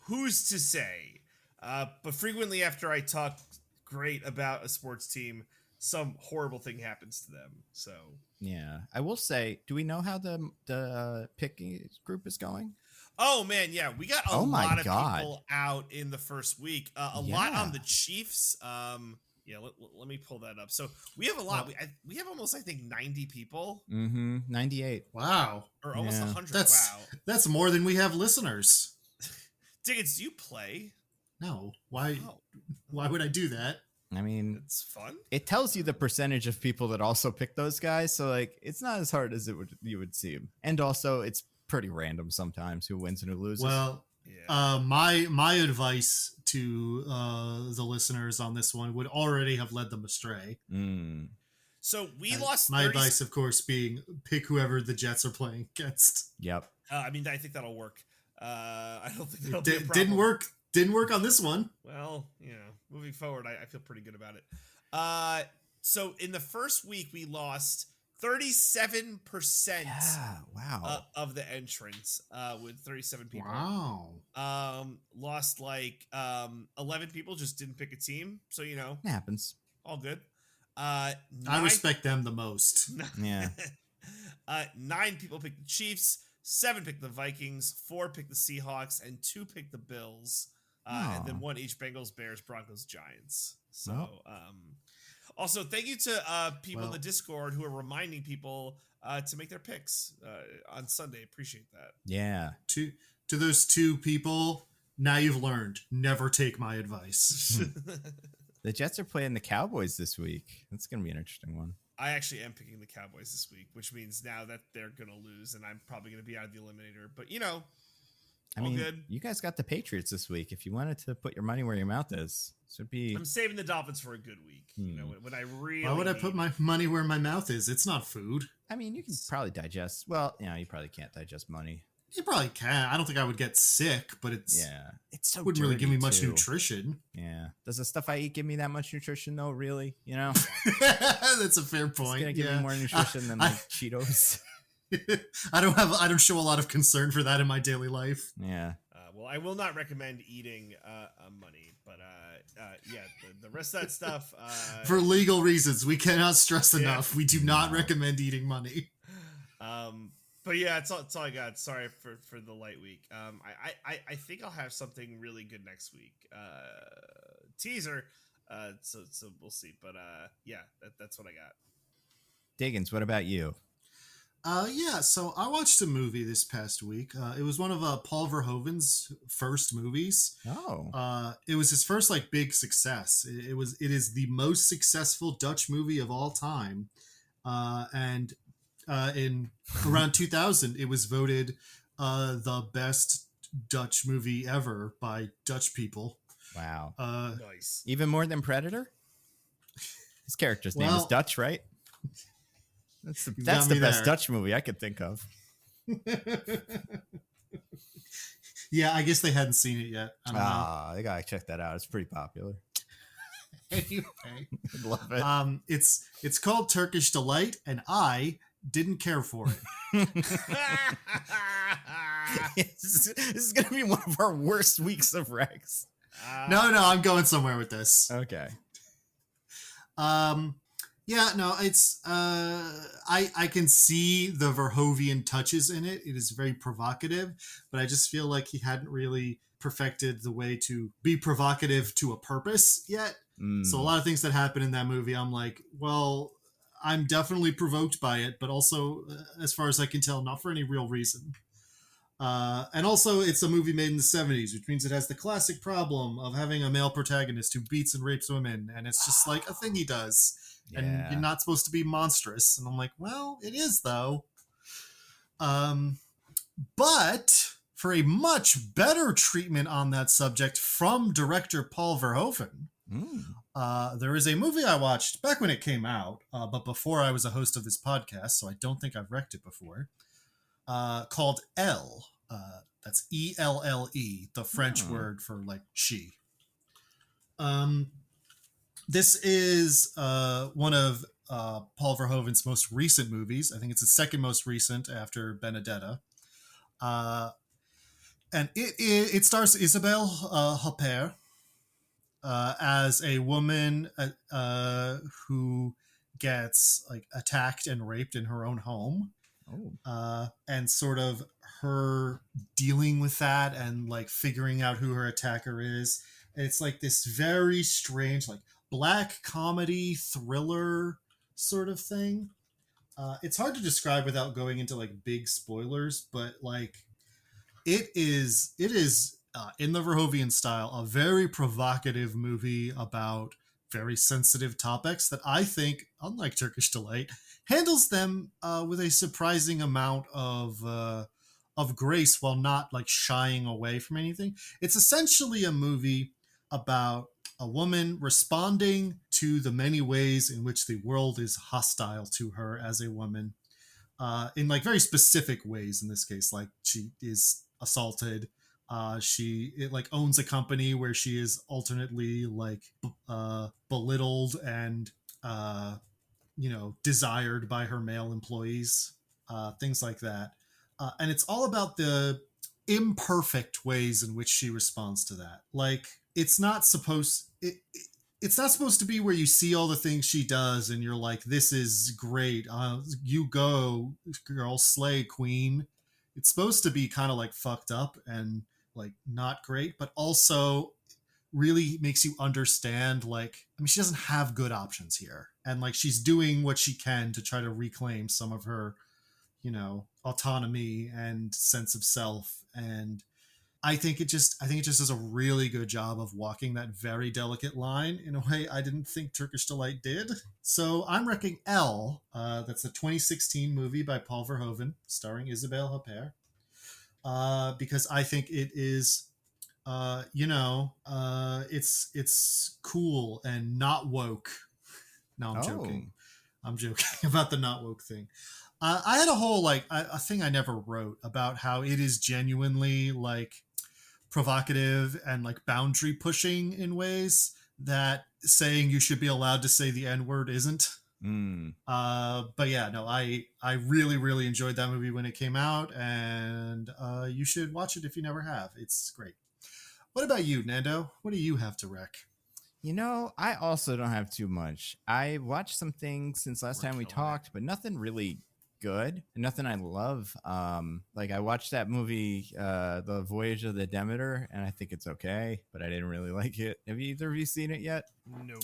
Who's to say? But frequently after I talk great about a sports team, some horrible thing happens to them. So yeah, I will say, do we know how the picking group is going? Oh man, yeah, we got a lot of people out in the first week. A lot on the Chiefs. Yeah, let me pull that up. So we have a lot. We have almost, I think, 90 people. 98. Wow. Or almost 100. That's more than we have listeners. Diggins, do you play? No. Why? Oh. Why would I do that? I mean, it's fun. It tells you the percentage of people that also pick those guys. So like, it's not as hard as you would seem. And also, it's pretty random sometimes who wins and who loses. Well, yeah. My advice to the listeners on this one would already have led them astray. So we lost. My advice, of course, being pick whoever the Jets are playing against. Yep. I mean, I think that'll work. I don't think that'll be a problem. Didn't work on this one. Well, moving forward, I feel pretty good about it. So in the first week, we lost 37% of the entrants with 37 people. Wow. Lost like 11 people just didn't pick a team. So, it happens. All good. I respect them the most. Yeah. 9 people picked the Chiefs, 7 picked the Vikings, 4 picked the Seahawks, and 2 picked the Bills. And then 1 each Bengals, Bears, Broncos, Giants. So, also, thank you to people in the Discord who are reminding people to make their picks on Sunday. Appreciate that. Yeah. To those 2 people, now you've learned. Never take my advice. The Jets are playing the Cowboys this week. That's going to be an interesting one. I actually am picking the Cowboys this week, which means now that they're going to lose and I'm probably going to be out of the eliminator. But, I mean, good. You guys got the Patriots this week. If you wanted to put your money where your mouth is, this would be. I'm saving the Dolphins for a good week. When I really. Why would I put my money where my mouth is? It's not food. I mean, you can probably digest. Well, you probably can't digest money. You probably can. I don't think I would get sick, but it's so wouldn't really give me much nutrition. Yeah. Does the stuff I eat give me that much nutrition though? Really? That's a fair point. It's gonna give me more nutrition than like Cheetos. I don't show a lot of concern for that in my daily life. Yeah. Well, I will not recommend eating money, but the rest of that stuff for legal reasons, we cannot stress enough. We do not recommend eating money. But yeah, it's all I got. Sorry for the light week. I think I'll have something really good next week. Teaser. So we'll see. But that's what I got. Diggins, what about you? So I watched a movie this past week. It was one of Paul Verhoeven's first movies. Oh. It was his first big success. It is the most successful Dutch movie of all time. And in around 2000, it was voted the best Dutch movie ever by Dutch people. Wow. Nice. Even more than Predator? His character's name is Dutch, right? That's the best Dutch movie I could think of. Yeah, I guess they hadn't seen it yet. They gotta check that out. It's pretty popular. Anyway, I love it. It's called Turkish Delight, and I didn't care for it. This is gonna be one of our worst weeks of Rex. No, I'm going somewhere with this. Okay. It's I can see the Verhoeven touches in it. It is very provocative, but I just feel like he hadn't really perfected the way to be provocative to a purpose yet. So a lot of things that happen in that movie, I'm like, well, I'm definitely provoked by it, but also, as far as I can tell, not for any real reason. And also, it's a movie made in the 70s, which means it has the classic problem of having a male protagonist who beats and rapes women, and it's just like a thing he does. Yeah. And you're not supposed to be monstrous. And I'm like, well, it is, though. But for a much better treatment on that subject from director Paul Verhoeven, there is a movie I watched back when it came out, but before I was a host of this podcast, so I don't think I've wrecked it before, called Elle. That's ELLE, the French word for she. This is one of Paul Verhoeven's most recent movies. I think it's his second most recent after Benedetta. And it stars Isabelle Huppert as a woman who gets attacked and raped in her own home. And sort of her dealing with that and figuring out who her attacker is. And it's this very strange black comedy thriller sort of thing. It's hard to describe without going into big spoilers, but it is in the Verhoeven style a very provocative movie about very sensitive topics that I think, unlike Turkish Delight, handles them with a surprising amount of grace while not shying away from anything. It's essentially a movie about a woman responding to the many ways in which the world is hostile to her as a woman, in very specific ways. In this case, she is assaulted. She owns a company where she is alternately belittled and desired by her male employees, things like that. And it's all about the imperfect ways in which she responds to that. It's not supposed to be where you see all the things she does and you're like, this is great. You go, girl, slay, queen. It's supposed to be kind of fucked up and not great, but also really makes you understand she doesn't have good options here. And she's doing what she can to try to reclaim some of her, autonomy and sense of self. And I think it just does a really good job of walking that very delicate line in a way I didn't think Turkish Delight did. So I'm wrecking L. That's a 2016 movie by Paul Verhoeven, starring Isabelle Huppert. Because I think it is, it's cool and not woke. No, I'm joking. I'm joking about the not woke thing. I had a whole a thing I never wrote about how it is genuinely like provocative and like boundary pushing in ways that saying you should be allowed to say the N word isn't. But yeah, no, I really, really enjoyed that movie when it came out, and you should watch it if you never have. It's great. What about you, Nando? What do you have to wreck? I also don't have too much. I watched some things since last time we talked, but nothing really good. Nothing I love. Like I watched that movie, The Voyage of the Demeter, and I think it's okay, but I didn't really like it. Have either of you seen it yet?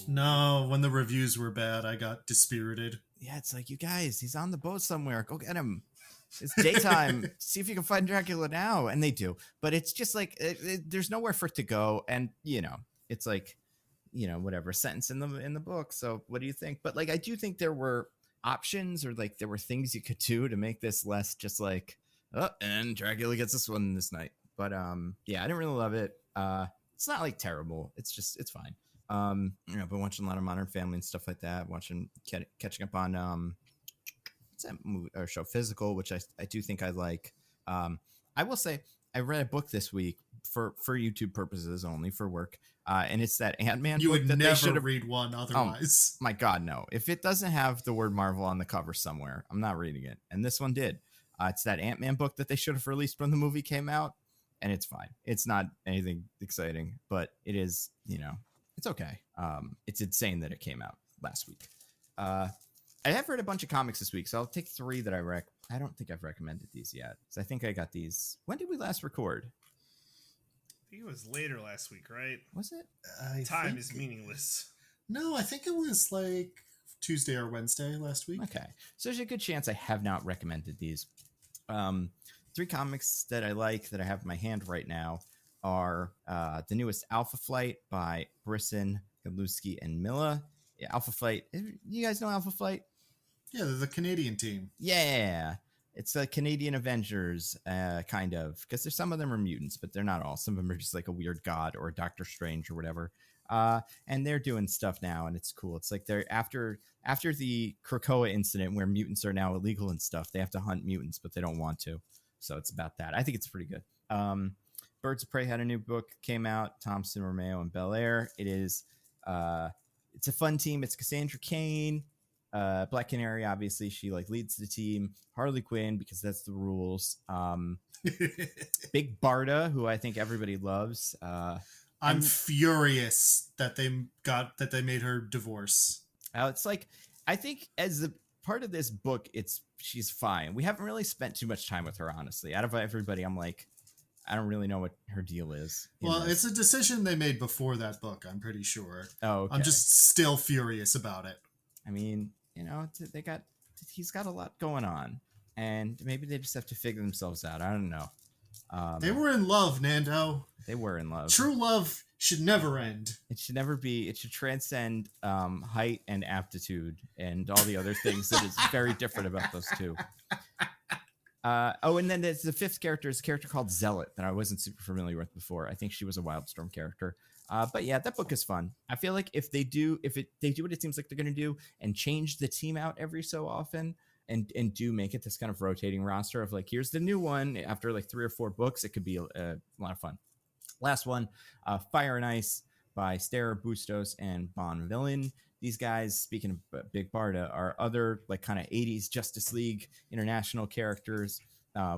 No. When the reviews were bad, I got dispirited. Yeah, it's like, you guys, he's on the boat somewhere. Go get him. It's daytime. See if you can find Dracula now. And they do. But it's just like, there's nowhere for it to go. And, it's like, whatever, sentence in the book. So what do you think? But like, I do think there were options, or like there were things you could do to make this less just like, oh, and Dracula gets this one this night. But yeah, I didn't really love it. It's not like terrible. It's fine. I've been watching a lot of Modern Family and stuff like that. Catching up on what's that movie or show, Physical, which I do think I like. I will say I read a book this week for YouTube purposes only, for work. And it's that Ant-Man you book would that never read one otherwise. My God, no. If it doesn't have the word Marvel on the cover somewhere, I'm not reading it. And this one did. It's that Ant-Man book that they should have released when the movie came out. And it's fine. It's not anything exciting, but it is, it's okay. It's insane that it came out last week. I have read a bunch of comics this week, so I'll take 3 that I don't think I've recommended these yet. So I think I got these. When did we last record? I think it was later last week, right? Was it? Time is meaningless. No, I think it was like Tuesday or Wednesday last week. Okay. So there's a good chance I have not recommended these. 3 comics that I like that I have in my hand right now are the newest Alpha Flight by Brisson, Galuski, and Milla. Yeah, Alpha Flight. You guys know Alpha Flight? Yeah, they're the Canadian team. Yeah. It's a Canadian Avengers, kind of, because there's some of them are mutants, but they're not all. Some of them are just like a weird god or a Doctor Strange or whatever. And they're doing stuff now, and it's cool. It's like they're after the Krakoa incident, where mutants are now illegal and stuff. They have to hunt mutants, but they don't want to. So it's about that. I think it's pretty good. Birds of Prey had a new book, came out. Thompson, Romeo, and Belair. It is. It's a fun team. It's Cassandra Cain. Black Canary, obviously, she like leads the team. Harley Quinn, because that's the rules. Big Barda, who I think everybody loves. I'm furious that they made her divorce. It's like, I think as a part of this book, she's fine. We haven't really spent too much time with her, honestly. Out of everybody, I'm like, I don't really know what her deal is. Well, it's a decision they made before that book, I'm pretty sure. Oh, okay. I'm just still furious about it. I mean, he's got a lot going on, and maybe they just have to figure themselves out. I don't know. They were in love, Nando. They were in love. True love should never end. It should never be. It should transcend height and aptitude and all the other things that is very different about those two. And then there's the 5th character is a character called Zealot that I wasn't super familiar with before. I think she was a Wildstorm character. But yeah, that book is fun. I feel like if they do what it seems like they're going to do and change the team out every so often and do make it this kind of rotating roster of like, here's the new one after like 3 or 4 books, it could be a lot of fun. Last one, Fire and Ice by Stera Bustos and Bon Villain. These guys, speaking of Big Barda, are other like kind of 80s Justice League international characters.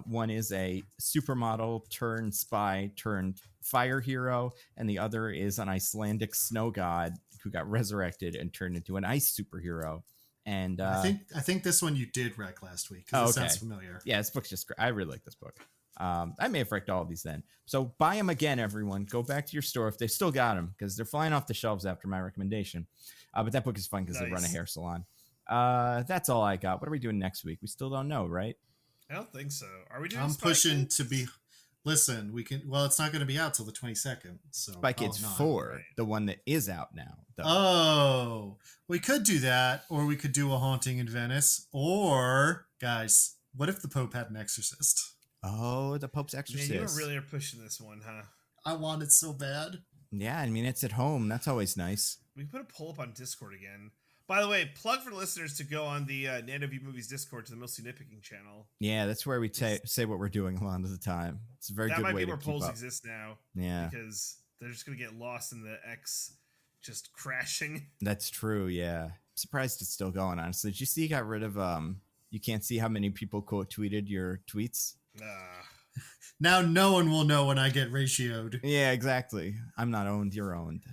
One is a supermodel turned spy turned fire hero, and the other is an Icelandic snow god who got resurrected and turned into an ice superhero. And I think this one you did wreck last week. It sounds familiar. Yeah, this book's just great. I really like this book. I may have wrecked all of these then. So buy them again, everyone. Go back to your store if they still got them, because they're flying off the shelves after my recommendation. But that book is fun because they run a hair salon. That's all I got. What are we doing next week? We still don't know, right? I don't think so. Are we doing? I'm pushing to be. Listen, we can. Well, it's not going to be out till the 22nd. So Spy Kids 4, right. the one that is out now. Though. Oh, we could do that, or we could do A Haunting in Venice, or guys, what if the Pope had an exorcist? Oh, the Pope's Exorcist. Man, you really are pushing this one, huh? I want it so bad. Yeah, I mean, it's at home. That's always nice. We can put a poll up on Discord again. By the way, plug for listeners to go on the Nando View Movies Discord to the Mostly Nitpicking channel. Yeah, that's where we say what we're doing a lot of the time. It's a very good way to keep up. That might be where polls exist now. Yeah. Because they're just going to get lost in the X just crashing. That's true, yeah. I'm surprised it's still going, honestly. Did you see you got rid of, you can't see how many people quote tweeted your tweets? Now no one will know when I get ratioed. Yeah, exactly. I'm not owned, you're owned.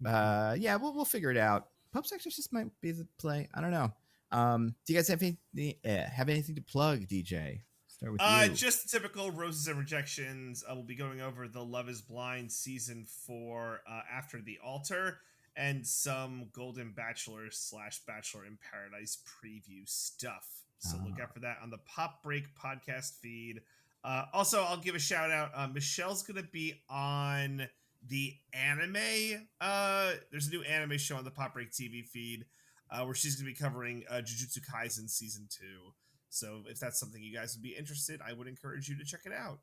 Yeah, we'll figure it out. Pope's Exorcist might be the play. I don't know. Do you guys have anything to plug, DJ? Start with you. Just the typical roses and rejections. We'll be going over the Love is Blind season 4 After the Altar, and some Golden Bachelor / Bachelor in Paradise preview stuff. So look out for that on the Pop Break podcast feed. Also, I'll give a shout out. Michelle's going to be on the anime. There's a new anime show on the Pop Break TV feed where she's going to be covering Jujutsu Kaisen season 2. So if that's something you guys would be interested, I would encourage you to check it out.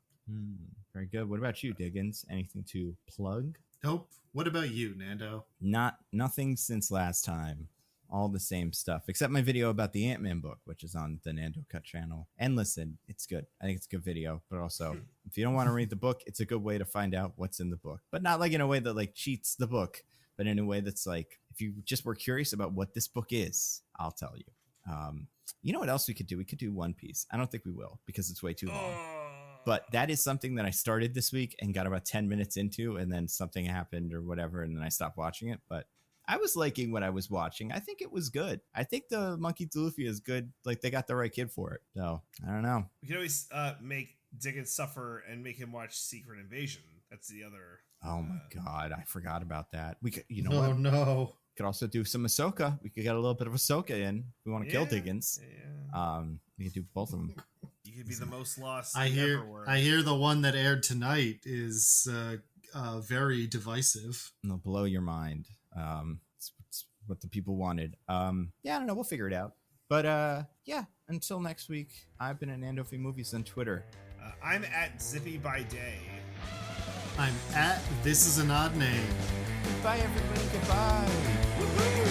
Very good. What about you, Diggins? Anything to plug? Nope. What about you, Nando? Nothing since last time. All the same stuff, except my video about the Ant-Man book, which is on the Nando Cut channel. And listen, it's good. I think it's a good video, but also if you don't want to read the book, it's a good way to find out what's in the book, but not like in a way that like cheats the book, but in a way that's like, if you just were curious about what this book is, I'll tell you. You know what else we could do? We could do One Piece. I don't think we will because it's way too long. But that is something that I started this week and got about 10 minutes into, and then something happened or whatever, and then I stopped watching it. But I was liking what I was watching. I think it was good. I think the Monkey D. Luffy is good. Like, they got the right kid for it. So, I don't know. We can always make Diggins suffer and make him watch Secret Invasion. That's the other. Oh, my God. I forgot about that. We could, you know Oh, what? no. Could also do some Ahsoka. We could get a little bit of Ahsoka in. We want to kill Diggins. Yeah. We could do both of them. You could be the most lost. I hear the one that aired tonight is very divisive. It'll blow your mind. It's what the people wanted. Yeah, I don't know. We'll figure it out. But yeah, until next week, I've been at Nando V Movies on Twitter. I'm at Zippy by Day. I'm at This Is an Odd Name. Goodbye, everybody. Goodbye. Woo-hoo!